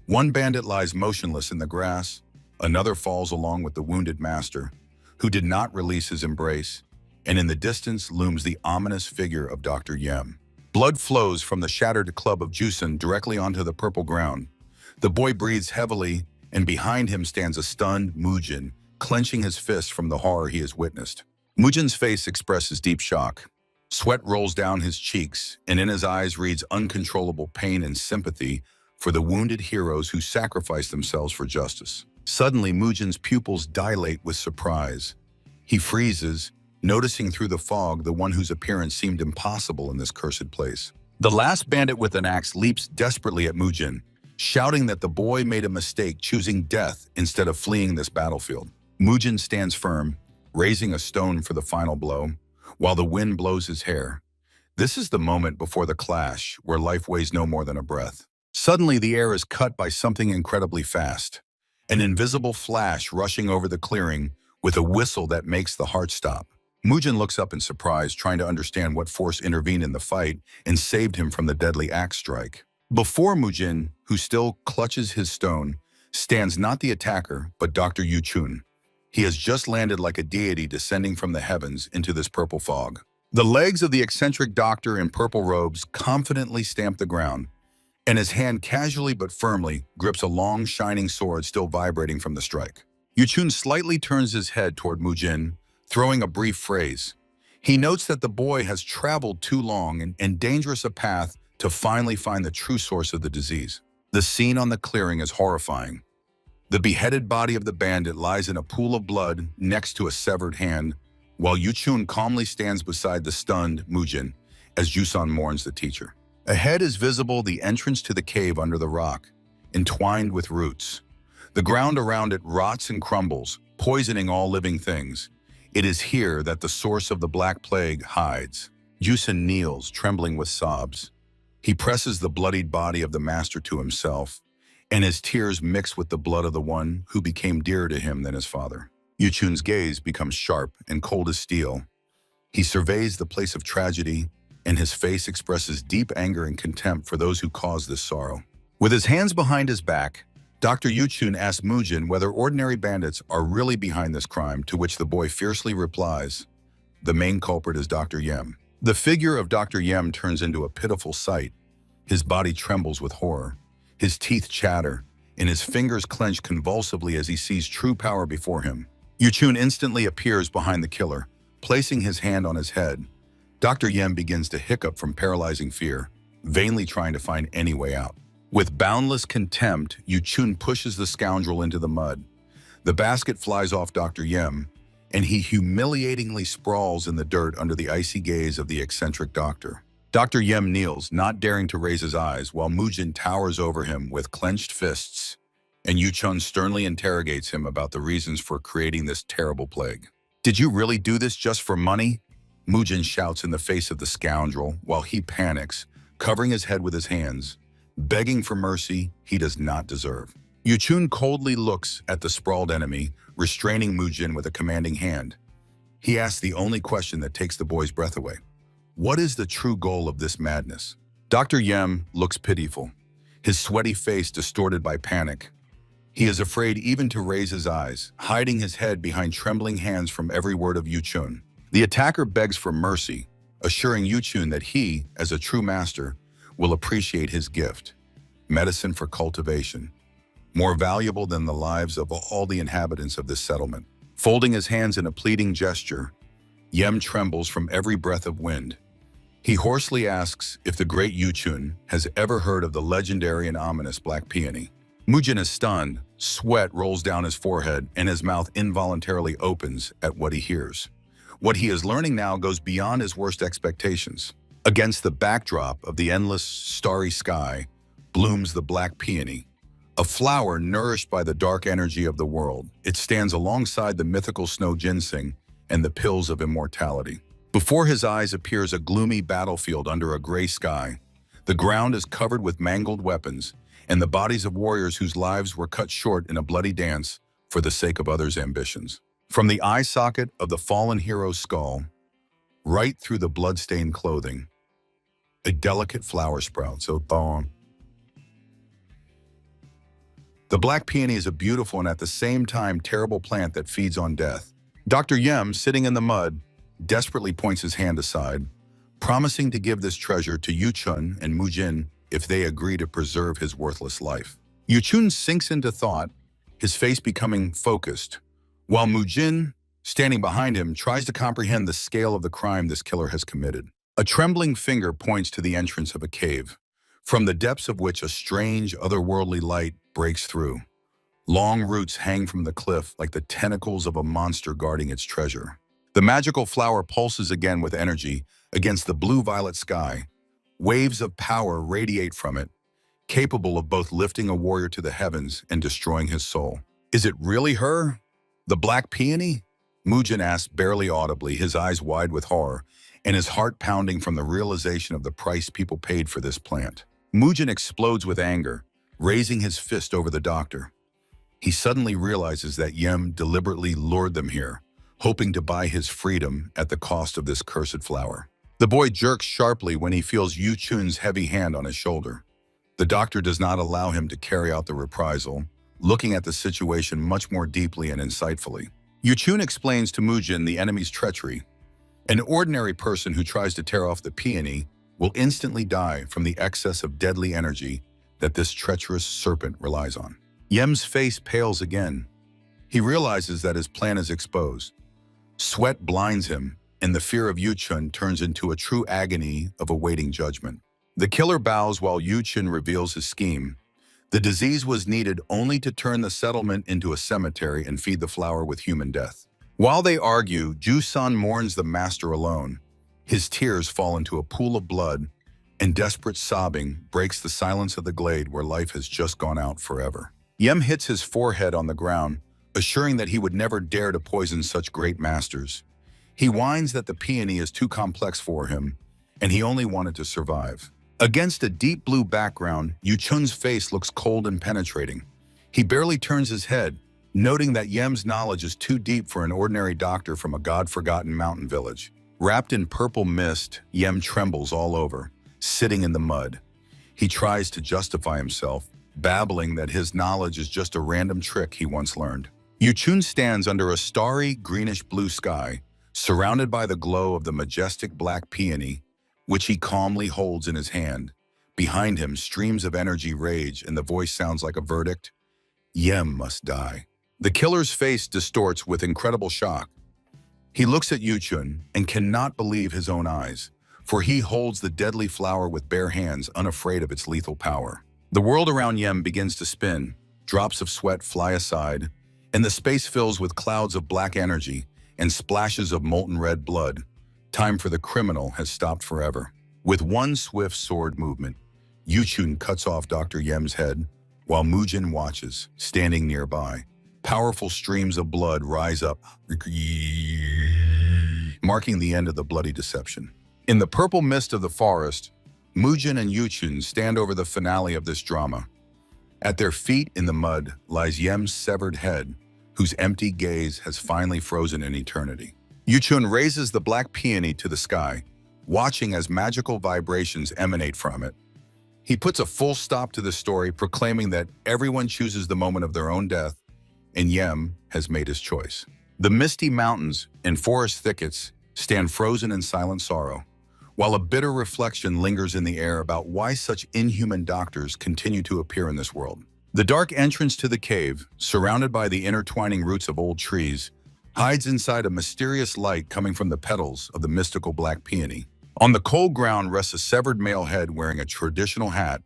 One bandit lies motionless in the grass, another falls along with the wounded master, who did not release his embrace, and in the distance looms the ominous figure of Dr. Yem. Blood flows from the shattered club of Jusun directly onto the purple ground. The boy breathes heavily, and behind him stands a stunned Mujin, clenching his fists from the horror he has witnessed. Mujin's face expresses deep shock. Sweat rolls down his cheeks, and in his eyes reads uncontrollable pain and sympathy for the wounded heroes who sacrificed themselves for justice. Suddenly, Mujin's pupils dilate with surprise. He freezes, noticing through the fog the one whose appearance seemed impossible in this cursed place. The last bandit with an axe leaps desperately at Mujin, shouting that the boy made a mistake choosing death instead of fleeing this battlefield. Mujin stands firm, raising a stone for the final blow, while the wind blows his hair. This is the moment before the clash, where life weighs no more than a breath. Suddenly, the air is cut by something incredibly fast. An invisible flash rushing over the clearing with a whistle that makes the heart stop. Mujin looks up in surprise, trying to understand what force intervened in the fight and saved him from the deadly axe strike. Before Mujin, who still clutches his stone, stands not the attacker, but Dr. Yuchun. He has just landed like a deity descending from the heavens into this purple fog. The legs of the eccentric doctor in purple robes confidently stamp the ground, and his hand casually but firmly grips a long, shining sword still vibrating from the strike. Yuchun slightly turns his head toward Mujin, throwing a brief phrase. He notes that the boy has traveled too long and dangerous a path to finally find the true source of the disease. The scene on the clearing is horrifying. The beheaded body of the bandit lies in a pool of blood next to a severed hand, while Yuchun calmly stands beside the stunned Mujin as Jusun mourns the teacher. Ahead is visible the entrance to the cave under the rock, entwined with roots. The ground around it rots and crumbles, poisoning all living things. It is here that the source of the Black Plague hides. Jusun kneels, trembling with sobs. He presses the bloodied body of the master to himself, and his tears mix with the blood of the one who became dearer to him than his father. Yuchun's gaze becomes sharp and cold as steel. He surveys the place of tragedy, and his face expresses deep anger and contempt for those who caused this sorrow. With his hands behind his back, Dr. Yuchun asks Mujin whether ordinary bandits are really behind this crime, to which the boy fiercely replies, "The main culprit is Dr. Yem." The figure of Dr. Yem turns into a pitiful sight. His body trembles with horror. His teeth chatter, and his fingers clench convulsively as he sees true power before him. Yuchun instantly appears behind the killer, placing his hand on his head. Dr. Yem begins to hiccup from paralyzing fear, vainly trying to find any way out. With boundless contempt, Yuchun pushes the scoundrel into the mud. The basket flies off Dr. Yem, and he humiliatingly sprawls in the dirt under the icy gaze of the eccentric doctor. Dr. Yem kneels, not daring to raise his eyes, while Mujin towers over him with clenched fists, and Yuchun sternly interrogates him about the reasons for creating this terrible plague. "Did you really do this just for money?" Mujin shouts in the face of the scoundrel, while he panics, covering his head with his hands, begging for mercy he does not deserve. Yuchun coldly looks at the sprawled enemy, restraining Mujin with a commanding hand. He asks the only question that takes the boy's breath away. What is the true goal of this madness? Dr. Yem looks pitiful, his sweaty face distorted by panic. He is afraid even to raise his eyes, hiding his head behind trembling hands from every word of Yuchun. The attacker begs for mercy, assuring Yuchun that he, as a true master, will appreciate his gift, medicine for cultivation, more valuable than the lives of all the inhabitants of this settlement. Folding his hands in a pleading gesture, Yem trembles from every breath of wind. He hoarsely asks if the great Yuchun has ever heard of the legendary and ominous Black Peony. Mujin is stunned, sweat rolls down his forehead, and his mouth involuntarily opens at what he hears. What he is learning now goes beyond his worst expectations. Against the backdrop of the endless, starry sky blooms the Black Peony, a flower nourished by the dark energy of the world. It stands alongside the mythical snow ginseng and the pills of immortality. Before his eyes appears a gloomy battlefield under a gray sky. The ground is covered with mangled weapons and the bodies of warriors whose lives were cut short in a bloody dance for the sake of others' ambitions. From the eye socket of the fallen hero's skull, right through the blood-stained clothing, a delicate flower sprouts, so thorn. The Black Peony is a beautiful and at the same time terrible plant that feeds on death. Dr. Yem, sitting in the mud, desperately points his hand aside, promising to give this treasure to Yuchun and Mujin if they agree to preserve his worthless life. Yuchun sinks into thought, his face becoming focused, while Mujin, standing behind him, tries to comprehend the scale of the crime this killer has committed. A trembling finger points to the entrance of a cave, from the depths of which a strange, otherworldly light breaks through. Long roots hang from the cliff like the tentacles of a monster guarding its treasure. The magical flower pulses again with energy against the blue-violet sky. Waves of power radiate from it, capable of both lifting a warrior to the heavens and destroying his soul. Is it really her? The Black Peony? Mujin asks barely audibly, his eyes wide with horror, and his heart pounding from the realization of the price people paid for this plant. Mujin explodes with anger, raising his fist over the doctor. He suddenly realizes that Yem deliberately lured them here, hoping to buy his freedom at the cost of this cursed flower. The boy jerks sharply when he feels Yuchun's heavy hand on his shoulder. The doctor does not allow him to carry out the reprisal, looking at the situation much more deeply and insightfully. Yuchun explains to Mujin the enemy's treachery. An ordinary person who tries to tear off the peony will instantly die from the excess of deadly energy that this treacherous serpent relies on. Yem's face pales again. He realizes that his plan is exposed. Sweat blinds him, and the fear of Yuchun turns into a true agony of awaiting judgment. The killer bows while Yuchun reveals his scheme. The disease was needed only to turn the settlement into a cemetery and feed the flower with human death. While they argue, Ju-san mourns the master alone. His tears fall into a pool of blood, and desperate sobbing breaks the silence of the glade where life has just gone out forever. Yem hits his forehead on the ground, assuring that he would never dare to poison such great masters. He whines that the peony is too complex for him, and he only wanted to survive. Against a deep blue background, Yuchun's face looks cold and penetrating. He barely turns his head, noting that Yem's knowledge is too deep for an ordinary doctor from a god-forgotten mountain village. Wrapped in purple mist, Yem trembles all over, sitting in the mud. He tries to justify himself, babbling that his knowledge is just a random trick he once learned. Yuchun stands under a starry, greenish-blue sky, surrounded by the glow of the majestic Black Peony, which he calmly holds in his hand. Behind him, streams of energy rage, and the voice sounds like a verdict. Yem must die. The killer's face distorts with incredible shock. He looks at Yuchun and cannot believe his own eyes, for he holds the deadly flower with bare hands, unafraid of its lethal power. The world around Yem begins to spin, drops of sweat fly aside, and the space fills with clouds of black energy and splashes of molten red blood. Time for the criminal has stopped forever. With one swift sword movement, Yuchun cuts off Dr. Yem's head, while Mujin watches, standing nearby. Powerful streams of blood rise up, marking the end of the bloody deception. In the purple mist of the forest, Mujin and Yuchun stand over the finale of this drama. At their feet in the mud lies Yem's severed head, whose empty gaze has finally frozen in eternity. Yuchun raises the black peony to the sky, watching as magical vibrations emanate from it. He puts a full stop to the story, proclaiming that everyone chooses the moment of their own death, and Yem has made his choice. The misty mountains and forest thickets stand frozen in silent sorrow, while a bitter reflection lingers in the air about why such inhuman doctors continue to appear in this world. The dark entrance to the cave, surrounded by the intertwining roots of old trees, hides inside a mysterious light coming from the petals of the mystical black peony. On the cold ground rests a severed male head wearing a traditional hat,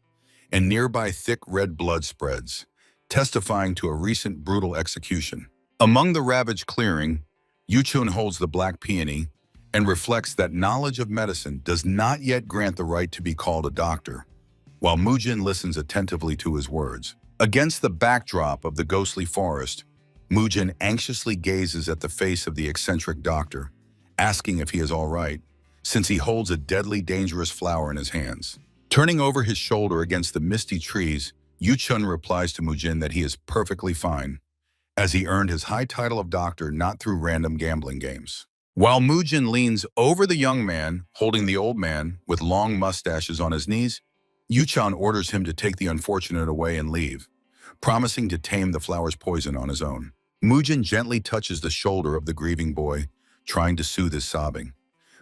and nearby thick red blood spreads, testifying to a recent brutal execution. Among the ravaged clearing, Yuchun holds the black peony and reflects that knowledge of medicine does not yet grant the right to be called a doctor, while Mujin listens attentively to his words. Against the backdrop of the ghostly forest, Mujin anxiously gazes at the face of the eccentric doctor, asking if he is all right, since he holds a deadly dangerous flower in his hands. Turning over his shoulder against the misty trees, Yuchun replies to Mujin that he is perfectly fine, as he earned his high title of doctor not through random gambling games. While Mujin leans over the young man, holding the old man with long mustaches on his knees, Yuchun orders him to take the unfortunate away and leave, promising to tame the flower's poison on his own. Mujin gently touches the shoulder of the grieving boy, trying to soothe his sobbing.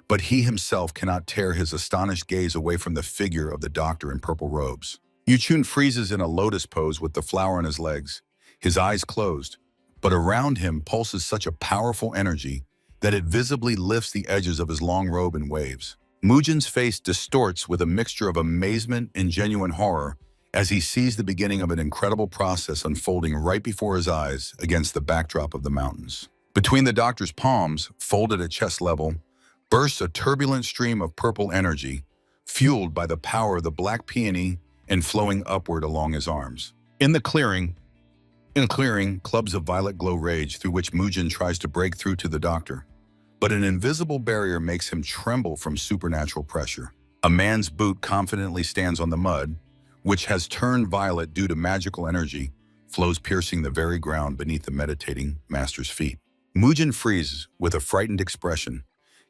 But he himself cannot tear his astonished gaze away from the figure of the doctor in purple robes. Yuchun freezes in a lotus pose with the flower on his legs, his eyes closed, but around him pulses such a powerful energy that it visibly lifts the edges of his long robe in waves. Mujin's face distorts with a mixture of amazement and genuine horror as he sees the beginning of an incredible process unfolding right before his eyes against the backdrop of the mountains. Between the doctor's palms, folded at chest level, bursts a turbulent stream of purple energy, fueled by the power of the black peony and flowing upward along his arms. In the clearing, clubs of violet glow rage through which Mujin tries to break through to the doctor. But an invisible barrier makes him tremble from supernatural pressure. A man's boot confidently stands on the mud, which has turned violet due to magical energy, flows piercing the very ground beneath the meditating master's feet. Mujin freezes with a frightened expression,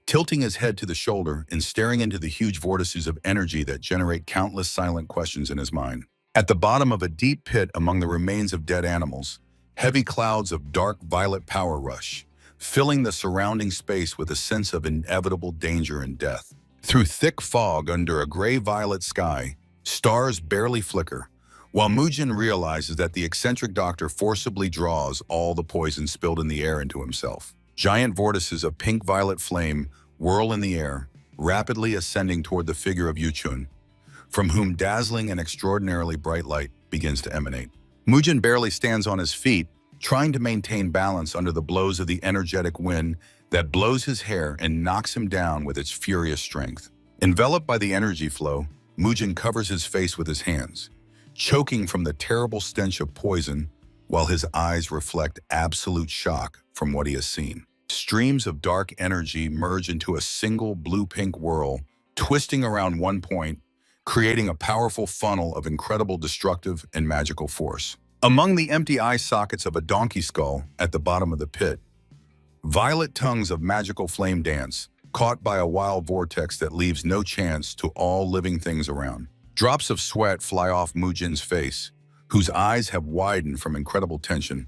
tilting his head to the shoulder and staring into the huge vortices of energy that generate countless silent questions in his mind. At the bottom of a deep pit among the remains of dead animals, heavy clouds of dark violet power rush, filling the surrounding space with a sense of inevitable danger and death. Through thick fog under a gray-violet sky, stars barely flicker, while Mujin realizes that the eccentric doctor forcibly draws all the poison spilled in the air into himself. Giant vortices of pink-violet flame whirl in the air, rapidly ascending toward the figure of Yuchun, from whom dazzling and extraordinarily bright light begins to emanate. Mujin barely stands on his feet, trying to maintain balance under the blows of the energetic wind that blows his hair and knocks him down with its furious strength. Enveloped by the energy flow, Mujin covers his face with his hands, choking from the terrible stench of poison, while his eyes reflect absolute shock from what he has seen. Streams of dark energy merge into a single blue-pink whirl, twisting around one point, creating a powerful funnel of incredible destructive and magical force. Among the empty eye sockets of a donkey skull at the bottom of the pit, violet tongues of magical flame dance, caught by a wild vortex that leaves no chance to all living things around. Drops of sweat fly off Mujin's face, whose eyes have widened from incredible tension,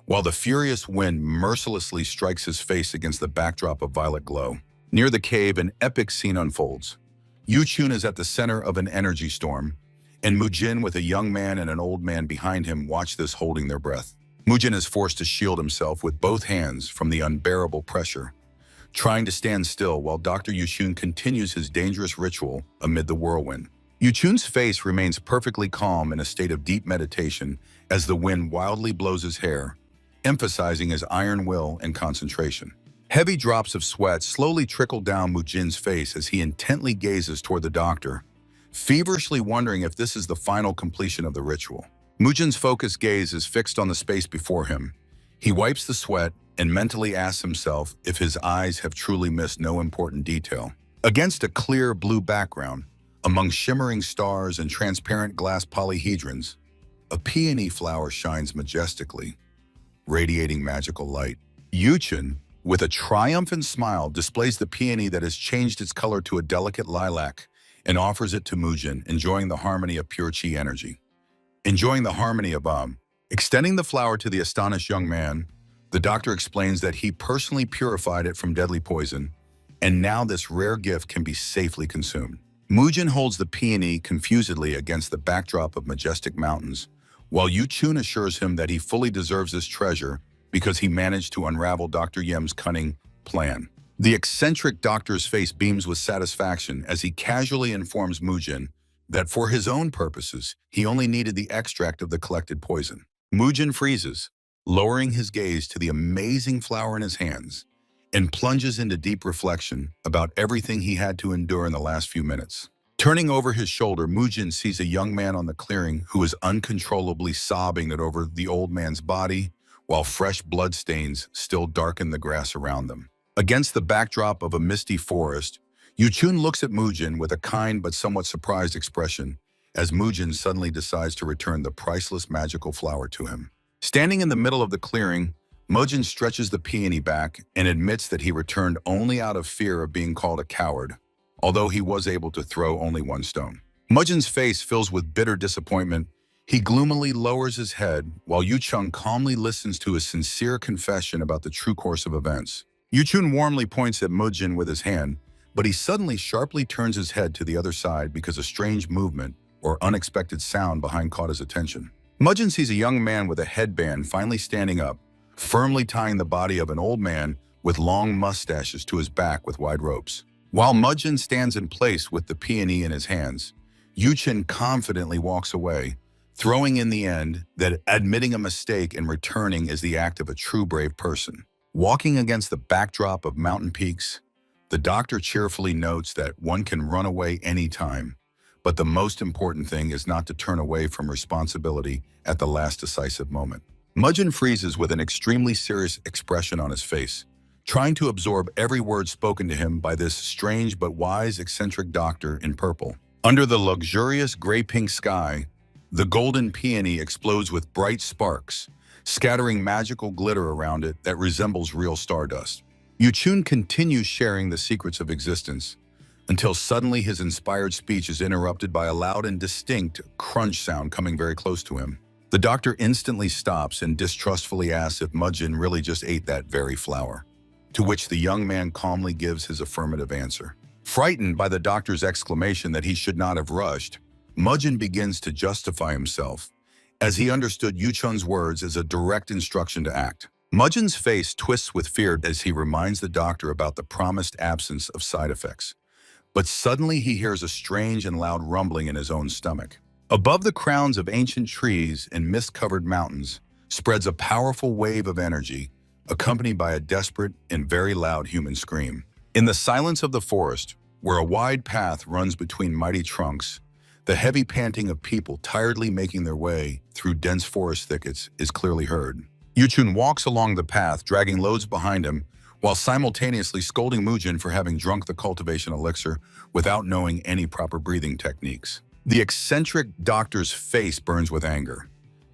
while the furious wind mercilessly strikes his face against the backdrop of violet glow. Near the cave, an epic scene unfolds. Yuchun is at the center of an energy storm, and Mujin, with a young man and an old man behind him, watch this holding their breath. Mujin is forced to shield himself with both hands from the unbearable pressure, trying to stand still while Dr. Yuchun continues his dangerous ritual amid the whirlwind. Yuchun's face remains perfectly calm in a state of deep meditation as the wind wildly blows his hair, emphasizing his iron will and concentration. Heavy drops of sweat slowly trickle down Mujin's face as he intently gazes toward the doctor, feverishly wondering if this is the final completion of the ritual. Mujin's focused gaze is fixed on the space before him. He wipes the sweat and mentally asks himself if his eyes have truly missed no important detail. Against a clear blue background, among shimmering stars and transparent glass polyhedrons, a peony flower shines majestically, radiating magical light. Yuchun, with a triumphant smile, displays the peony that has changed its color to a delicate lilac and offers it to Mujin, enjoying the harmony of pure chi energy. Enjoying the harmony of extending the flower to the astonished young man, the doctor explains that he personally purified it from deadly poison, and now this rare gift can be safely consumed. Mujin holds the peony confusedly against the backdrop of majestic mountains, while Yuchun assures him that he fully deserves this treasure because he managed to unravel Dr. Yem's cunning plan. The eccentric doctor's face beams with satisfaction as he casually informs Mujin that for his own purposes, he only needed the extract of the collected poison. Mujin freezes, lowering his gaze to the amazing flower in his hands, and plunges into deep reflection about everything he had to endure in the last few minutes. Turning over his shoulder, Mujin sees a young man on the clearing who is uncontrollably sobbing over the old man's body, while fresh bloodstains still darken the grass around them. Against the backdrop of a misty forest, Yuchun looks at Mujin with a kind but somewhat surprised expression as Mujin suddenly decides to return the priceless magical flower to him. Standing in the middle of the clearing, Mujin stretches the peony back and admits that he returned only out of fear of being called a coward, although he was able to throw only one stone. Mujin's face fills with bitter disappointment. He gloomily lowers his head while Yuchun calmly listens to his sincere confession about the true course of events. Yuchun warmly points at Mujin with his hand, but he suddenly sharply turns his head to the other side because a strange movement or unexpected sound behind caught his attention. Mujin sees a young man with a headband finally standing up, firmly tying the body of an old man with long mustaches to his back with wide ropes. While Mujin stands in place with the peony in his hands, Yuchun confidently walks away, throwing in the end that admitting a mistake and returning is the act of a true brave person. Walking against the backdrop of mountain peaks, the doctor cheerfully notes that one can run away anytime, but the most important thing is not to turn away from responsibility at the last decisive moment. Mujin freezes with an extremely serious expression on his face, trying to absorb every word spoken to him by this strange but wise eccentric doctor in purple. Under the luxurious gray-pink sky, the golden peony explodes with bright sparks, scattering magical glitter around it that resembles real stardust. Yuchun continues sharing the secrets of existence until suddenly his inspired speech is interrupted by a loud and distinct crunch sound coming very close to him. The doctor instantly stops and distrustfully asks if Mujin really just ate that very flower, to which the young man calmly gives his affirmative answer. Frightened by the doctor's exclamation that he should not have rushed, Mujin begins to justify himself, as he understood Yuchun's words as a direct instruction to act. Mujin's face twists with fear as he reminds the doctor about the promised absence of side effects. But suddenly he hears a strange and loud rumbling in his own stomach. Above the crowns of ancient trees and mist-covered mountains spreads a powerful wave of energy, accompanied by a desperate and very loud human scream. In the silence of the forest, where a wide path runs between mighty trunks, the heavy panting of people tiredly making their way through dense forest thickets is clearly heard. Yuchun walks along the path, dragging loads behind him, while simultaneously scolding Mujin for having drunk the cultivation elixir without knowing any proper breathing techniques. The eccentric doctor's face burns with anger.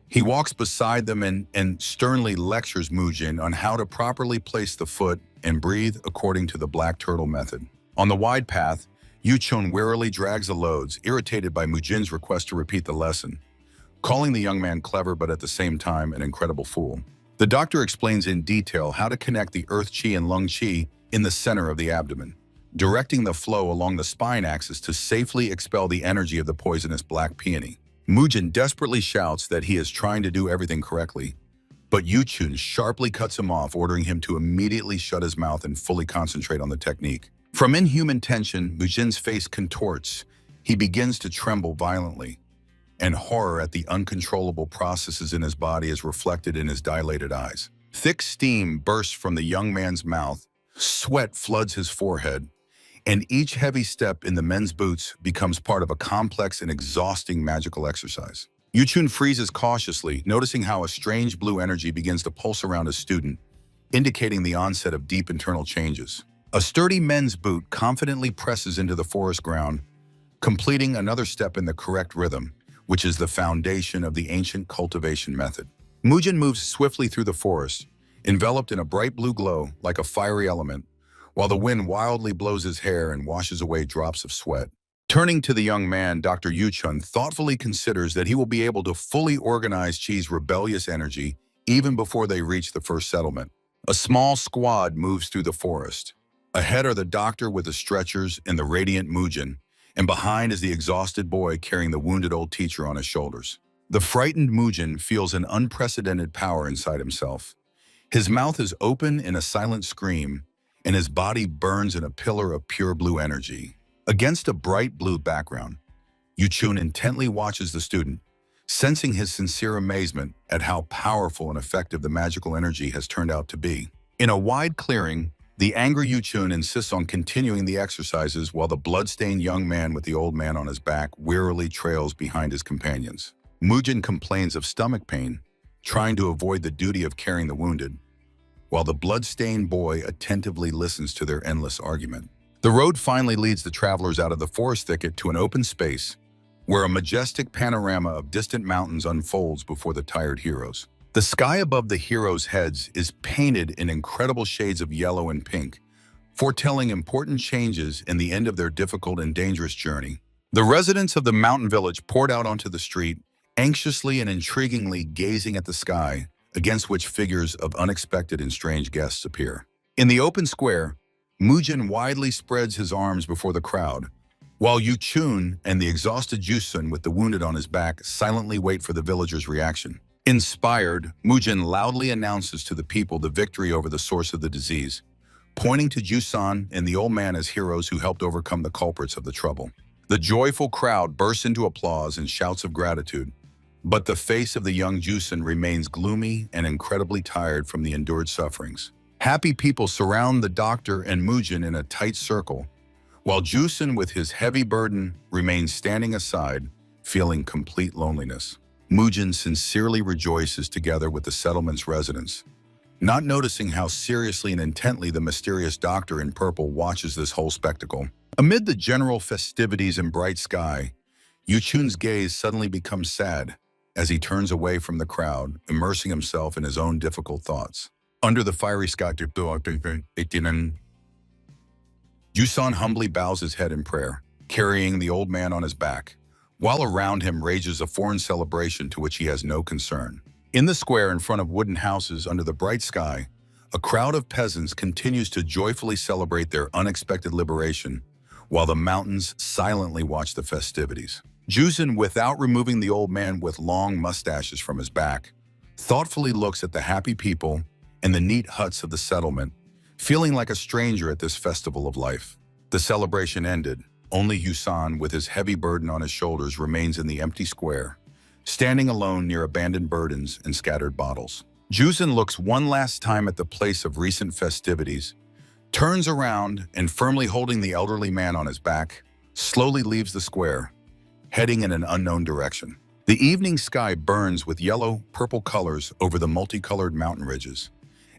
He walks beside them and sternly lectures Mujin on how to properly place the foot and breathe according to the black turtle method. On the wide path, Yuchun wearily drags the loads, irritated by Mujin's request to repeat the lesson, calling the young man clever but at the same time an incredible fool. The doctor explains in detail how to connect the earth chi and lung chi in the center of the abdomen, directing the flow along the spine axis to safely expel the energy of the poisonous black peony. Mujin desperately shouts that he is trying to do everything correctly, but Yuchun sharply cuts him off, ordering him to immediately shut his mouth and fully concentrate on the technique. From inhuman tension, Mujin's face contorts. He begins to tremble violently, and horror at the uncontrollable processes in his body is reflected in his dilated eyes. Thick steam bursts from the young man's mouth, sweat floods his forehead, and each heavy step in the men's boots becomes part of a complex and exhausting magical exercise. Yuchun freezes cautiously, noticing how a strange blue energy begins to pulse around his student, indicating the onset of deep internal changes. A sturdy men's boot confidently presses into the forest ground, completing another step in the correct rhythm, which is the foundation of the ancient cultivation method. Mujin moves swiftly through the forest, enveloped in a bright blue glow like a fiery element, while the wind wildly blows his hair and washes away drops of sweat. Turning to the young man, Dr. Yuchun thoughtfully considers that he will be able to fully organize Chi's rebellious energy even before they reach the first settlement. A small squad moves through the forest. Ahead are the doctor with the stretchers and the radiant Mujin, and behind is the exhausted boy carrying the wounded old teacher on his shoulders. The frightened Mujin feels an unprecedented power inside himself. His mouth is open in a silent scream, and his body burns in a pillar of pure blue energy. Against a bright blue background, Yuchun intently watches the student, sensing his sincere amazement at how powerful and effective the magical energy has turned out to be. In a wide clearing, the angry Yuchun insists on continuing the exercises while the blood-stained young man with the old man on his back wearily trails behind his companions. Mujin complains of stomach pain, trying to avoid the duty of carrying the wounded, while the blood-stained boy attentively listens to their endless argument. The road finally leads the travelers out of the forest thicket to an open space where a majestic panorama of distant mountains unfolds before the tired heroes. The sky above the heroes' heads is painted in incredible shades of yellow and pink, foretelling important changes in the end of their difficult and dangerous journey. The residents of the mountain village poured out onto the street, anxiously and intriguingly gazing at the sky, against which figures of unexpected and strange guests appear. In the open square, Mujin widely spreads his arms before the crowd, while Yuchun and the exhausted Jusun with the wounded on his back silently wait for the villagers' reaction. Inspired, Mujin loudly announces to the people the victory over the source of the disease, pointing to Jusan and the old man as heroes who helped overcome the culprits of the trouble. The joyful crowd bursts into applause and shouts of gratitude, but the face of the young Jusun remains gloomy and incredibly tired from the endured sufferings. Happy people surround the doctor and Mujin in a tight circle, while Jusun with his heavy burden remains standing aside, feeling complete loneliness. Mujin sincerely rejoices together with the settlement's residents, not noticing how seriously and intently the mysterious doctor in purple watches this whole spectacle. Amid the general festivities and bright sky, Yuchun's gaze suddenly becomes sad as he turns away from the crowd, immersing himself in his own difficult thoughts. Under the fiery sky, Jusan humbly bows his head in prayer, carrying the old man on his back, while around him rages a foreign celebration to which he has no concern. In the square in front of wooden houses under the bright sky, a crowd of peasants continues to joyfully celebrate their unexpected liberation, while the mountains silently watch the festivities. Jusan, without removing the old man with long mustaches from his back, thoughtfully looks at the happy people and the neat huts of the settlement, feeling like a stranger at this festival of life. The celebration ended. Only Yusan, with his heavy burden on his shoulders, remains in the empty square, standing alone near abandoned burdens and scattered bottles. Jusan looks one last time at the place of recent festivities, turns around, and firmly holding the elderly man on his back, slowly leaves the square, heading in an unknown direction. The evening sky burns with yellow-purple colors over the multicolored mountain ridges,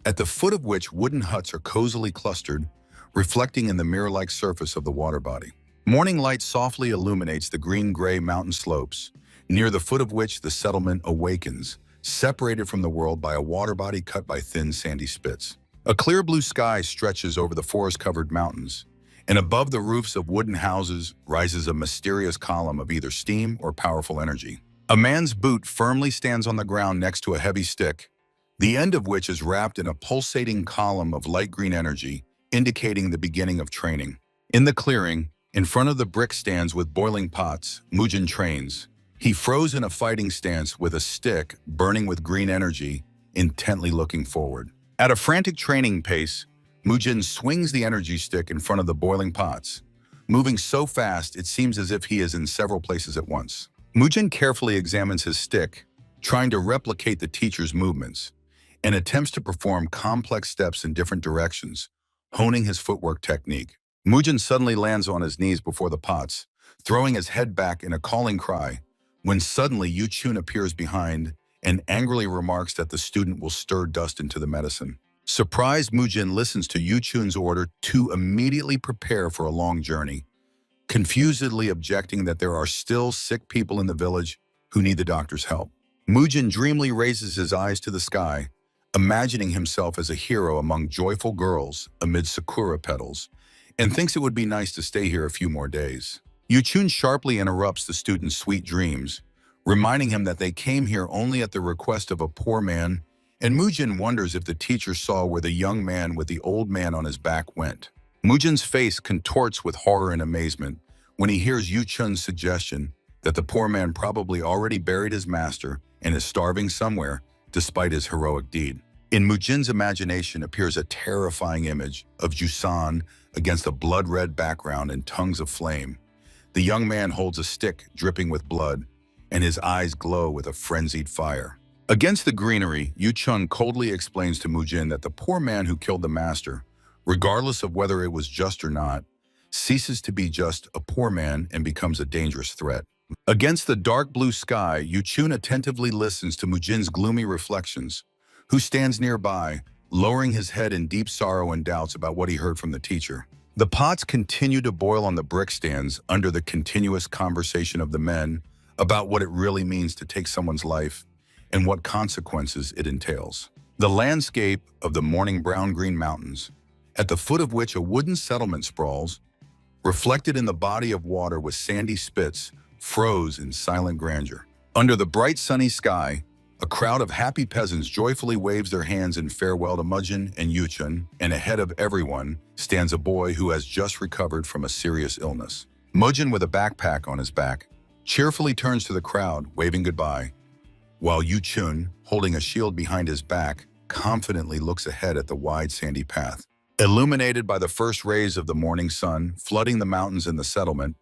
at the foot of which wooden huts are cozily clustered, reflecting in the mirror-like surface of the water body. Morning light softly illuminates the green-gray mountain slopes, near the foot of which the settlement Awakens, separated from the world by a water body cut by thin sandy spits. A clear blue sky stretches over the forest-covered mountains, and above the roofs of wooden houses rises a mysterious column of either steam or powerful energy. A man's boot firmly stands on the ground next to a heavy stick, the end of which is wrapped in a pulsating column of light green energy, indicating the beginning of training. In the clearing, in front of the brick stands with boiling pots, Mujin trains. He froze in a fighting stance with a stick burning with green energy, intently looking forward. At a frantic training pace, Mujin swings the energy stick in front of the boiling pots, moving so fast it seems as if he is in several places at once. Mujin carefully examines his stick, trying to replicate the teacher's movements, and attempts to perform complex steps in different directions, honing his footwork technique. Mujin suddenly lands on his knees before the pots, throwing his head back in a calling cry, when suddenly Yuchun appears behind and angrily remarks that the student will stir dust into the medicine. Surprised, Mujin listens to Yuchun's order to immediately prepare for a long journey, confusedly objecting that there are still sick people in the village who need the doctor's help. Mujin dreamily raises his eyes to the sky, imagining himself as a hero among joyful girls amid sakura petals, and thinks it would be nice to stay here a few more days. Yuchun sharply interrupts the student's sweet dreams, reminding him that they came here only at the request of a poor man, and Mujin wonders if the teacher saw where the young man with the old man on his back went. Mujin's face contorts with horror and amazement when he hears Yuchun's suggestion that the poor man probably already buried his master and is starving somewhere despite his heroic deed. In Mujin's imagination appears a terrifying image of Jusan against a blood-red background and tongues of flame. The young man holds a stick dripping with blood, and his eyes glow with a frenzied fire. Against the greenery, Yuchun coldly explains to Mujin that the poor man who killed the master, regardless of whether it was just or not, ceases to be just a poor man and becomes a dangerous threat. Against the dark blue sky, Yuchun attentively listens to Mujin's gloomy reflections, who stands nearby, lowering his head in deep sorrow and doubts about what he heard from the teacher. The pots continue to boil on the brick stands under the continuous conversation of the men about what it really means to take someone's life and what consequences it entails. The landscape of the morning brown-green mountains, at the foot of which a wooden settlement sprawls, reflected in the body of water with sandy spits, froze in silent grandeur. Under the bright sunny sky, a crowd of happy peasants joyfully waves their hands in farewell to Mujin and Yuchun, and ahead of everyone stands a boy who has just recovered from a serious illness. Mujin, with a backpack on his back, cheerfully turns to the crowd, waving goodbye, while Yuchun, holding a shield behind his back, confidently looks ahead at the wide sandy path. Illuminated by the first rays of the morning sun flooding the mountains in the settlement,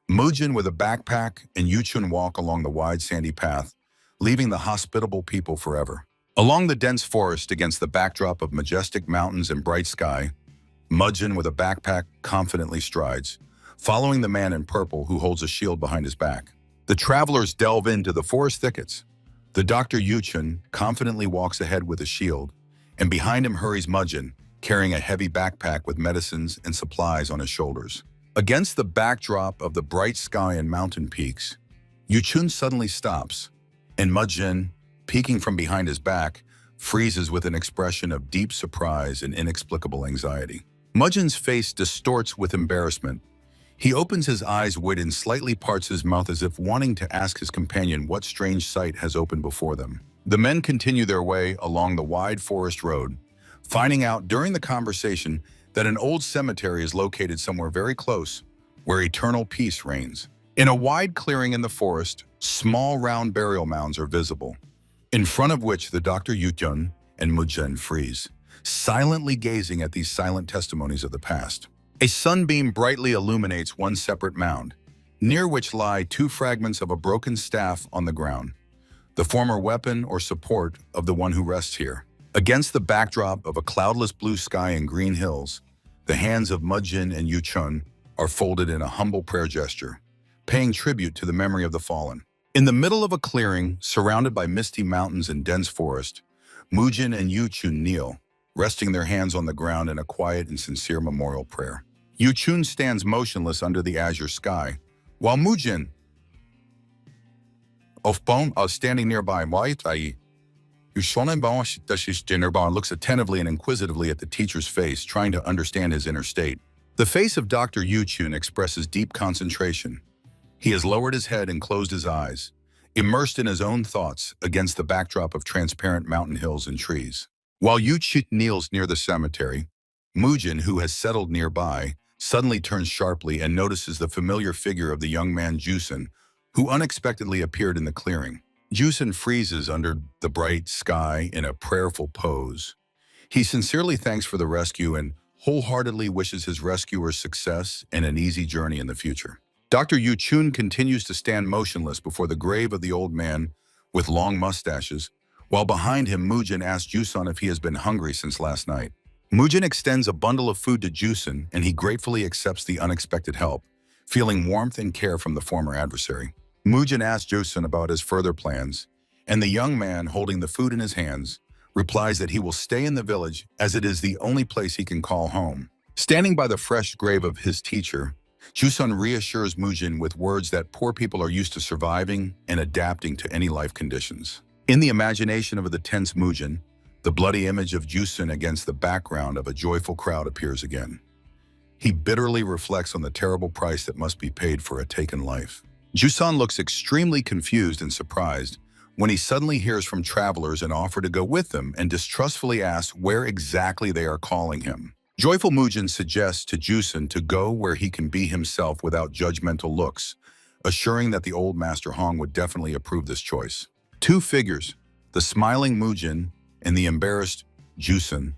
Mujin with a backpack and Yuchun walk along the wide sandy path, leaving the hospitable people forever. Along the dense forest against the backdrop of majestic mountains and bright sky, Mujin with a backpack confidently strides, following the man in purple who holds a shield behind his back. The travelers delve into the forest thickets. The Dr. Yuchun confidently walks ahead with a shield, and behind him hurries Mujin, carrying a heavy backpack with medicines and supplies on his shoulders. Against the backdrop of the bright sky and mountain peaks, Yuchun suddenly stops, and Mujin, peeking from behind his back, freezes with an expression of deep surprise and inexplicable anxiety. Mujin's face distorts with embarrassment. He opens his eyes wide and slightly parts his mouth as if wanting to ask his companion what strange sight has opened before them. The men continue their way along the wide forest road, finding out during the conversation that an old cemetery is located somewhere very close, where eternal peace reigns. In a wide clearing in the forest, small round burial mounds are visible, in front of which the Dr. Yuchun and Mujin freeze, silently gazing at these silent testimonies of the past. A sunbeam brightly illuminates one separate mound, near which lie two fragments of a broken staff on the ground, the former weapon or support of the one who rests here. Against the backdrop of a cloudless blue sky and green hills, the hands of Mujin and Yuchun are folded in a humble prayer gesture, paying tribute to the memory of the fallen. In the middle of a clearing, surrounded by misty mountains and dense forest, Mujin and Yuchun kneel, resting their hands on the ground in a quiet and sincere memorial prayer. Yuchun stands motionless under the azure sky, while Mujin, standing nearby, looks attentively and inquisitively at the teacher's face, trying to understand his inner state. The face of Dr. Yuchun expresses deep concentration. He has lowered his head and closed his eyes, immersed in his own thoughts against the backdrop of transparent mountain hills and trees. While Yuchun kneels near the cemetery, Mujin, who has settled nearby, suddenly turns sharply and notices the familiar figure of the young man Jusen, who unexpectedly appeared in the clearing. Jusen freezes under the bright sky in a prayerful pose. He sincerely thanks for the rescue and wholeheartedly wishes his rescuers success and an easy journey in the future. Dr. Yuchun continues to stand motionless before the grave of the old man with long mustaches, while behind him Mujin asks Jusen if he has been hungry since last night. Mujin extends a bundle of food to Jusen, and he gratefully accepts the unexpected help, feeling warmth and care from the former adversary. Mujin asks Jusen about his further plans, and the young man, holding the food in his hands, replies that he will stay in the village as it is the only place he can call home. Standing by the fresh grave of his teacher, Jusun reassures Mujin with words that poor people are used to surviving and adapting to any life conditions. In the imagination of the tense Mujin, the bloody image of Jusun against the background of a joyful crowd appears again. He bitterly reflects on the terrible price that must be paid for a taken life. Jusun looks extremely confused and surprised when he suddenly hears from travelers and offer to go with them and distrustfully asks where exactly they are calling him. Joyful Mujin suggests to Jusun to go where he can be himself without judgmental looks, assuring that the old Master Hong would definitely approve this choice. Two figures, the smiling Mujin and the embarrassed Jusun,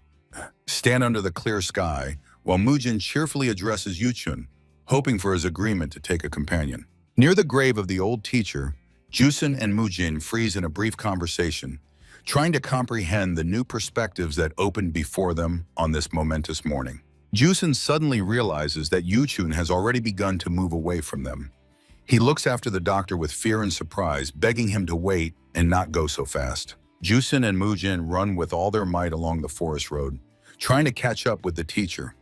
stand under the clear sky while Mujin cheerfully addresses Yuchun, hoping for his agreement to take a companion. Near the grave of the old teacher, Jusun and Mujin freeze in a brief conversation, trying to comprehend the new perspectives that opened before them on this momentous morning. Jusun suddenly realizes that Yuchun has already begun to move away from them. He looks after the doctor with fear and surprise, begging him to wait and not go so fast. Jusun and Mujin run with all their might along the forest road, trying to catch up with the teacher.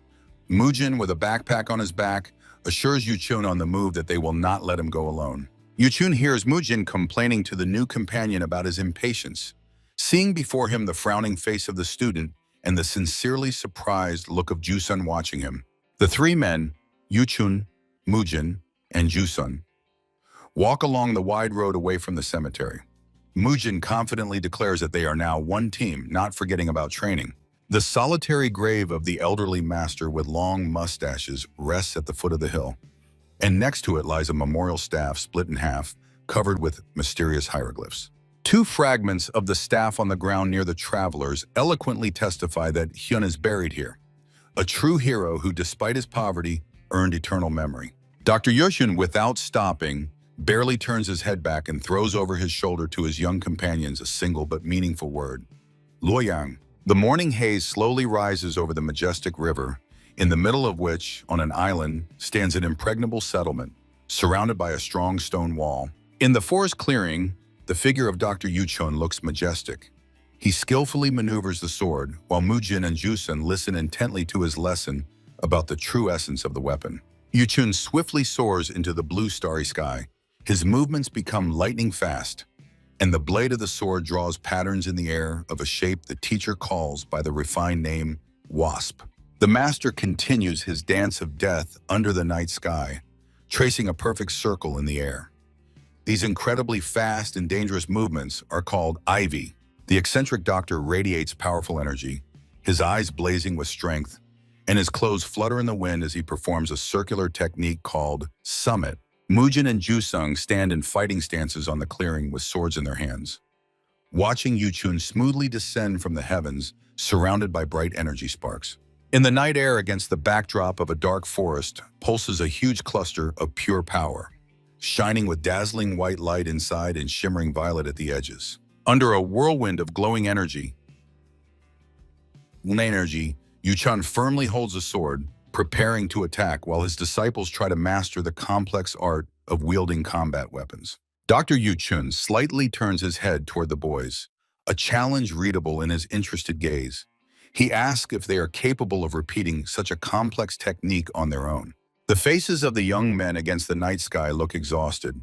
Mujin, with a backpack on his back, assures Yuchun on the move that they will not let him go alone. Yuchun hears Mujin complaining to the new companion about his impatience, seeing before him the frowning face of the student and the sincerely surprised look of Jusun watching him. The three men, Yuchun, Mujin, and Jusun, walk along the wide road away from the cemetery. Mujin confidently declares that they are now one team, not forgetting about training. The solitary grave of the elderly master with long mustaches rests at the foot of the hill, and next to it lies a memorial staff split in half, covered with mysterious hieroglyphs. Two fragments of the staff on the ground near the travelers eloquently testify that Hyun is buried here, a true hero who, despite his poverty, earned eternal memory. Dr. Yushun, without stopping, barely turns his head back and throws over his shoulder to his young companions a single but meaningful word: Luoyang. The morning haze slowly rises over the majestic river, in the middle of which, on an island, stands an impregnable settlement, surrounded by a strong stone wall. In the forest clearing, the figure of Dr. Yuchun looks majestic. He skillfully maneuvers the sword, while Mujin and Jusun listen intently to his lesson about the true essence of the weapon. Yuchun swiftly soars into the blue starry sky. His movements become lightning fast, and the blade of the sword draws patterns in the air of a shape the teacher calls by the refined name Wasp. The master continues his dance of death under the night sky, tracing a perfect circle in the air. These incredibly fast and dangerous movements are called Ivy. The eccentric doctor radiates powerful energy, his eyes blazing with strength, and his clothes flutter in the wind as he performs a circular technique called Summit. Mujin and Jusung stand in fighting stances on the clearing with swords in their hands, watching Yuchun smoothly descend from the heavens, surrounded by bright energy sparks. In the night air, against the backdrop of a dark forest, pulses a huge cluster of pure power, shining with dazzling white light inside and shimmering violet at the edges. Under a whirlwind of glowing energy, Yuchun firmly holds a sword, preparing to attack while his disciples try to master the complex art of wielding combat weapons. Dr. Yuchun slightly turns his head toward the boys, a challenge readable in his interested gaze. He asks if they are capable of repeating such a complex technique on their own. The faces of the young men against the night sky look exhausted.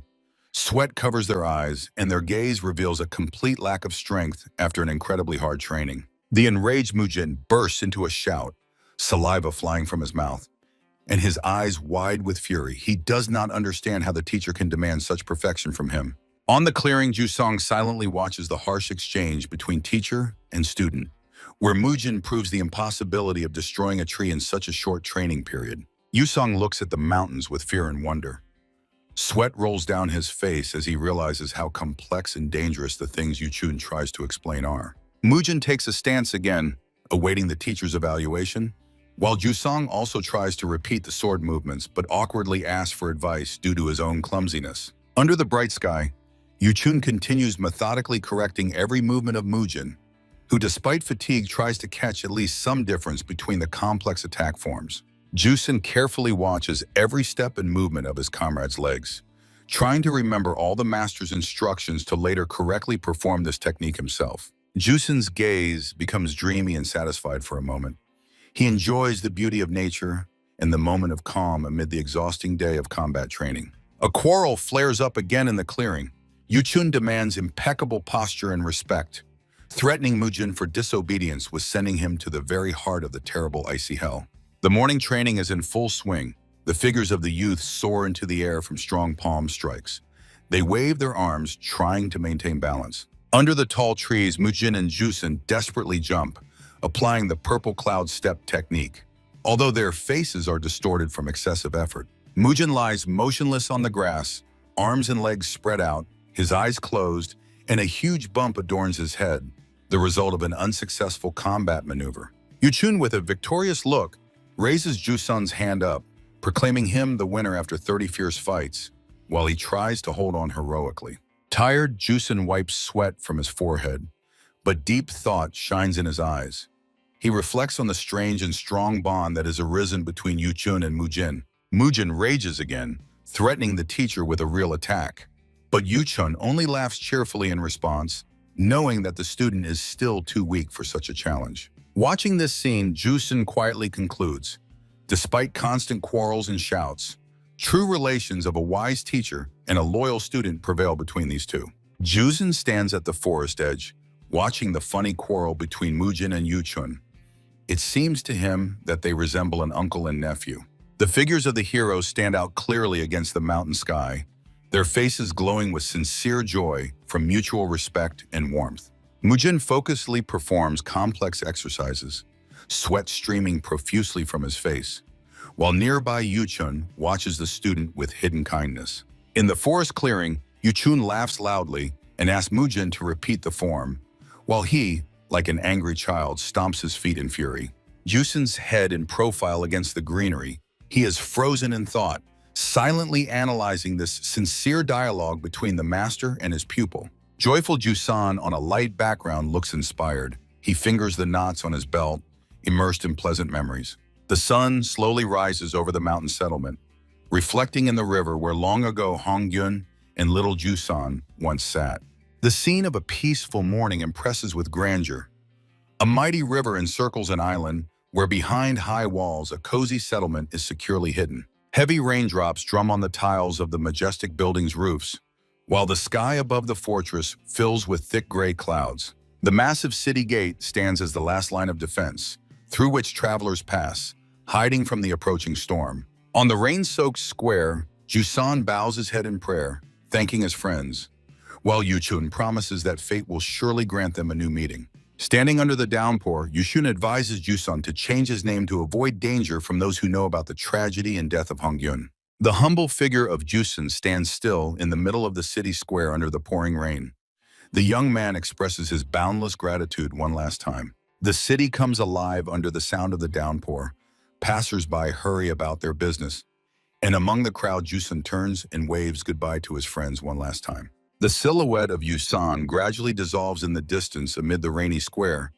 Sweat covers their eyes, and their gaze reveals a complete lack of strength after an incredibly hard training. The enraged Mujin bursts into a shout, saliva flying from his mouth, and his eyes wide with fury. He does not understand how the teacher can demand such perfection from him. On the clearing, Jusong silently watches the harsh exchange between teacher and student, where Mujin proves the impossibility of destroying a tree in such a short training period. Yusong looks at the mountains with fear and wonder. Sweat rolls down his face as he realizes how complex and dangerous the things Yuchun tries to explain are. Mujin takes a stance again, awaiting the teacher's evaluation, while Jusong also tries to repeat the sword movements but awkwardly asks for advice due to his own clumsiness. Under the bright sky, Yuchun continues methodically correcting every movement of Mujin, who despite fatigue tries to catch at least some difference between the complex attack forms. Jusun carefully watches every step and movement of his comrade's legs, trying to remember all the master's instructions to later correctly perform this technique himself. Jusun's gaze becomes dreamy and satisfied for a moment. He enjoys the beauty of nature and the moment of calm amid the exhausting day of combat training. A quarrel flares up again in the clearing. Yuchun demands impeccable posture and respect, threatening Mujin for disobedience with sending him to the very heart of the terrible icy hell. The morning training is in full swing. The figures of the youth soar into the air from strong palm strikes. They wave their arms, trying to maintain balance. Under the tall trees, Mujin and Jusun desperately jump, applying the purple cloud step technique. Although their faces are distorted from excessive effort, Mujin lies motionless on the grass, arms and legs spread out, his eyes closed, and a huge bump adorns his head, the result of an unsuccessful combat maneuver. Yuchun, with a victorious look, raises Jusun's hand up, proclaiming him the winner after 30 fierce fights, while he tries to hold on heroically. Tired, Jusun wipes sweat from his forehead, but deep thought shines in his eyes. He reflects on the strange and strong bond that has arisen between Yuchun and Mujin. Mujin rages again, threatening the teacher with a real attack. But Yuchun only laughs cheerfully in response, knowing that the student is still too weak for such a challenge. Watching this scene, Jusun quietly concludes, despite constant quarrels and shouts, true relations of a wise teacher and a loyal student prevail between these two. Jusun stands at the forest edge, watching the funny quarrel between Mujin and Yuchun. It seems to him that they resemble an uncle and nephew. The figures of the heroes stand out clearly against the mountain sky, their faces glowing with sincere joy from mutual respect and warmth. Mujin focusedly performs complex exercises, sweat streaming profusely from his face, while nearby Yuchun watches the student with hidden kindness. In the forest clearing, Yuchun laughs loudly and asks Mujin to repeat the form, while he, like an angry child, stomps his feet in fury. Jusun's head in profile against the greenery, he is frozen in thought, silently analyzing this sincere dialogue between the master and his pupil. Joyful Jusun on a light background looks inspired. He fingers the knots on his belt, immersed in pleasant memories. The sun slowly rises over the mountain settlement, reflecting in the river where long ago Hongyun and little Jusun once sat. The scene of a peaceful morning impresses with grandeur. A mighty river encircles an island where behind high walls a cozy settlement is securely hidden. Heavy raindrops drum on the tiles of the majestic building's roofs, while the sky above the fortress fills with thick gray clouds. The massive city gate stands as the last line of defense, through which travelers pass, hiding from the approaching storm. On the rain-soaked square, Jusun bows his head in prayer, thanking his friends, while Yuchun promises that fate will surely grant them a new meeting. Standing under the downpour, Yuchun advises Jusun to change his name to avoid danger from those who know about the tragedy and death of Hongyun. The humble figure of Jusun stands still in the middle of the city square under the pouring rain. The young man expresses his boundless gratitude one last time. The city comes alive under the sound of the downpour. Passers-by hurry about their business, and among the crowd Jusun turns and waves goodbye to his friends one last time. The silhouette of Yusun gradually dissolves in the distance amid the rainy square,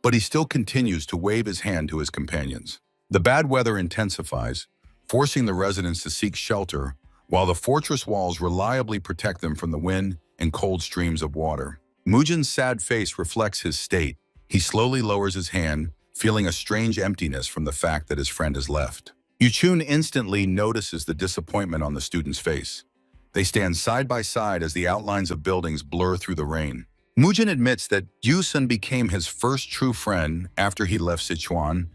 but he still continues to wave his hand to his companions. The bad weather intensifies, forcing the residents to seek shelter, while the fortress walls reliably protect them from the wind and cold streams of water. Mujin's sad face reflects his state. He slowly lowers his hand, feeling a strange emptiness from the fact that his friend has left. Yuchun instantly notices the disappointment on the student's face. They stand side by side as the outlines of buildings blur through the rain. Mujin admits that Jusun became his first true friend after he left Sichuan,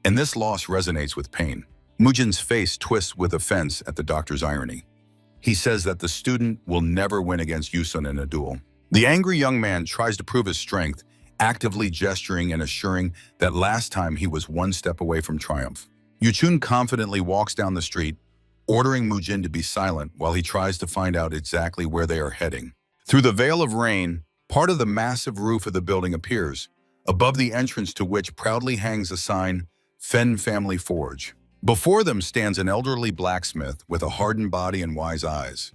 and this loss resonates with pain. Mujin's face twists with offense at the doctor's irony. He says that the student will never win against Jusun in a duel. The angry young man tries to prove his strength, actively gesturing and assuring that last time he was one step away from triumph. Yuchun confidently walks down the street, ordering Mujin to be silent while he tries to find out exactly where they are heading. Through the veil of rain, part of the massive roof of the building appears, above the entrance to which proudly hangs a sign, Fen Family Forge. Before them stands an elderly blacksmith with a hardened body and wise eyes.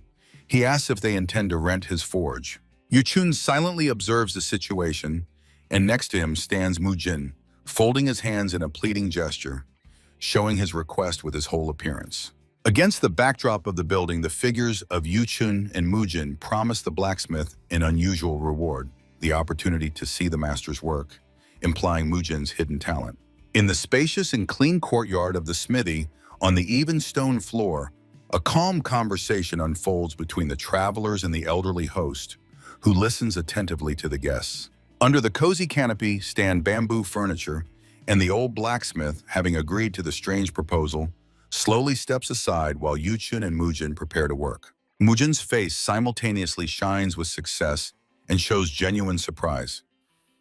He asks if they intend to rent his forge. Yuchun silently observes the situation, and next to him stands Mujin, folding his hands in a pleading gesture, showing his request with his whole appearance. Against the backdrop of the building, the figures of Yuchun and Mujin promise the blacksmith an unusual reward, the opportunity to see the master's work, implying Mujin's hidden talent. In the spacious and clean courtyard of the smithy, On the even stone floor, a calm conversation unfolds between the travelers and the elderly host, who listens attentively to the guests. Under the cozy canopy stand bamboo furniture, and the old blacksmith, having agreed to the strange proposal, slowly steps aside while Yuchun and Mujin prepare to work. Mujin's face simultaneously shines with success and shows genuine surprise.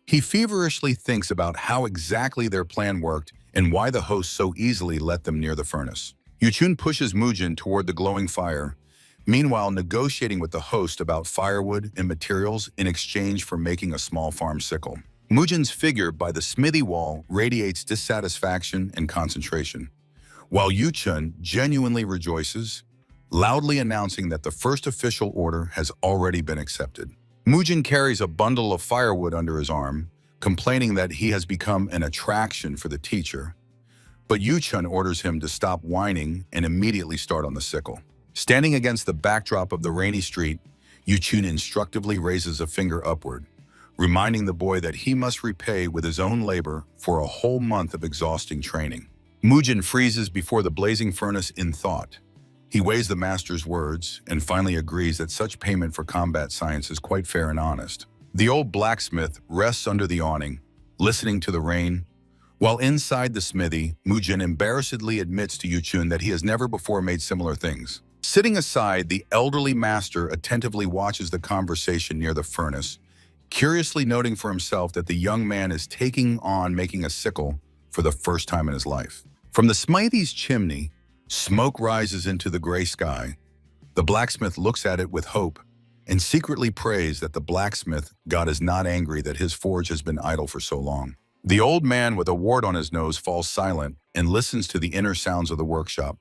He feverishly thinks about how exactly their plan worked and why the host so easily let them near the furnace. Yuchun pushes Mujin toward the glowing fire, meanwhile negotiating with the host about firewood and materials in exchange for making a small farm sickle. Mujin's figure by the smithy wall radiates dissatisfaction and concentration, while Yuchun genuinely rejoices, loudly announcing that the first official order has already been accepted. Mujin carries a bundle of firewood under his arm, complaining that he has become an attraction for the teacher, but Yuchun orders him to stop whining and immediately start on the sickle. Standing against the backdrop of the rainy street, Yuchun instructively raises a finger upward, reminding the boy that he must repay with his own labor for a whole month of exhausting training. Mujin freezes before the blazing furnace in thought. He weighs the master's words and finally agrees that such payment for combat science is quite fair and honest. The old blacksmith rests under the awning, listening to the rain, while inside the smithy, Mujin embarrassedly admits to Yuchun that he has never before made similar things. Sitting aside, the elderly master attentively watches the conversation near the furnace, curiously noting for himself that the young man is taking on making a sickle for the first time in his life. From the smithy's chimney, smoke rises into the gray sky. The blacksmith looks at it with hope and secretly prays that the blacksmith god is not angry that his forge has been idle for so long. The old man with a wart on his nose falls silent and listens to the inner sounds of the workshop,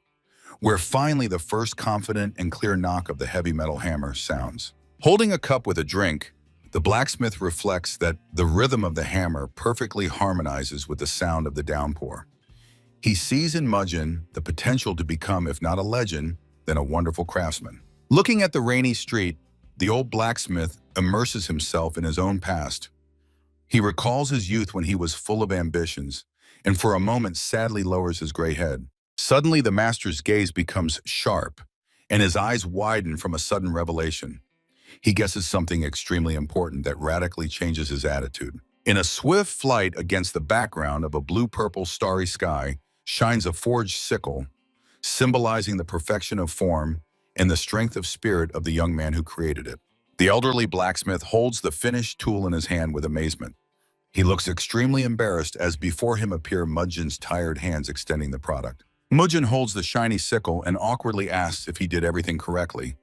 where finally the first confident and clear knock of the heavy metal hammer sounds. Holding a cup with a drink, the blacksmith reflects that the rhythm of the hammer perfectly harmonizes with the sound of the downpour. He sees in Mujin the potential to become, if not a legend, then a wonderful craftsman. Looking at the rainy street, the old blacksmith immerses himself in his own past. He recalls his youth when he was full of ambitions, and for a moment sadly lowers his gray head. Suddenly, the master's gaze becomes sharp, and his eyes widen from a sudden revelation. He guesses something extremely important that radically changes his attitude. In a swift flight against the background of a blue-purple starry sky shines a forged sickle, symbolizing the perfection of form and the strength of spirit of the young man who created it. The elderly blacksmith holds the finished tool in his hand with amazement. He looks extremely embarrassed as before him appear Mujin's tired hands extending the product. Mujin holds the shiny sickle and awkwardly asks if he did everything correctly,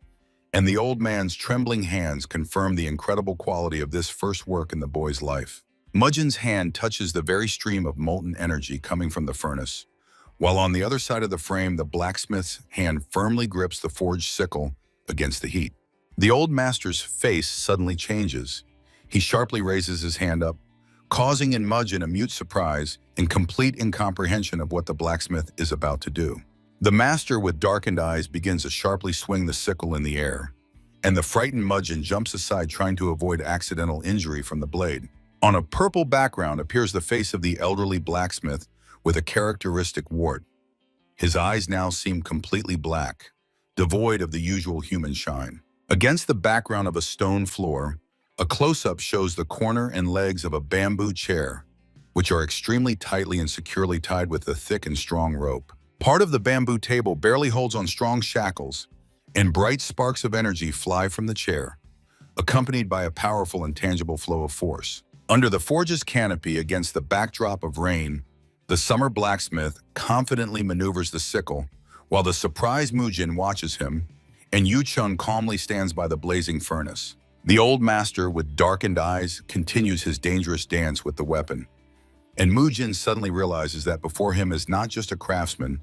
and the old man's trembling hands confirm the incredible quality of this first work in the boy's life. Mujin's hand touches the very stream of molten energy coming from the furnace, while on the other side of the frame, the blacksmith's hand firmly grips the forged sickle against the heat. The old master's face suddenly changes. He sharply raises his hand up, causing in Mujin a mute surprise and complete incomprehension of what the blacksmith is about to do. The master with darkened eyes begins to sharply swing the sickle in the air, and the frightened Mujin jumps aside trying to avoid accidental injury from the blade. On a purple background appears the face of the elderly blacksmith with a characteristic wart. His eyes now seem completely black, devoid of the usual human shine. Against the background of a stone floor, a close-up shows the corner and legs of a bamboo chair, which are extremely tightly and securely tied with a thick and strong rope. Part of the bamboo table barely holds on strong shackles, and bright sparks of energy fly from the chair, accompanied by a powerful and tangible flow of force. Under the forge's canopy against the backdrop of rain, the summer blacksmith confidently maneuvers the sickle, while the surprised Mujin watches him, and Yuchun calmly stands by the blazing furnace. The old master, with darkened eyes, continues his dangerous dance with the weapon, and Mujin suddenly realizes that before him is not just a craftsman,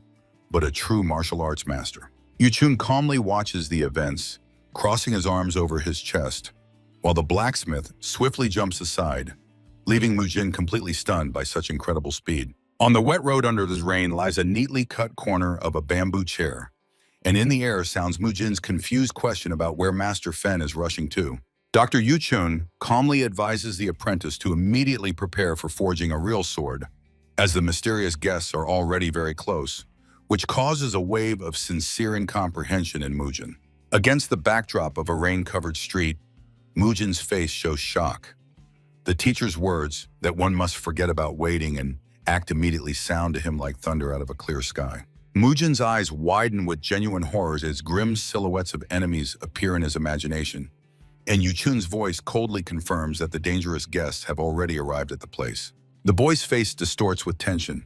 but a true martial arts master. Yuchun calmly watches the events, crossing his arms over his chest, while the blacksmith swiftly jumps aside, leaving Mujin completely stunned by such incredible speed. On the wet road under the rain lies a neatly cut corner of a bamboo chair, and in the air sounds Mujin's confused question about where Master Fen is rushing to. Dr. Yuchun calmly advises the apprentice to immediately prepare for forging a real sword, as the mysterious guests are already very close, which causes a wave of sincere incomprehension in Mujin. Against the backdrop of a rain-covered street, Mujin's face shows shock. The teacher's words that one must forget about waiting and act immediately sound to him like thunder out of a clear sky. Mujin's eyes widen with genuine horror as grim silhouettes of enemies appear in his imagination, and Yuchun's voice coldly confirms that the dangerous guests have already arrived at the place. The boy's face distorts with tension.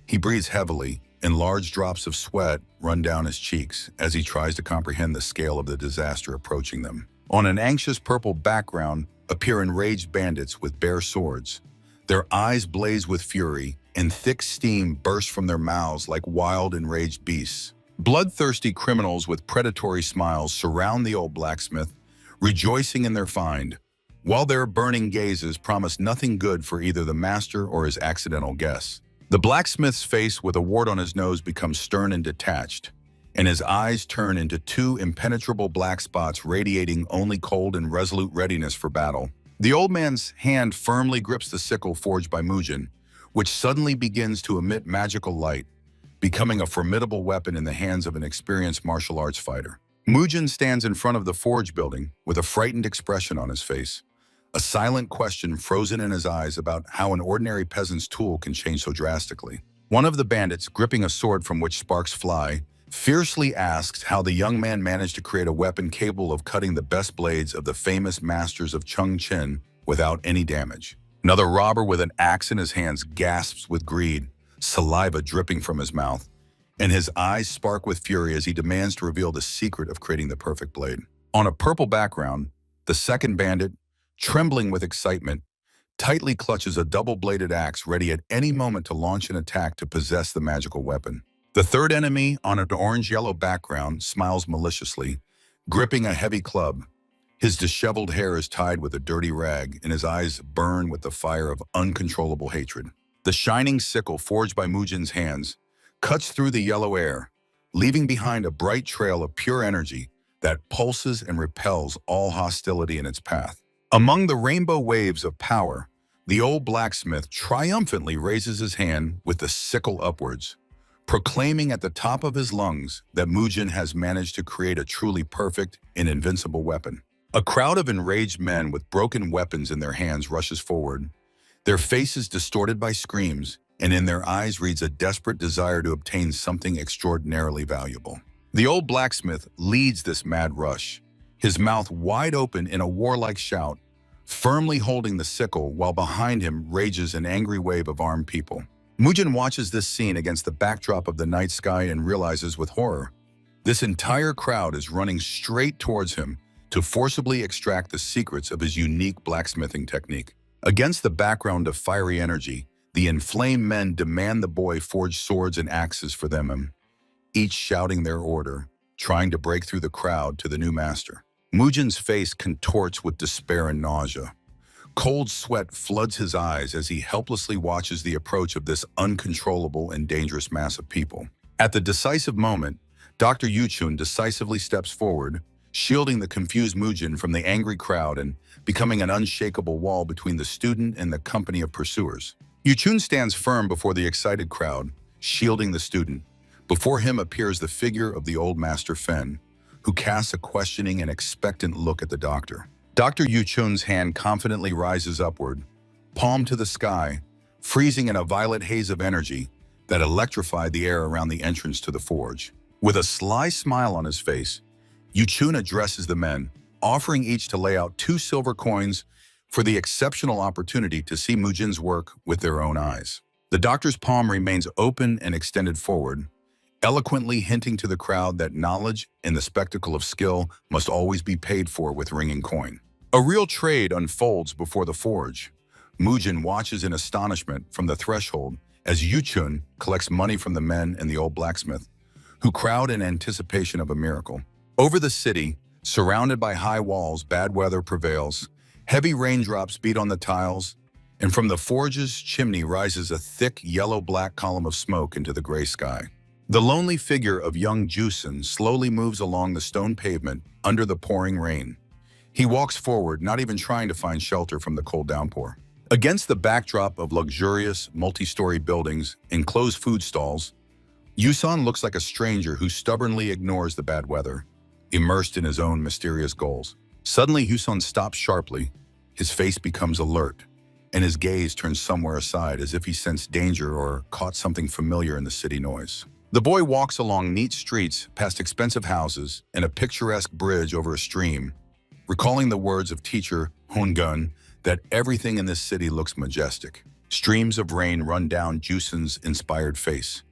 He breathes heavily, and large drops of sweat run down his cheeks as he tries to comprehend the scale of the disaster approaching them. On an anxious purple background appear enraged bandits with bare swords. Their eyes blaze with fury, and thick steam bursts from their mouths like wild, enraged beasts. Bloodthirsty criminals with predatory smiles surround the old blacksmith, rejoicing in their find, while their burning gazes promise nothing good for either the master or his accidental guests. The blacksmith's face with a wart on his nose becomes stern and detached, and his eyes turn into two impenetrable black spots radiating only cold and resolute readiness for battle. The old man's hand firmly grips the sickle forged by Mujin, which suddenly begins to emit magical light, becoming a formidable weapon in the hands of an experienced martial arts fighter. Mujin stands in front of the forge building with a frightened expression on his face, a silent question frozen in his eyes about how an ordinary peasant's tool can change so drastically. One of the bandits, gripping a sword from which sparks fly, fiercely asks how the young man managed to create a weapon capable of cutting the best blades of the famous masters of Chengqin without any damage. Another robber with an axe in his hands gasps with greed, saliva dripping from his mouth, and his eyes spark with fury as he demands to reveal the secret of creating the perfect blade. On a purple background, the second bandit, trembling with excitement, tightly clutches a double-bladed axe ready at any moment to launch an attack to possess the magical weapon. The third enemy, on an orange-yellow background, smiles maliciously, gripping a heavy club. His disheveled hair is tied with a dirty rag, and his eyes burn with the fire of uncontrollable hatred. The shining sickle, forged by Mujin's hands, cuts through the yellow air, leaving behind a bright trail of pure energy that pulses and repels all hostility in its path. Among the rainbow waves of power, the old blacksmith triumphantly raises his hand with the sickle upwards, proclaiming at the top of his lungs that Mujin has managed to create a truly perfect and invincible weapon. A crowd of enraged men with broken weapons in their hands rushes forward, their faces distorted by screams, and in their eyes reads a desperate desire to obtain something extraordinarily valuable. The old blacksmith leads this mad rush, his mouth wide open in a warlike shout, firmly holding the sickle while behind him rages an angry wave of armed people. Mujin watches this scene against the backdrop of the night sky and realizes with horror, this entire crowd is running straight towards him to forcibly extract the secrets of his unique blacksmithing technique. Against the background of fiery energy, the inflamed men demand the boy forge swords and axes for them, each shouting their order, trying to break through the crowd to the new master. Mujin's face contorts with despair and nausea. Cold sweat floods his eyes as he helplessly watches the approach of this uncontrollable and dangerous mass of people. At the decisive moment, Dr. Yuchun decisively steps forward, shielding the confused Mujin from the angry crowd and becoming an unshakable wall between the student and the company of pursuers. Yuchun stands firm before the excited crowd, shielding the student. Before him appears the figure of the old master Fen, who casts a questioning and expectant look at the doctor. Dr. Yuchun's hand confidently rises upward, palm to the sky, freezing in a violet haze of energy that electrified the air around the entrance to the forge. With a sly smile on his face, Yuchun addresses the men, offering each to lay out 2 silver coins for the exceptional opportunity to see Mujin's work with their own eyes. The doctor's palm remains open and extended forward, eloquently hinting to the crowd that knowledge and the spectacle of skill must always be paid for with ringing coin. A real trade unfolds before the forge. Mujin watches in astonishment from the threshold as Yuchun collects money from the men and the old blacksmith, who crowd in anticipation of a miracle. Over the city, surrounded by high walls, bad weather prevails. Heavy raindrops beat on the tiles, and from the forge's chimney rises a thick yellow-black column of smoke into the gray sky. The lonely figure of young Jusen slowly moves along the stone pavement under the pouring rain. He walks forward, not even trying to find shelter from the cold downpour. Against the backdrop of luxurious, multi-story buildings, enclosed food stalls, Yusan looks like a stranger who stubbornly ignores the bad weather, immersed in his own mysterious goals. Suddenly, Yusan stops sharply. His face becomes alert, and his gaze turns somewhere aside as if he sensed danger or caught something familiar in the city noise. The boy walks along neat streets, past expensive houses, and a picturesque bridge over a stream, recalling the words of teacher Hongun that everything in this city looks majestic. Streams of rain run down Jusun's inspired face.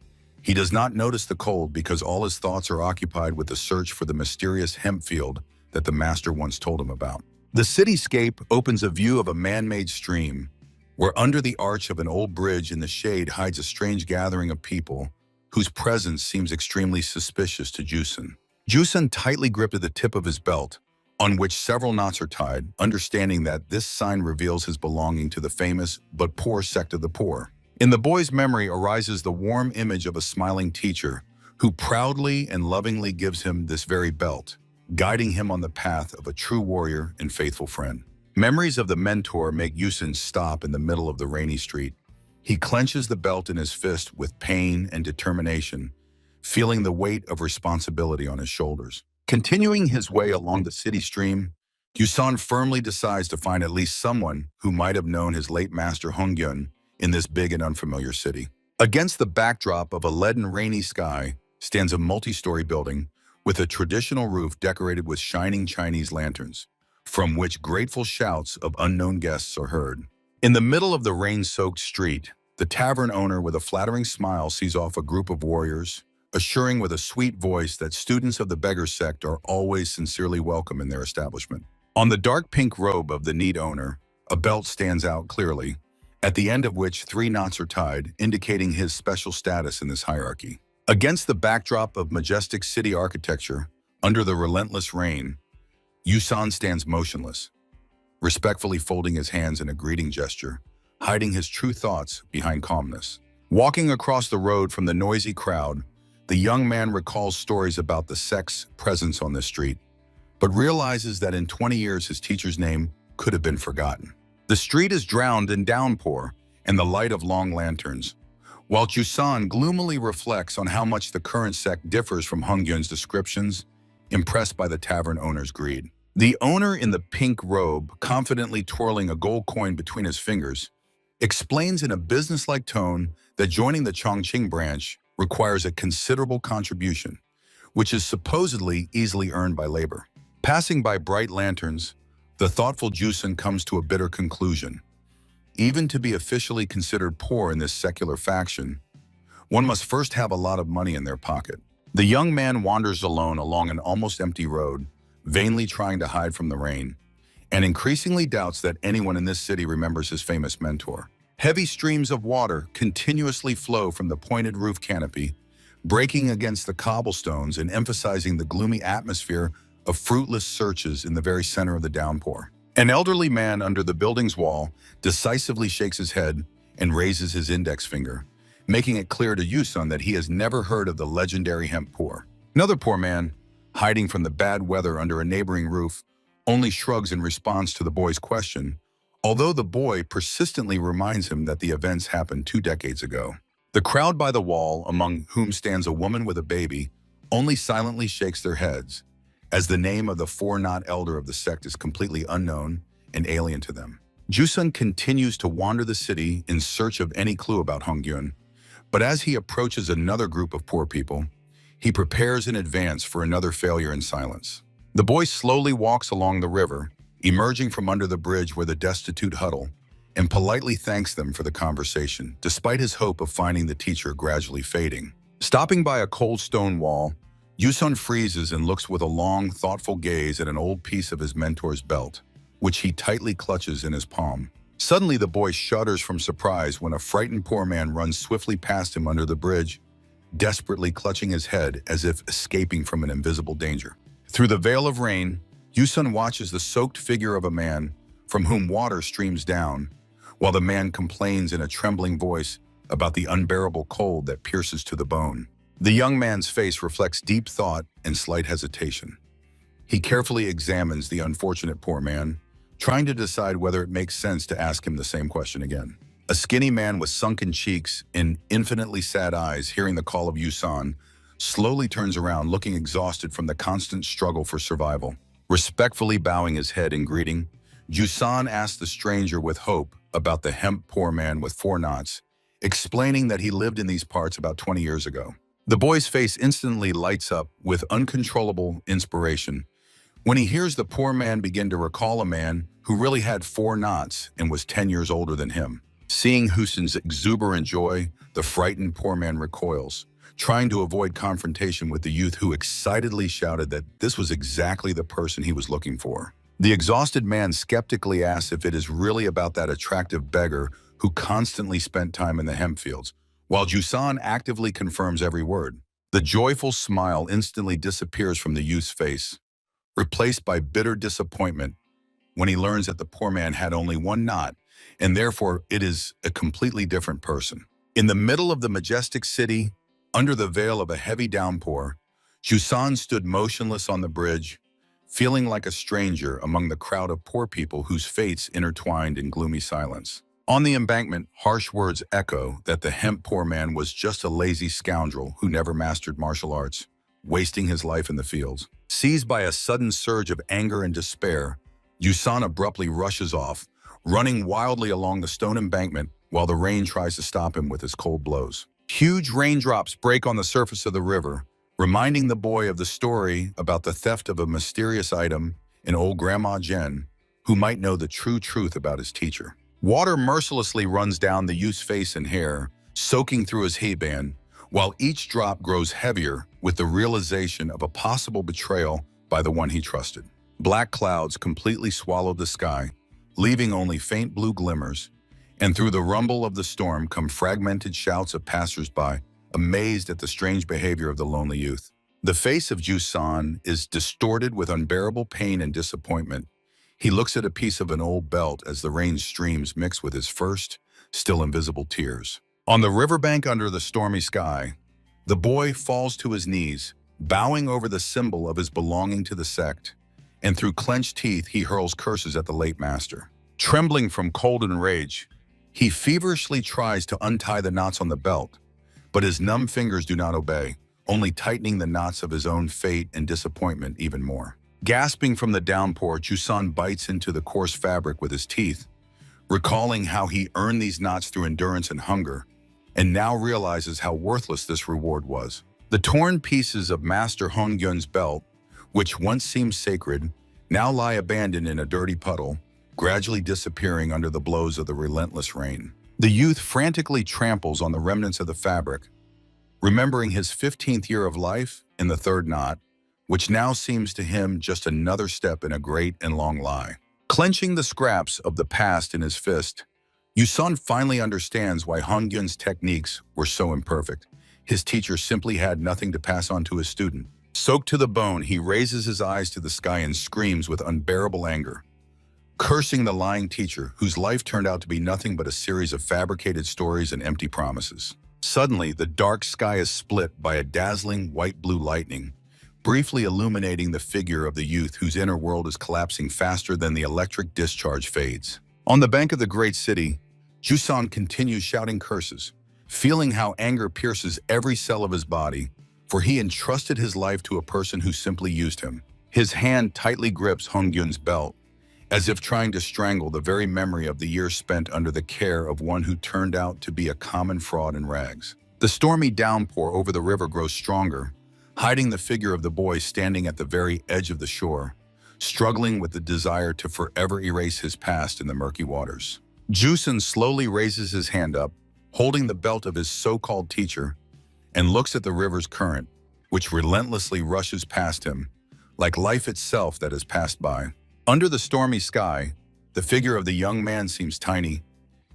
He does not notice the cold because all his thoughts are occupied with the search for the mysterious hemp field that the master once told him about. The cityscape opens a view of a man-made stream, where under the arch of an old bridge in the shade hides a strange gathering of people whose presence seems extremely suspicious to Jusun. Jusun tightly gripped at the tip of his belt, on which several knots are tied, understanding that this sign reveals his belonging to the famous but poor sect of the poor. In the boy's memory arises the warm image of a smiling teacher who proudly and lovingly gives him this very belt, guiding him on the path of a true warrior and faithful friend. Memories of the mentor make Yusun stop in the middle of the rainy street. He clenches the belt in his fist with pain and determination, feeling the weight of responsibility on his shoulders. Continuing his way along the city stream, Yusan firmly decides to find at least someone who might have known his late master Hongyun in this big and unfamiliar city. Against the backdrop of a leaden rainy sky stands a multi-story building with a traditional roof decorated with shining Chinese lanterns, from which grateful shouts of unknown guests are heard. In the middle of the rain-soaked street, the tavern owner with a flattering smile sees off a group of warriors, assuring with a sweet voice that students of the beggar sect are always sincerely welcome in their establishment. On the dark pink robe of the neat owner, a belt stands out clearly, at the end of which 3 knots are tied, indicating his special status in this hierarchy. Against the backdrop of majestic city architecture, under the relentless rain, Yusan stands motionless, respectfully folding his hands in a greeting gesture, hiding his true thoughts behind calmness. Walking across the road from the noisy crowd, the young man recalls stories about the sect's presence on the street, but realizes that in 20 years his teacher's name could have been forgotten. The street is drowned in downpour and the light of long lanterns, while Yusan gloomily reflects on how much the current sect differs from Hongyun's descriptions, impressed by the tavern owner's greed. The owner in the pink robe, confidently twirling a gold coin between his fingers, explains in a businesslike tone that joining the Chongqing branch requires a considerable contribution, which is supposedly easily earned by labor. Passing by bright lanterns, the thoughtful Jusun comes to a bitter conclusion. Even to be officially considered poor in this secular faction, one must first have a lot of money in their pocket. The young man wanders alone along an almost empty road, vainly trying to hide from the rain, and increasingly doubts that anyone in this city remembers his famous mentor. Heavy streams of water continuously flow from the pointed roof canopy, breaking against the cobblestones and emphasizing the gloomy atmosphere of fruitless searches in the very center of the downpour. An elderly man under the building's wall decisively shakes his head and raises his index finger, making it clear to Yusun that he has never heard of the legendary hemp poor. Another poor man, hiding from the bad weather under a neighboring roof, only shrugs in response to the boy's question, although the boy persistently reminds him that the events happened 2 decades ago. The crowd by the wall, among whom stands a woman with a baby, only silently shakes their heads, as the name of the 4-knot elder of the sect is completely unknown and alien to them. Jusun continues to wander the city in search of any clue about Hongyun, but as he approaches another group of poor people, he prepares in advance for another failure in silence. The boy slowly walks along the river, emerging from under the bridge where the destitute huddle, and politely thanks them for the conversation, despite his hope of finding the teacher gradually fading. Stopping by a cold stone wall, Yusun freezes and looks with a long, thoughtful gaze at an old piece of his mentor's belt, which he tightly clutches in his palm. Suddenly, the boy shudders from surprise when a frightened poor man runs swiftly past him under the bridge, desperately clutching his head as if escaping from an invisible danger. Through the veil of rain, Yusun watches the soaked figure of a man from whom water streams down, while the man complains in a trembling voice about the unbearable cold that pierces to the bone. The young man's face reflects deep thought and slight hesitation. He carefully examines the unfortunate poor man, trying to decide whether it makes sense to ask him the same question again. A skinny man with sunken cheeks and infinitely sad eyes, hearing the call of Yusan, slowly turns around, looking exhausted from the constant struggle for survival. Respectfully bowing his head in greeting, Yusan asks the stranger with hope about the hemp poor man with 4 knots, explaining that he lived in these parts about 20 years ago. The boy's face instantly lights up with uncontrollable inspiration when he hears the poor man begin to recall a man who really had 4 knots and was 10 years older than him. Seeing Hussein's exuberant joy, the frightened poor man recoils, trying to avoid confrontation with the youth who excitedly shouted that this was exactly the person he was looking for. The exhausted man skeptically asks if it is really about that attractive beggar who constantly spent time in the hemp fields, while Jusan actively confirms every word. The joyful smile instantly disappears from the youth's face, replaced by bitter disappointment when he learns that the poor man had only 1 knot, and therefore it is a completely different person. In the middle of the majestic city, under the veil of a heavy downpour, Jusan stood motionless on the bridge, feeling like a stranger among the crowd of poor people whose fates intertwined in gloomy silence. On the embankment, harsh words echo that the hemp poor man was just a lazy scoundrel who never mastered martial arts, wasting his life in the fields. Seized by a sudden surge of anger and despair, Yusan abruptly rushes off, running wildly along the stone embankment while the rain tries to stop him with his cold blows. Huge raindrops break on the surface of the river, reminding the boy of the story about the theft of a mysterious item in old Grandma Jen, who might know the true truth about his teacher. Water mercilessly runs down the youth's face and hair, soaking through his headband, while each drop grows heavier with the realization of a possible betrayal by the one he trusted. Black clouds completely swallowed the sky, leaving only faint blue glimmers, and through the rumble of the storm come fragmented shouts of passers-by, amazed at the strange behavior of the lonely youth. The face of Jusan is distorted with unbearable pain and disappointment. He looks at a piece of an old belt as the rain streams mix with his first, still invisible tears. On the riverbank under the stormy sky, the boy falls to his knees, bowing over the symbol of his belonging to the sect, and through clenched teeth he hurls curses at the late master. Trembling from cold and rage, he feverishly tries to untie the knots on the belt, but his numb fingers do not obey, only tightening the knots of his own fate and disappointment even more. Gasping from the downpour, Jusan bites into the coarse fabric with his teeth, recalling how he earned these knots through endurance and hunger, and now realizes how worthless this reward was. The torn pieces of Master Hongyun's belt, which once seemed sacred, now lie abandoned in a dirty puddle, gradually disappearing under the blows of the relentless rain. The youth frantically tramples on the remnants of the fabric, remembering his 15th year of life in the 3rd knot, which now seems to him just another step in a great and long lie. Clenching the scraps of the past in his fist, Yusun finally understands why Hongyun's techniques were so imperfect. His teacher simply had nothing to pass on to his student. Soaked to the bone, he raises his eyes to the sky and screams with unbearable anger, cursing the lying teacher whose life turned out to be nothing but a series of fabricated stories and empty promises. Suddenly, the dark sky is split by a dazzling white-blue lightning, briefly illuminating the figure of the youth whose inner world is collapsing faster than the electric discharge fades. On the bank of the great city, Jusan continues shouting curses, feeling how anger pierces every cell of his body, for he entrusted his life to a person who simply used him. His hand tightly grips Hongyun's belt, as if trying to strangle the very memory of the years spent under the care of one who turned out to be a common fraud in rags. The stormy downpour over the river grows stronger, hiding the figure of the boy standing at the very edge of the shore, struggling with the desire to forever erase his past in the murky waters. Jusan slowly raises his hand up, holding the belt of his so-called teacher, and looks at the river's current, which relentlessly rushes past him, like life itself that has passed by. Under the stormy sky, the figure of the young man seems tiny.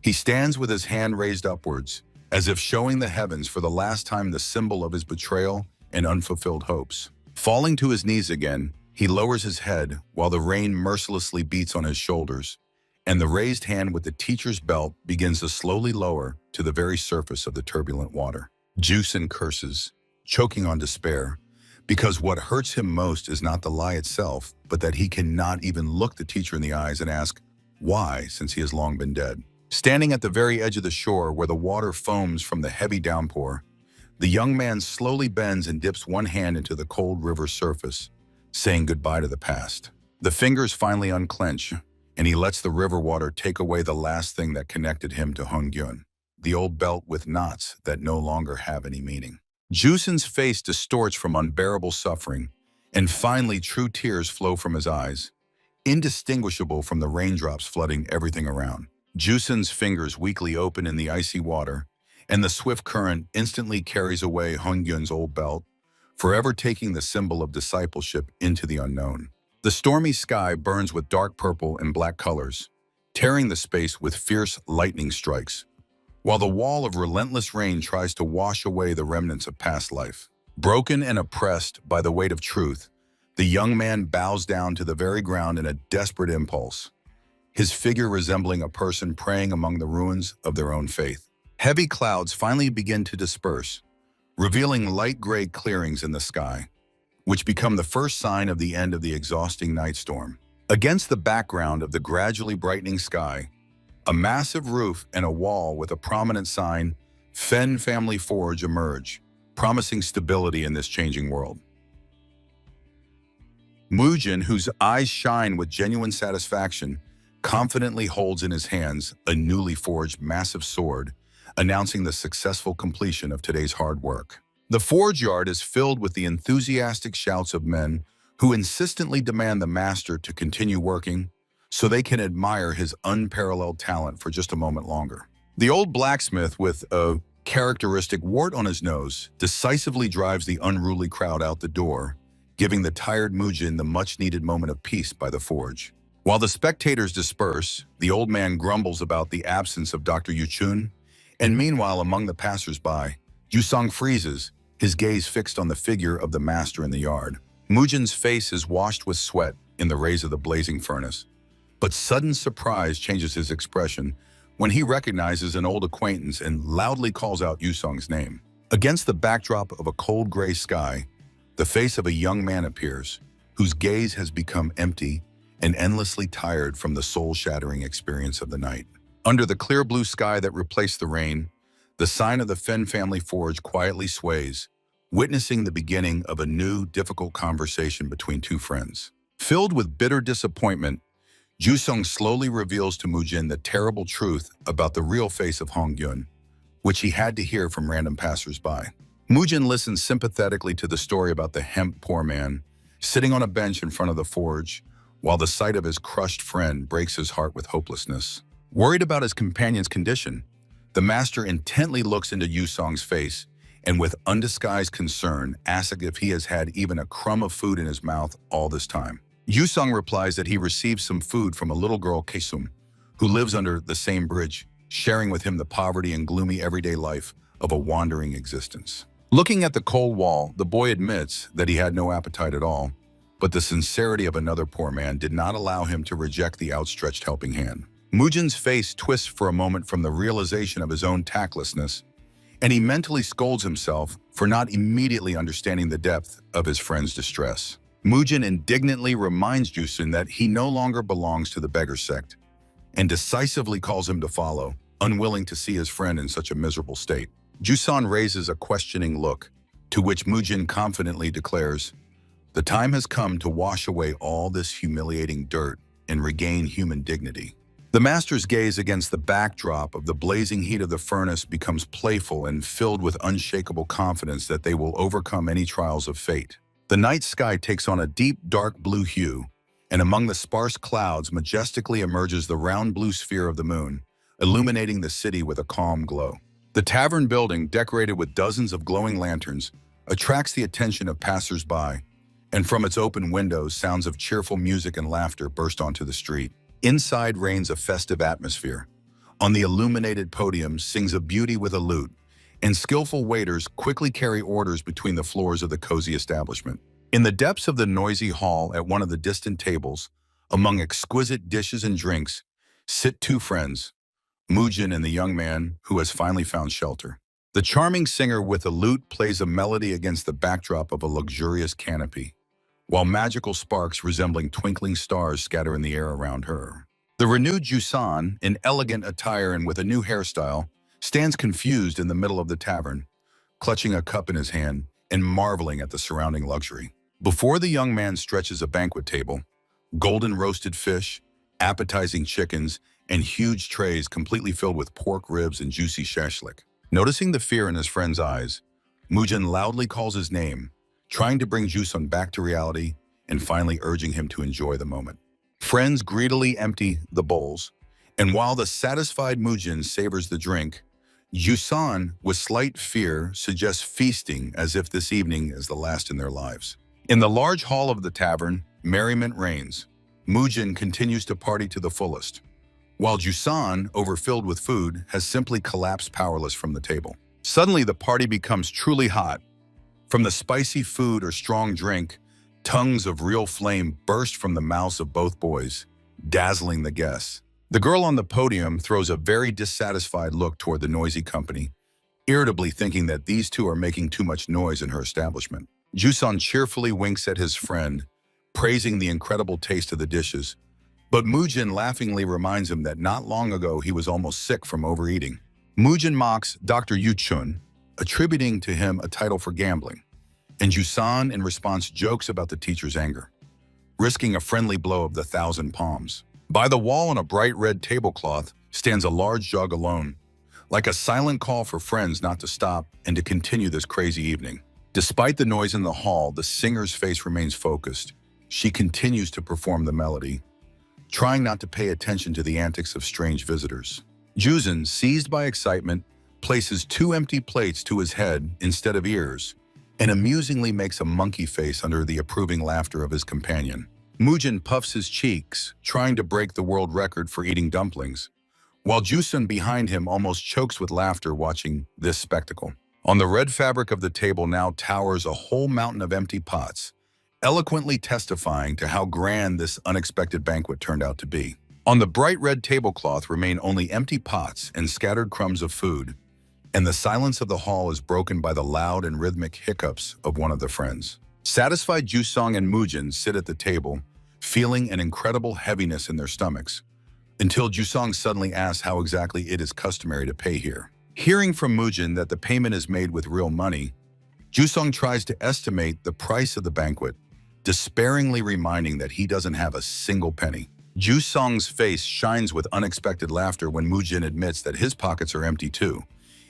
He stands with his hand raised upwards, as if showing the heavens for the last time the symbol of his betrayal and unfulfilled hopes. Falling to his knees again, he lowers his head while the rain mercilessly beats on his shoulders, and the raised hand with the teacher's belt begins to slowly lower to the very surface of the turbulent water. Jusan curses, choking on despair, because what hurts him most is not the lie itself, but that he cannot even look the teacher in the eyes and ask why, since he has long been dead. Standing at the very edge of the shore where the water foams from the heavy downpour, the young man slowly bends and dips one hand into the cold river surface, saying goodbye to the past. The fingers finally unclench, and he lets the river water take away the last thing that connected him to Honggyun, the old belt with knots that no longer have any meaning. Jusun's face distorts from unbearable suffering, and finally true tears flow from his eyes, indistinguishable from the raindrops flooding everything around. Jusun's fingers weakly open in the icy water, and the swift current instantly carries away Honggyun's old belt, forever taking the symbol of discipleship into the unknown. The stormy sky burns with dark purple and black colors, tearing the space with fierce lightning strikes, while the wall of relentless rain tries to wash away the remnants of past life. Broken and oppressed by the weight of truth, the young man bows down to the very ground in a desperate impulse, his figure resembling a person praying among the ruins of their own faith. Heavy clouds finally begin to disperse, revealing light gray clearings in the sky, which become the first sign of the end of the exhausting night storm. Against the background of the gradually brightening sky, a massive roof and a wall with a prominent sign, Fen Family Forge, emerge, promising stability in this changing world. Mujin, whose eyes shine with genuine satisfaction, confidently holds in his hands a newly forged massive sword, announcing the successful completion of today's hard work. The forge yard is filled with the enthusiastic shouts of men who insistently demand the master to continue working so they can admire his unparalleled talent for just a moment longer. The old blacksmith, with a characteristic wart on his nose, decisively drives the unruly crowd out the door, giving the tired Mujin the much-needed moment of peace by the forge. While the spectators disperse, the old man grumbles about the absence of Dr. Yuchun, and meanwhile among the passers-by, Yusong freezes, his gaze fixed on the figure of the master in the yard. Mujin's face is washed with sweat in the rays of the blazing furnace, but sudden surprise changes his expression when he recognizes an old acquaintance and loudly calls out Yusong's name. Against the backdrop of a cold gray sky, the face of a young man appears, whose gaze has become empty and endlessly tired from the soul-shattering experience of the night. Under the clear blue sky that replaced the rain, the sign of the Fen family forge quietly sways, witnessing the beginning of a new, difficult conversation between two friends. Filled with bitter disappointment, Jusung slowly reveals to Mujin the terrible truth about the real face of Honggyun, which he had to hear from random passers-by. Mujin listens sympathetically to the story about the hemp poor man, sitting on a bench in front of the forge, while the sight of his crushed friend breaks his heart with hopelessness. Worried about his companion's condition, the master intently looks into Yusong's face and with undisguised concern asks if he has had even a crumb of food in his mouth all this time. Yusong replies that he received some food from a little girl, Kaesum, who lives under the same bridge, sharing with him the poverty and gloomy everyday life of a wandering existence. Looking at the cold wall, the boy admits that he had no appetite at all, but the sincerity of another poor man did not allow him to reject the outstretched helping hand. Mujin's face twists for a moment from the realization of his own tactlessness, and he mentally scolds himself for not immediately understanding the depth of his friend's distress. Mujin indignantly reminds Jusun that he no longer belongs to the beggar sect, and decisively calls him to follow, unwilling to see his friend in such a miserable state. Jusun raises a questioning look, to which Mujin confidently declares, "The time has come to wash away all this humiliating dirt and regain human dignity." The master's gaze against the backdrop of the blazing heat of the furnace becomes playful and filled with unshakable confidence that they will overcome any trials of fate. The night sky takes on a deep, dark blue hue, and among the sparse clouds majestically emerges the round blue sphere of the moon, illuminating the city with a calm glow. The tavern building, decorated with dozens of glowing lanterns, attracts the attention of passers-by, and from its open windows, sounds of cheerful music and laughter burst onto the street. Inside reigns a festive atmosphere. On the illuminated podium sings a beauty with a lute, and skillful waiters quickly carry orders between the floors of the cozy establishment. In the depths of the noisy hall at one of the distant tables, among exquisite dishes and drinks, sit two friends, Mujin and the young man who has finally found shelter. The charming singer with a lute plays a melody against the backdrop of a luxurious canopy, while magical sparks resembling twinkling stars scatter in the air around her. The renewed Jusan, in elegant attire and with a new hairstyle, stands confused in the middle of the tavern, clutching a cup in his hand and marveling at the surrounding luxury. Before the young man stretches a banquet table, golden roasted fish, appetizing chickens, and huge trays completely filled with pork ribs and juicy shashlik. Noticing the fear in his friend's eyes, Mujin loudly calls his name, trying to bring Jusun back to reality and finally urging him to enjoy the moment. Friends greedily empty the bowls, and while the satisfied Mujin savors the drink, Jusan, with slight fear, suggests feasting as if this evening is the last in their lives. In the large hall of the tavern, merriment reigns. Mujin continues to party to the fullest, while Jusan, overfilled with food, has simply collapsed powerless from the table. Suddenly, the party becomes truly hot. From the spicy food or strong drink, tongues of real flame burst from the mouths of both boys, dazzling the guests. The girl on the podium throws a very dissatisfied look toward the noisy company, irritably thinking that these two are making too much noise in her establishment. Jusan cheerfully winks at his friend, praising the incredible taste of the dishes, but Mujin laughingly reminds him that not long ago he was almost sick from overeating. Mujin mocks Dr. Yuchun, attributing to him a title for gambling, and Jusan in response jokes about the teacher's anger, risking a friendly blow of the 1,000 palms. By the wall on a bright red tablecloth stands a large jug alone, like a silent call for friends not to stop and to continue this crazy evening. Despite the noise in the hall, the singer's face remains focused. She continues to perform the melody, trying not to pay attention to the antics of strange visitors. Juzin, seized by excitement, places 2 empty plates to his head instead of ears, and amusingly makes a monkey face under the approving laughter of his companion. Mujin puffs his cheeks, trying to break the world record for eating dumplings, while Jusun behind him almost chokes with laughter watching this spectacle. On the red fabric of the table now towers a whole mountain of empty pots, eloquently testifying to how grand this unexpected banquet turned out to be. On the bright red tablecloth remain only empty pots and scattered crumbs of food, and the silence of the hall is broken by the loud and rhythmic hiccups of one of the friends. Satisfied Jusong and Mujin sit at the table, feeling an incredible heaviness in their stomachs, until Jusong suddenly asks how exactly it is customary to pay here. Hearing from Mujin that the payment is made with real money, Jusong tries to estimate the price of the banquet, despairingly reminding that he doesn't have a single penny. Jusong's face shines with unexpected laughter when Mujin admits that his pockets are empty too.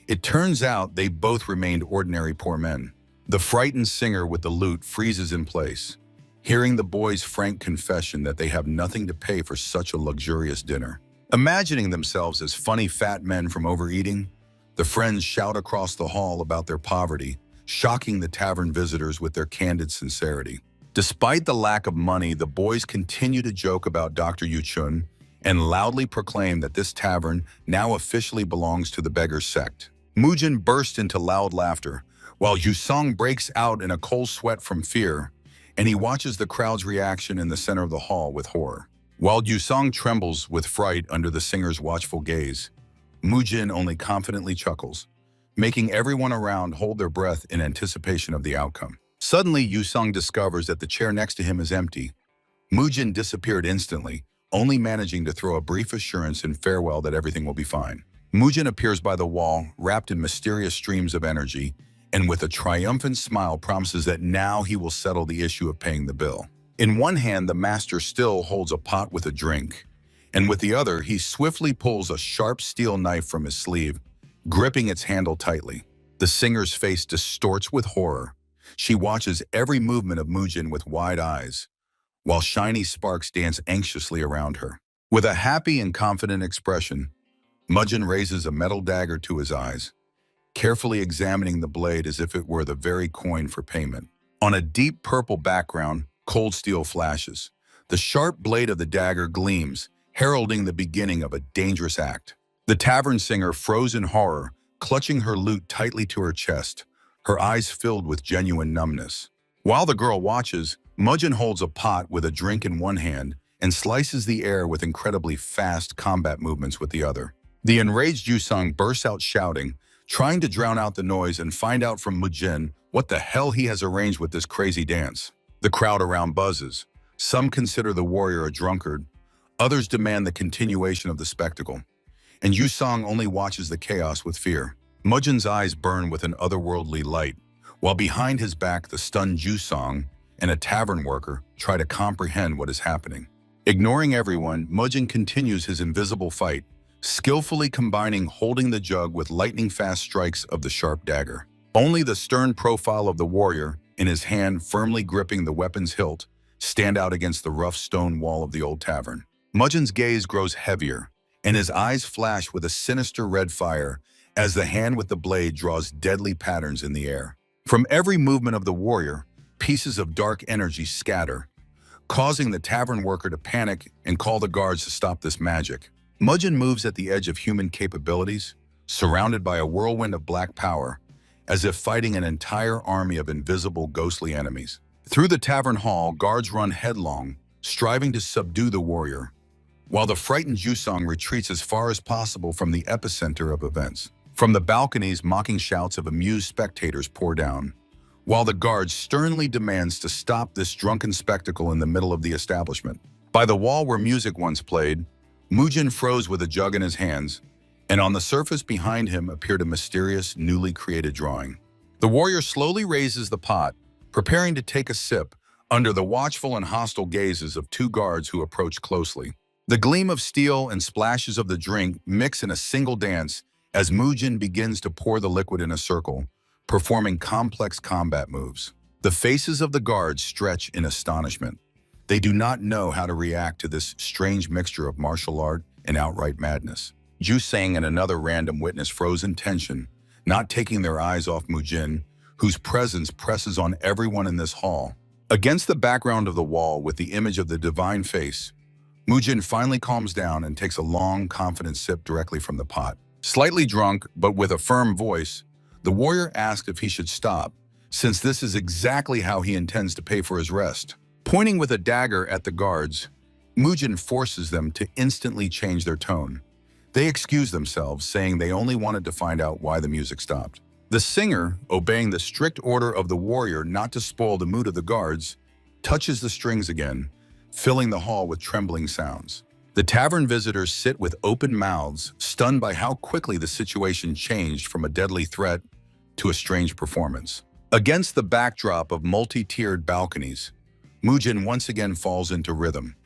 It turns out they both remained ordinary poor men. The frightened singer with the lute freezes in place, hearing the boys' frank confession that they have nothing to pay for such a luxurious dinner. Imagining themselves as funny fat men from overeating, the friends shout across the hall about their poverty, shocking the tavern visitors with their candid sincerity. Despite the lack of money, the boys continue to joke about Dr. Yuchun and loudly proclaim that this tavern now officially belongs to the beggar sect. Mujin bursts into loud laughter, while Yusong breaks out in a cold sweat from fear, and he watches the crowd's reaction in the center of the hall with horror. While Yusong trembles with fright under the singer's watchful gaze, Mujin only confidently chuckles, making everyone around hold their breath in anticipation of the outcome. Suddenly, Yusong discovers that the chair next to him is empty. Mujin disappeared instantly, only managing to throw a brief assurance and farewell that everything will be fine. Mujin appears by the wall, wrapped in mysterious streams of energy, and with a triumphant smile promises that now he will settle the issue of paying the bill. In one hand, the master still holds a pot with a drink, and with the other, he swiftly pulls a sharp steel knife from his sleeve, gripping its handle tightly. The singer's face distorts with horror. She watches every movement of Mujin with wide eyes, while shiny sparks dance anxiously around her. With a happy and confident expression, Mujin raises a metal dagger to his eyes, carefully examining the blade as if it were the very coin for payment. On a deep purple background, cold steel flashes. The sharp blade of the dagger gleams, heralding the beginning of a dangerous act. The tavern singer froze in horror, clutching her lute tightly to her chest, her eyes filled with genuine numbness. While the girl watches, Mujin holds a pot with a drink in one hand and slices the air with incredibly fast combat movements with the other. The enraged Yusong bursts out shouting, trying to drown out the noise and find out from Mujin what the hell he has arranged with this crazy dance. The crowd around buzzes. Some consider the warrior a drunkard, Others demand the continuation of the spectacle, and Yusong only watches the chaos with fear. Mujin's eyes burn with an otherworldly light, while behind his back the stunned Yusong and a tavern worker try to comprehend what is happening. Ignoring everyone, Mujin continues his invisible fight, skillfully combining holding the jug with lightning-fast strikes of the sharp dagger. Only the stern profile of the warrior, in his hand firmly gripping the weapon's hilt, stand out against the rough stone wall of the old tavern. Mujin's gaze grows heavier, and his eyes flash with a sinister red fire as the hand with the blade draws deadly patterns in the air. From every movement of the warrior, pieces of dark energy scatter, causing the tavern worker to panic and call the guards to stop this magic. Mujin moves at the edge of human capabilities, surrounded by a whirlwind of black power, as if fighting an entire army of invisible, ghostly enemies. Through the tavern hall, guards run headlong, striving to subdue the warrior, while the frightened Yusong retreats as far as possible from the epicenter of events. From the balconies, mocking shouts of amused spectators pour down, while the guard sternly demands to stop this drunken spectacle in the middle of the establishment. By the wall where music once played, Mujin froze with a jug in his hands, and on the surface behind him appeared a mysterious, newly created drawing. The warrior slowly raises the pot, preparing to take a sip, under the watchful and hostile gazes of two guards who approach closely. The gleam of steel and splashes of the drink mix in a single dance as Mujin begins to pour the liquid in a circle, performing complex combat moves. The faces of the guards stretch in astonishment. They do not know how to react to this strange mixture of martial art and outright madness. Jusang and another random witness froze in tension, not taking their eyes off Mujin, whose presence presses on everyone in this hall. Against the background of the wall with the image of the divine face, Mujin finally calms down and takes a long, confident sip directly from the pot. Slightly drunk, but with a firm voice, the warrior asked if he should stop, since this is exactly how he intends to pay for his rest. Pointing with a dagger at the guards, Mujin forces them to instantly change their tone. They excuse themselves, saying they only wanted to find out why the music stopped. The singer, obeying the strict order of the warrior not to spoil the mood of the guards, touches the strings again, filling the hall with trembling sounds. The tavern visitors sit with open mouths, stunned by how quickly the situation changed from a deadly threat to a strange performance. Against the backdrop of multi-tiered balconies, Mujin once again falls into rhythm.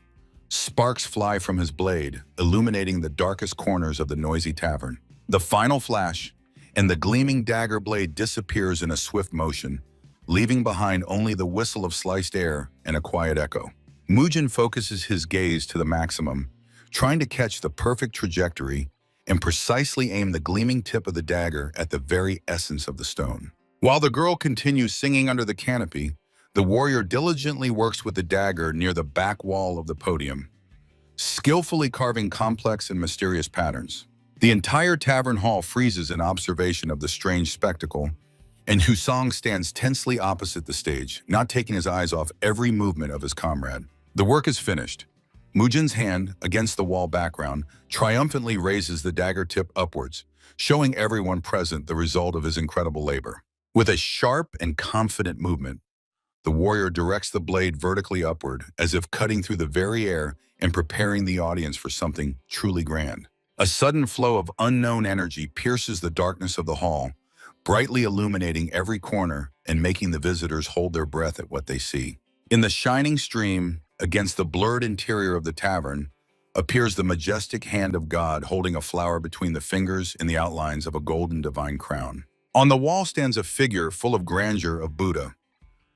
Sparks fly from his blade, illuminating the darkest corners of the noisy tavern. The final flash, and the gleaming dagger blade disappears in a swift motion, leaving behind only the whistle of sliced air and a quiet echo. Mujin focuses his gaze to the maximum, trying to catch the perfect trajectory and precisely aim the gleaming tip of the dagger at the very essence of the stone. While the girl continues singing under the canopy, the warrior diligently works with the dagger near the back wall of the podium, skillfully carving complex and mysterious patterns. The entire tavern hall freezes in observation of the strange spectacle, and Husong stands tensely opposite the stage, not taking his eyes off every movement of his comrade. The work is finished. Mujin's hand, against the wall background, triumphantly raises the dagger tip upwards, showing everyone present the result of his incredible labor. With a sharp and confident movement, the warrior directs the blade vertically upward, as if cutting through the very air and preparing the audience for something truly grand. A sudden flow of unknown energy pierces the darkness of the hall, brightly illuminating every corner and making the visitors hold their breath at what they see. In the shining stream, against the blurred interior of the tavern, appears the majestic hand of God holding a flower between the fingers in the outlines of a golden divine crown. On the wall stands a figure full of grandeur of Buddha.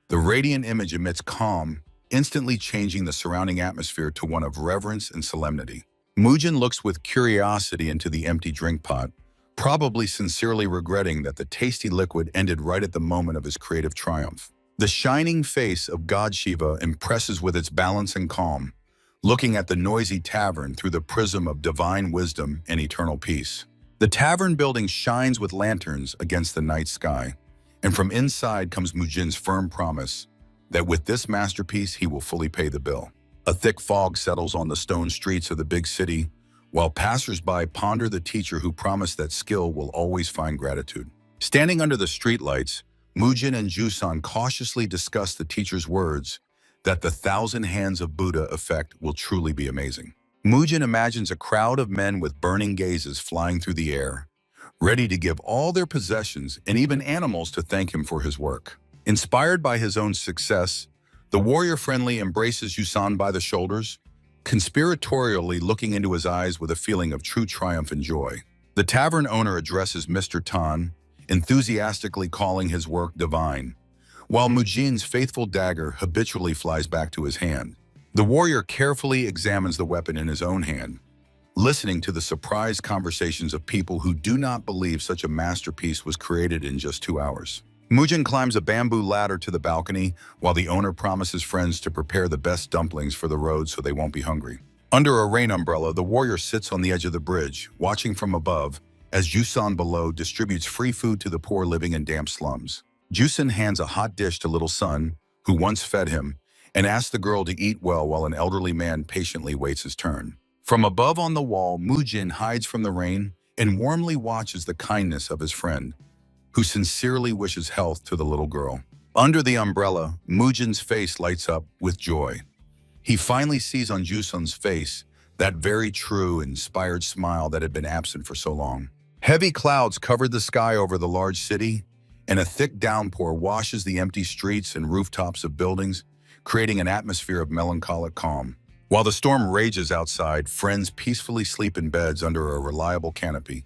The radiant image emits calm, instantly changing the surrounding atmosphere to one of reverence and solemnity. Mujin looks with curiosity into the empty drink pot, probably sincerely regretting that the tasty liquid ended right at the moment of his creative triumph. The shining face of God Shiva impresses with its balance and calm, looking at the noisy tavern through the prism of divine wisdom and eternal peace. The tavern building shines with lanterns against the night sky, and from inside comes Mujin's firm promise that with this masterpiece he will fully pay the bill. A thick fog settles on the stone streets of the big city, while passers-by ponder the teacher who promised that skill will always find gratitude. Standing under the streetlights, Mujin and Jusan cautiously discuss the teacher's words that the thousand hands of Buddha effect will truly be amazing. Mujin imagines a crowd of men with burning gazes flying through the air, ready to give all their possessions and even animals to thank him for his work. Inspired by his own success, the warrior-friendly embraces Yusan by the shoulders, conspiratorially looking into his eyes with a feeling of true triumph and joy. The tavern owner addresses Mr. Tan, enthusiastically calling his work divine, while Mujin's faithful dagger habitually flies back to his hand. The warrior carefully examines the weapon in his own hand, listening to the surprised conversations of people who do not believe such a masterpiece was created in just 2 hours. Mujin climbs a bamboo ladder to the balcony while the owner promises friends to prepare the best dumplings for the road so they won't be hungry. Under a rain umbrella, the warrior sits on the edge of the bridge, watching from above as Jusan below distributes free food to the poor living in damp slums. Jusan hands a hot dish to little Sun, who once fed him, and asks the girl to eat well while an elderly man patiently waits his turn. From above on the wall, Mujin hides from the rain and warmly watches the kindness of his friend, who sincerely wishes health to the little girl. Under the umbrella, Mujin's face lights up with joy. He finally sees on Jusun's face that very true, inspired smile that had been absent for so long. Heavy clouds covered the sky over the large city, and a thick downpour washes the empty streets and rooftops of buildings, creating an atmosphere of melancholic calm. While the storm rages outside, friends peacefully sleep in beds under a reliable canopy,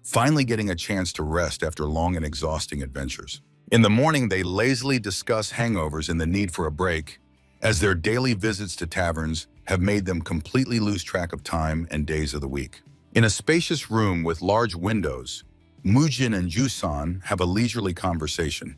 finally getting a chance to rest after long and exhausting adventures. In the morning, they lazily discuss hangovers and the need for a break, as their daily visits to taverns have made them completely lose track of time and days of the week. In a spacious room with large windows, Mujin and Jusan have a leisurely conversation,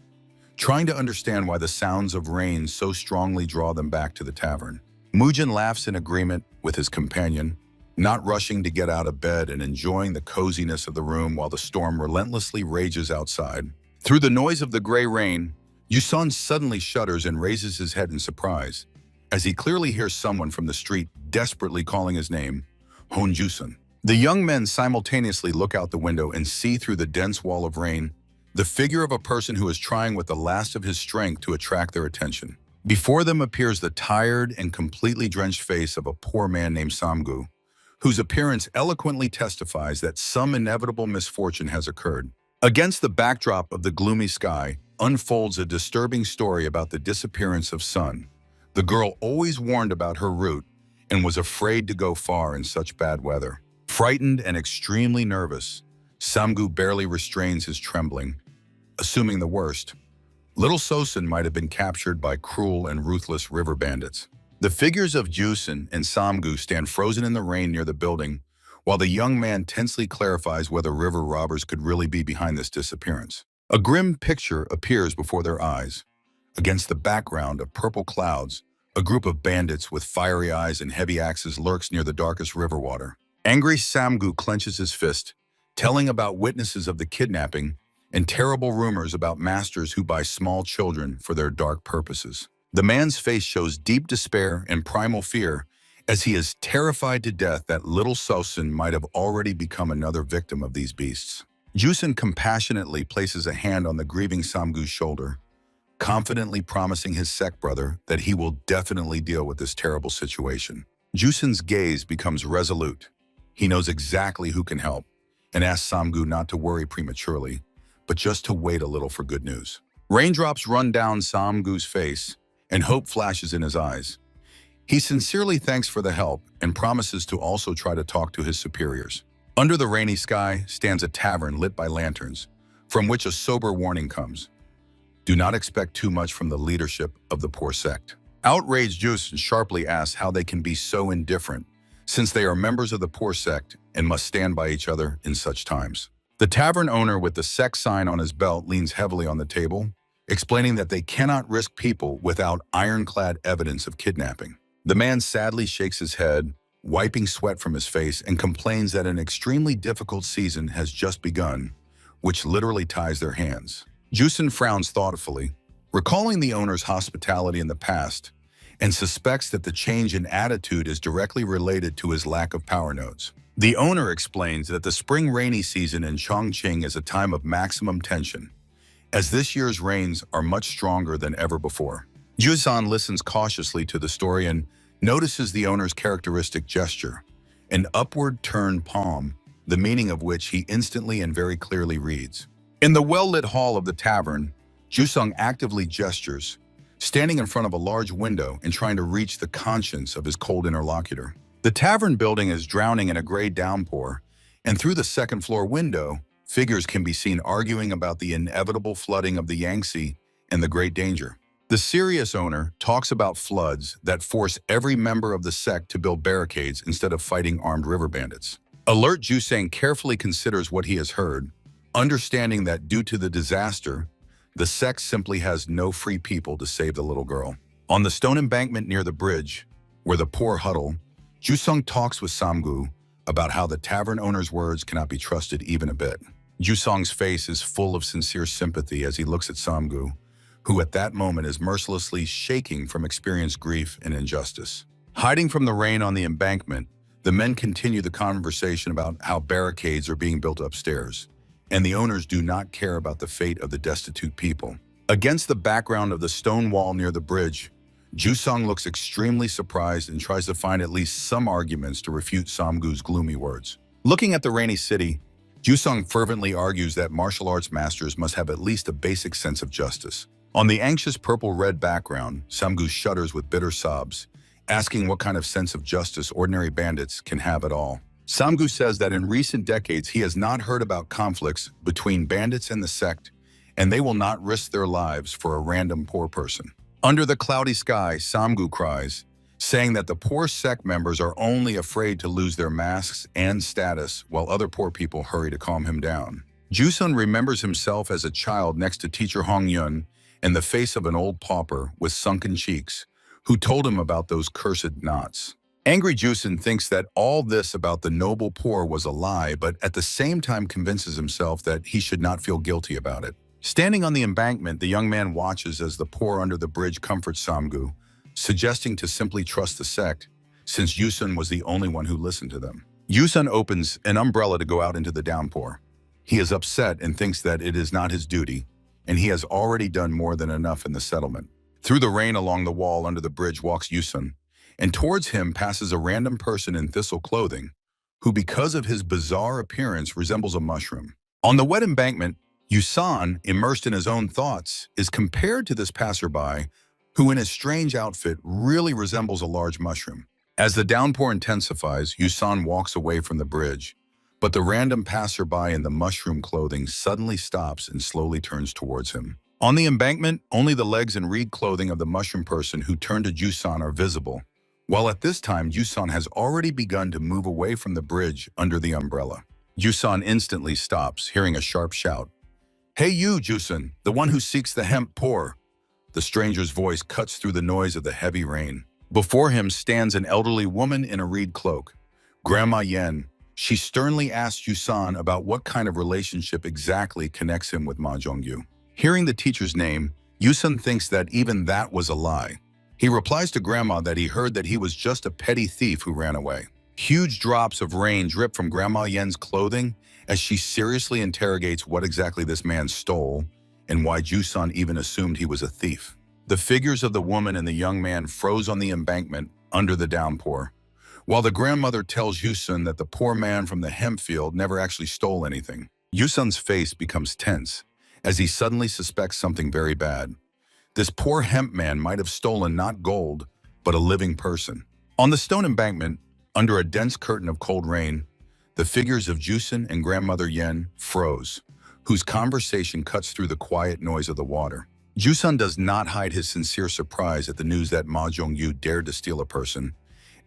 trying to understand why the sounds of rain so strongly draw them back to the tavern. Mujin laughs in agreement with his companion, not rushing to get out of bed and enjoying the coziness of the room while the storm relentlessly rages outside. Through the noise of the gray rain, Yusan suddenly shudders and raises his head in surprise, as he clearly hears someone from the street desperately calling his name, Hon Jusan. The young men simultaneously look out the window and see through the dense wall of rain the figure of a person who is trying with the last of his strength to attract their attention. Before them appears the tired and completely drenched face of a poor man named Samgu, whose appearance eloquently testifies that some inevitable misfortune has occurred. Against the backdrop of the gloomy sky unfolds a disturbing story about the disappearance of Sun, the girl always warned about her route and was afraid to go far in such bad weather. Frightened and extremely nervous, Samgu barely restrains his trembling, assuming the worst. Little Sosun might have been captured by cruel and ruthless river bandits. The figures of Jusan and Samgu stand frozen in the rain near the building, while the young man tensely clarifies whether river robbers could really be behind this disappearance. A grim picture appears before their eyes. Against the background of purple clouds, a group of bandits with fiery eyes and heavy axes lurks near the darkest river water. Angry Samgu clenches his fist, telling about witnesses of the kidnapping and terrible rumors about masters who buy small children for their dark purposes. The man's face shows deep despair and primal fear as he is terrified to death that little Sosun might have already become another victim of these beasts. Jusan compassionately places a hand on the grieving Samgu's shoulder, confidently promising his sect brother that he will definitely deal with this terrible situation. Jusan's gaze becomes resolute. He knows exactly who can help and asks Samgu not to worry prematurely, but just to wait a little for good news. Raindrops run down Samgu's face and hope flashes in his eyes. He sincerely thanks for the help and promises to also try to talk to his superiors. Under the rainy sky stands a tavern lit by lanterns, from which a sober warning comes. Do not expect too much from the leadership of the poor sect. Outraged Jusan sharply asks how they can be so indifferent, since they are members of the poor sect and must stand by each other in such times. The tavern owner with the sect sign on his belt leans heavily on the table, explaining that they cannot risk people without ironclad evidence of kidnapping. The man sadly shakes his head, wiping sweat from his face, and complains that an extremely difficult season has just begun, which literally ties their hands. Jusan frowns thoughtfully, recalling the owner's hospitality in the past, and suspects that the change in attitude is directly related to his lack of power nodes. The owner explains that the spring rainy season in Chongqing is a time of maximum tension, as this year's rains are much stronger than ever before. Jusan listens cautiously to the story and notices the owner's characteristic gesture, an upward turned palm, the meaning of which he instantly and very clearly reads. In the well-lit hall of the tavern, Jusung actively gestures, standing in front of a large window and trying to reach the conscience of his cold interlocutor. The tavern building is drowning in a gray downpour, and through the second-floor window, figures can be seen arguing about the inevitable flooding of the Yangtze and the great danger. The serious owner talks about floods that force every member of the sect to build barricades instead of fighting armed river bandits. Alert Jusang carefully considers what he has heard, understanding that due to the disaster, the sect simply has no free people to save the little girl. On the stone embankment near the bridge, where the poor huddle, Jusung talks with Samgu about how the tavern owner's words cannot be trusted even a bit. Jusung's face is full of sincere sympathy as he looks at Samgu, who at that moment is mercilessly shaking from experienced grief and injustice. Hiding from the rain on the embankment, the men continue the conversation about how barricades are being built upstairs, and the owners do not care about the fate of the destitute people. Against the background of the stone wall near the bridge, Jusung looks extremely surprised and tries to find at least some arguments to refute Samgu's gloomy words. Looking at the rainy city, Jusung fervently argues that martial arts masters must have at least a basic sense of justice. On the anxious purple-red background, Samgu shudders with bitter sobs, asking what kind of sense of justice ordinary bandits can have at all. Samgu says that in recent decades he has not heard about conflicts between bandits and the sect, and they will not risk their lives for a random poor person. Under the cloudy sky, Samgu cries, saying that the poor sect members are only afraid to lose their masks and status while other poor people hurry to calm him down. Jusun remembers himself as a child next to teacher Hong Yun in the face of an old pauper with sunken cheeks, who told him about those cursed knots. Angry Jusun thinks that all this about the noble poor was a lie, but at the same time convinces himself that he should not feel guilty about it. Standing on the embankment, the young man watches as the poor under the bridge comforts Samgu, suggesting to simply trust the sect, since Yusun was the only one who listened to them. Yusun opens an umbrella to go out into the downpour. He is upset and thinks that it is not his duty, and he has already done more than enough in the settlement. Through the rain along the wall under the bridge walks Yusun, and towards him passes a random person in thistle clothing, who because of his bizarre appearance resembles a mushroom. On the wet embankment, Yusan, immersed in his own thoughts, is compared to this passerby, who in his strange outfit really resembles a large mushroom. As the downpour intensifies, Yusan walks away from the bridge, but the random passerby in the mushroom clothing suddenly stops and slowly turns towards him. On the embankment, only the legs and reed clothing of the mushroom person who turned to Yusan are visible, while at this time Yusan has already begun to move away from the bridge under the umbrella. Yusan instantly stops, hearing a sharp shout. "Hey you, Jusun, the one who seeks the hemp poor." The stranger's voice cuts through the noise of the heavy rain. Before him stands an elderly woman in a reed cloak, Grandma Yen. She sternly asks Yusan about what kind of relationship exactly connects him with Ma Zhongyu. Hearing the teacher's name, Yusun thinks that even that was a lie. He replies to Grandma that he heard that he was just a petty thief who ran away. Huge drops of rain drip from Grandma Yen's clothing as she seriously interrogates what exactly this man stole and why Jusun even assumed he was a thief. The figures of the woman and the young man froze on the embankment under the downpour, while the grandmother tells Yusun that the poor man from the hemp field never actually stole anything. Yusun's face becomes tense as he suddenly suspects something very bad. This poor hemp man might have stolen not gold, but a living person. On the stone embankment, under a dense curtain of cold rain, the figures of Jusun and Grandmother Yen froze, whose conversation cuts through the quiet noise of the water. Jusun does not hide his sincere surprise at the news that Ma Zhongyu dared to steal a person,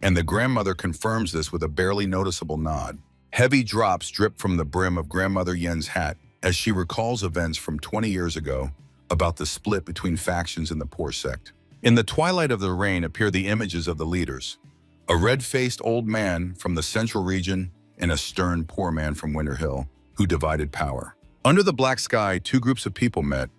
and the grandmother confirms this with a barely noticeable nod. Heavy drops drip from the brim of Grandmother Yen's hat as she recalls events from 20 years ago about the split between factions in the poor sect. In the twilight of the rain appear the images of the leaders, a red-faced old man from the central region and a stern poor man from Winter Hill, who divided power. Under the black sky, two groups of people met,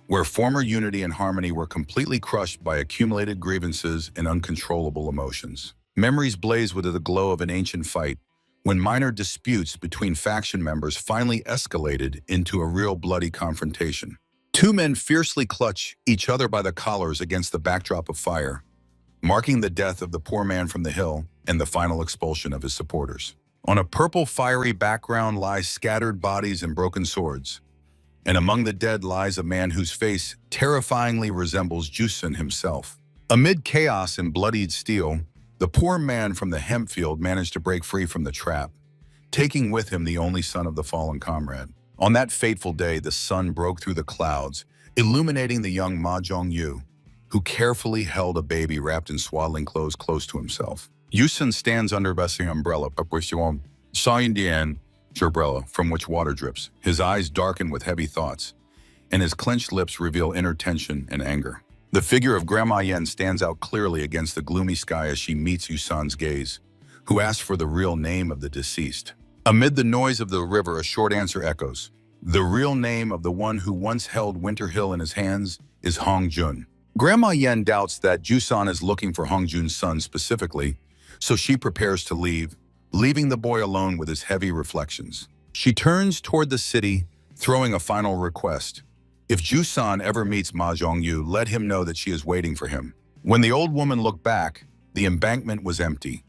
where former unity and harmony were completely crushed by accumulated grievances and uncontrollable emotions. Memories blaze with the glow of an ancient fight, when minor disputes between faction members finally escalated into a real bloody confrontation. Two men fiercely clutch each other by the collars against the backdrop of fire, marking the death of the poor man from the hill and the final expulsion of his supporters. On a purple fiery background lie scattered bodies and broken swords, and among the dead lies a man whose face terrifyingly resembles Jusun himself. Amid chaos and bloodied steel, the poor man from the hemp field managed to break free from the trap, taking with him the only son of the fallen comrade. On that fateful day, the sun broke through the clouds, illuminating the young Ma Zhongyu, who carefully held a baby wrapped in swaddling clothes close to himself. Yusun stands under a blessing umbrella, umbrella from which water drips. His eyes darken with heavy thoughts, and his clenched lips reveal inner tension and anger. The figure of Grandma Yen stands out clearly against the gloomy sky as she meets Yusan's gaze, who asks for the real name of the deceased. Amid the noise of the river, a short answer echoes. The real name of the one who once held Winter Hill in his hands is Hong Jun. Grandma Yen doubts that Jusan is looking for Hong Jun's son specifically, so she prepares to leave, leaving the boy alone with his heavy reflections. She turns toward the city, throwing a final request. If Jusan ever meets Ma Zhongyu, let him know that she is waiting for him. When the old woman looked back, the embankment was empty.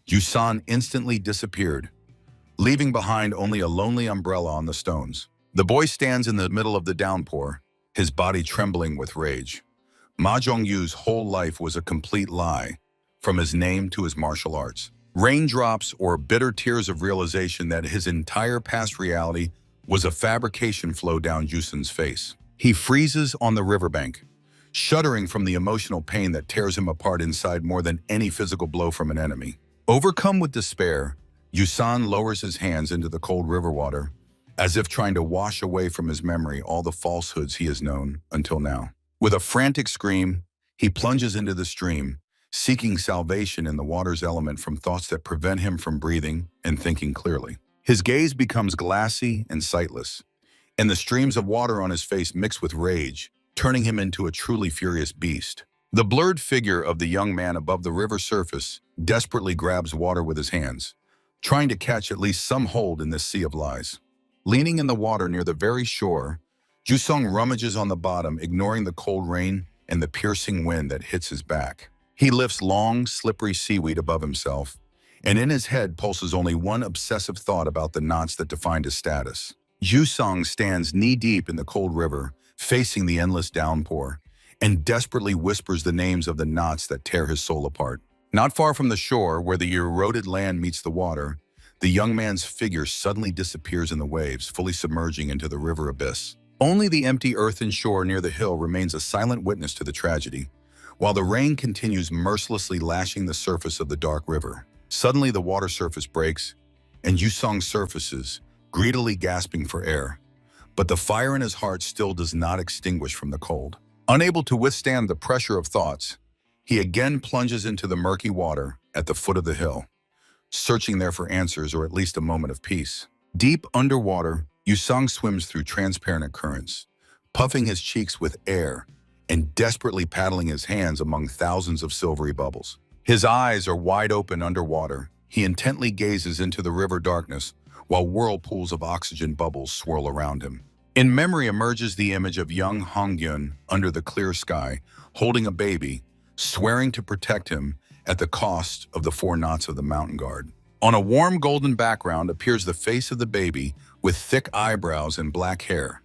Jusan instantly disappeared, leaving behind only a lonely umbrella on the stones. The boy stands in the middle of the downpour, his body trembling with rage. Ma Zhongyu's whole life was a complete lie, from his name to his martial arts. Raindrops or bitter tears of realization that his entire past reality was a fabrication flow down Jusun's face. He freezes on the riverbank, shuddering from the emotional pain that tears him apart inside more than any physical blow from an enemy. Overcome with despair, Jusan lowers his hands into the cold river water, as if trying to wash away from his memory all the falsehoods he has known until now. With a frantic scream, he plunges into the stream, seeking salvation in the water's element from thoughts that prevent him from breathing and thinking clearly. His gaze becomes glassy and sightless, and the streams of water on his face mix with rage, turning him into a truly furious beast. The blurred figure of the young man above the river surface desperately grabs water with his hands, trying to catch at least some hold in this sea of lies. Leaning in the water near the very shore, Jusung rummages on the bottom, ignoring the cold rain and the piercing wind that hits his back. He lifts long, slippery seaweed above himself, and in his head pulses only one obsessive thought about the knots that defined his status. Jusung stands knee-deep in the cold river, facing the endless downpour, and desperately whispers the names of the knots that tear his soul apart. Not far from the shore, where the eroded land meets the water, the young man's figure suddenly disappears in the waves, fully submerging into the river abyss. Only the empty earthen shore near the hill remains a silent witness to the tragedy, while the rain continues mercilessly lashing the surface of the dark river. Suddenly the water surface breaks, and Yusong surfaces, greedily gasping for air. But the fire in his heart still does not extinguish from the cold. Unable to withstand the pressure of thoughts, he again plunges into the murky water at the foot of the hill, searching there for answers or at least a moment of peace. Deep underwater, Yusong swims through transparent currents, puffing his cheeks with air and desperately paddling his hands among thousands of silvery bubbles. His eyes are wide open underwater. He intently gazes into the river darkness while whirlpools of oxygen bubbles swirl around him. In memory emerges the image of young Hongyun under the clear sky, holding a baby, swearing to protect him at the cost of the 4 knots of the mountain guard. On a warm golden background appears the face of the baby with thick eyebrows and black hair,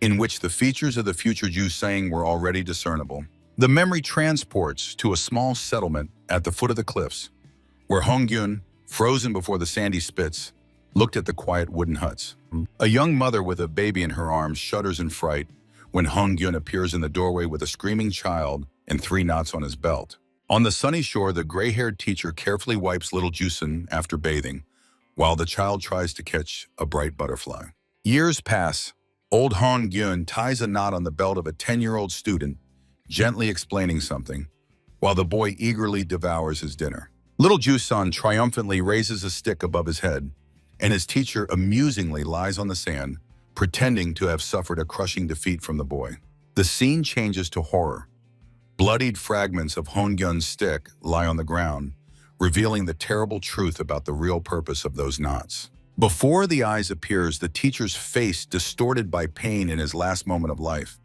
in which the features of the future Jusang were already discernible. The memory transports to a small settlement at the foot of the cliffs, where Hongyun, frozen before the sandy spits, looked at the quiet wooden huts. A young mother with a baby in her arms shudders in fright when Hongyun appears in the doorway with a screaming child and 3 knots on his belt. On the sunny shore, the gray-haired teacher carefully wipes little Jusun after bathing, while the child tries to catch a bright butterfly. Years pass. Old Hongyun ties a knot on the belt of a 10-year-old student, gently explaining something, while the boy eagerly devours his dinner. Little Jusun triumphantly raises a stick above his head, and his teacher amusingly lies on the sand, pretending to have suffered a crushing defeat from the boy. The scene changes to horror. Bloodied fragments of Hongyun's stick lie on the ground, revealing the terrible truth about the real purpose of those knots. Before the eyes appears the teacher's face distorted by pain in his last moment of life.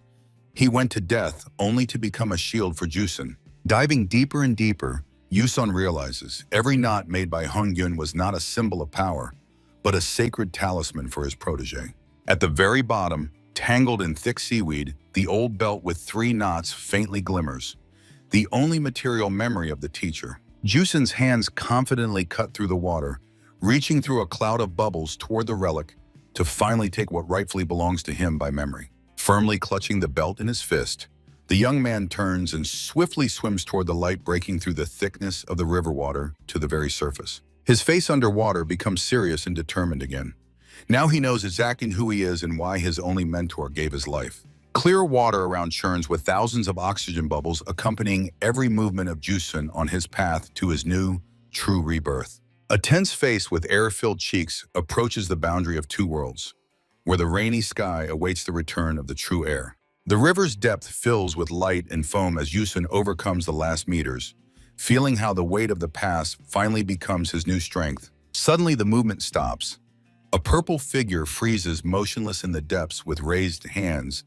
He went to death only to become a shield for Jusun. Diving deeper and deeper, Yusun realizes every knot made by Hongyun was not a symbol of power, but a sacred talisman for his protege. At the very bottom, tangled in thick seaweed, the old belt with 3 knots faintly glimmers, the only material memory of the teacher. Jusun's hands confidently cut through the water, reaching through a cloud of bubbles toward the relic to finally take what rightfully belongs to him by memory. Firmly clutching the belt in his fist, the young man turns and swiftly swims toward the light breaking through the thickness of the river water to the very surface. His face underwater becomes serious and determined again. Now he knows exactly who he is and why his only mentor gave his life. Clear water around churns with thousands of oxygen bubbles accompanying every movement of Jusun on his path to his new, true rebirth. A tense face with air-filled cheeks approaches the boundary of 2 worlds, where the rainy sky awaits the return of the true heir. The river's depth fills with light and foam as Yusun overcomes the last meters, feeling how the weight of the past finally becomes his new strength. Suddenly the movement stops. A purple figure freezes motionless in the depths with raised hands,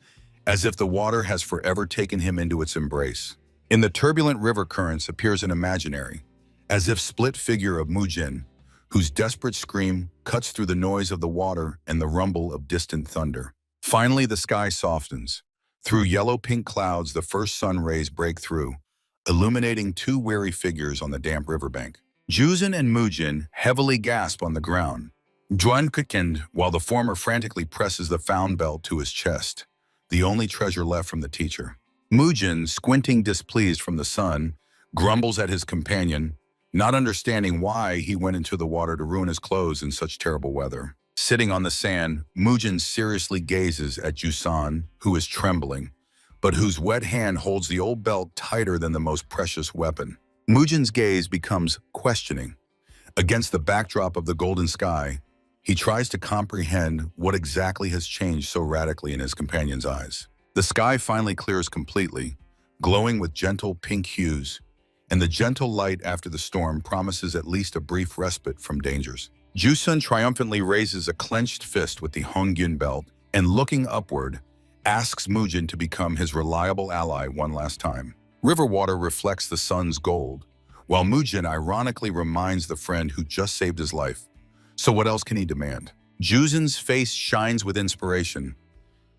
as if the water has forever taken him into its embrace. In the turbulent river currents appears an imaginary, as if split figure of Mujin, whose desperate scream cuts through the noise of the water and the rumble of distant thunder. Finally, the sky softens. Through yellow-pink clouds, the first sun rays break through, illuminating 2 weary figures on the damp riverbank. Jusun and Mujin heavily gasp on the ground, quickened while the former frantically presses the found belt to his chest, the only treasure left from the teacher. Mujin, squinting displeased from the sun, grumbles at his companion, not understanding why he went into the water to ruin his clothes in such terrible weather. Sitting on the sand, Mujin seriously gazes at Jusun, who is trembling, but whose wet hand holds the old belt tighter than the most precious weapon. Mujin's gaze becomes questioning. Against the backdrop of the golden sky, he tries to comprehend what exactly has changed so radically in his companion's eyes. The sky finally clears completely, glowing with gentle pink hues, and the gentle light after the storm promises at least a brief respite from dangers. Jusun triumphantly raises a clenched fist with the Hongyun belt and, looking upward, asks Mujin to become his reliable ally one last time. River water reflects the sun's gold, while Mujin ironically reminds the friend who just saved his life. So what else can he demand? Jusun's face shines with inspiration.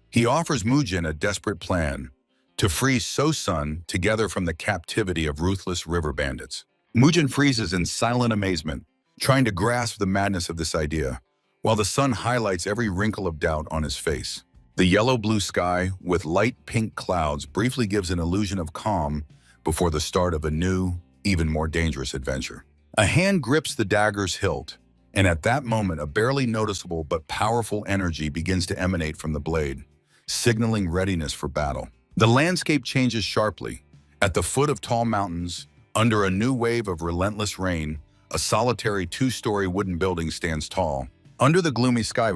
He offers Mujin a desperate plan to free So-sun together from the captivity of ruthless river bandits. Mujin freezes in silent amazement, trying to grasp the madness of this idea, while the sun highlights every wrinkle of doubt on his face. The yellow-blue sky with light pink clouds briefly gives an illusion of calm before the start of a new, even more dangerous adventure. A hand grips the dagger's hilt, and at that moment a barely noticeable but powerful energy begins to emanate from the blade, signaling readiness for battle. The landscape changes sharply. At the foot of tall mountains, under a new wave of relentless rain, a solitary 2-story wooden building stands tall. Under the gloomy sky,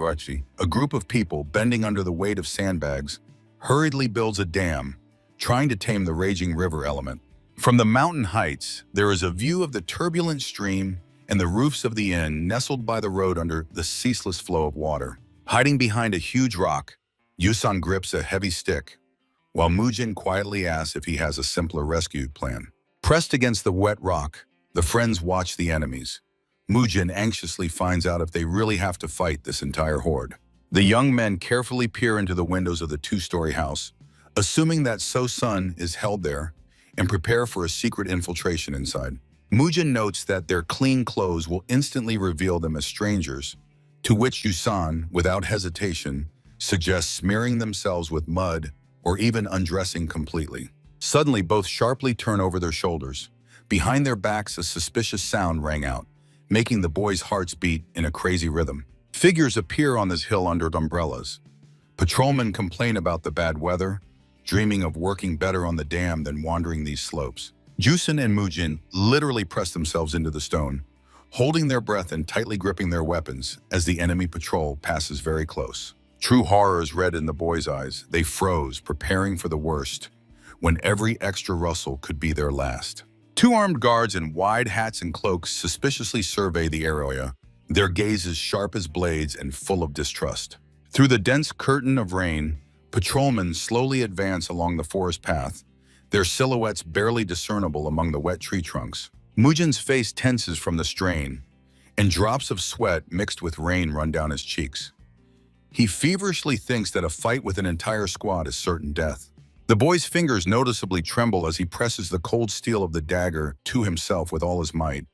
a group of people, bending under the weight of sandbags, hurriedly builds a dam, trying to tame the raging river element. From the mountain heights, there is a view of the turbulent stream and the roofs of the inn nestled by the road under the ceaseless flow of water. Hiding behind a huge rock, Yusun grips a heavy stick, while Mujin quietly asks if he has a simpler rescue plan. Pressed against the wet rock, the friends watch the enemies. Mujin anxiously finds out if they really have to fight this entire horde. The young men carefully peer into the windows of the 2-story house, assuming that So-sun is held there, and prepare for a secret infiltration inside. Mujin notes that their clean clothes will instantly reveal them as strangers, to which Yusun, without hesitation, suggests smearing themselves with mud or even undressing completely. Suddenly, both sharply turn over their shoulders. Behind their backs, a suspicious sound rang out, making the boys' hearts beat in a crazy rhythm. Figures appear on this hill under umbrellas. Patrolmen complain about the bad weather, dreaming of working better on the dam than wandering these slopes. Jusun and Mujin literally press themselves into the stone, holding their breath and tightly gripping their weapons as the enemy patrol passes very close. True horror is read in the boys' eyes. They froze, preparing for the worst, when every extra rustle could be their last. 2 armed guards in wide hats and cloaks suspiciously survey the area, their gazes sharp as blades and full of distrust. Through the dense curtain of rain, patrolmen slowly advance along the forest path, their silhouettes barely discernible among the wet tree trunks. Mujin's face tenses from the strain, and drops of sweat mixed with rain run down his cheeks. He feverishly thinks that a fight with an entire squad is certain death. The boy's fingers noticeably tremble as he presses the cold steel of the dagger to himself with all his might,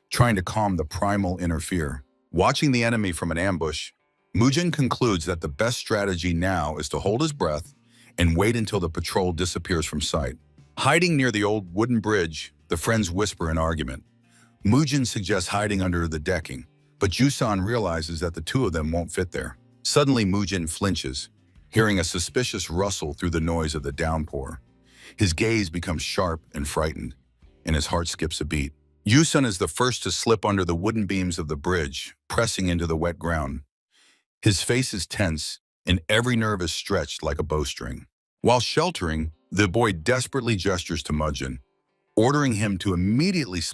trying to calm the primal inner fear. Watching the enemy from an ambush, Mujin concludes that the best strategy now is to hold his breath and wait until the patrol disappears from sight. Hiding near the old wooden bridge, the friends whisper an argument. Mujin suggests hiding under the decking, but Jusan realizes that the two of them won't fit there. Suddenly, Mujin flinches, hearing a suspicious rustle through the noise of the downpour. His gaze becomes sharp and frightened, and his heart skips a beat. Yusun is the first to slip under the wooden beams of the bridge, pressing into the wet ground. His face is tense, and every nerve is stretched like a bowstring. While sheltering, the boy desperately gestures to Mujin, ordering him to immediately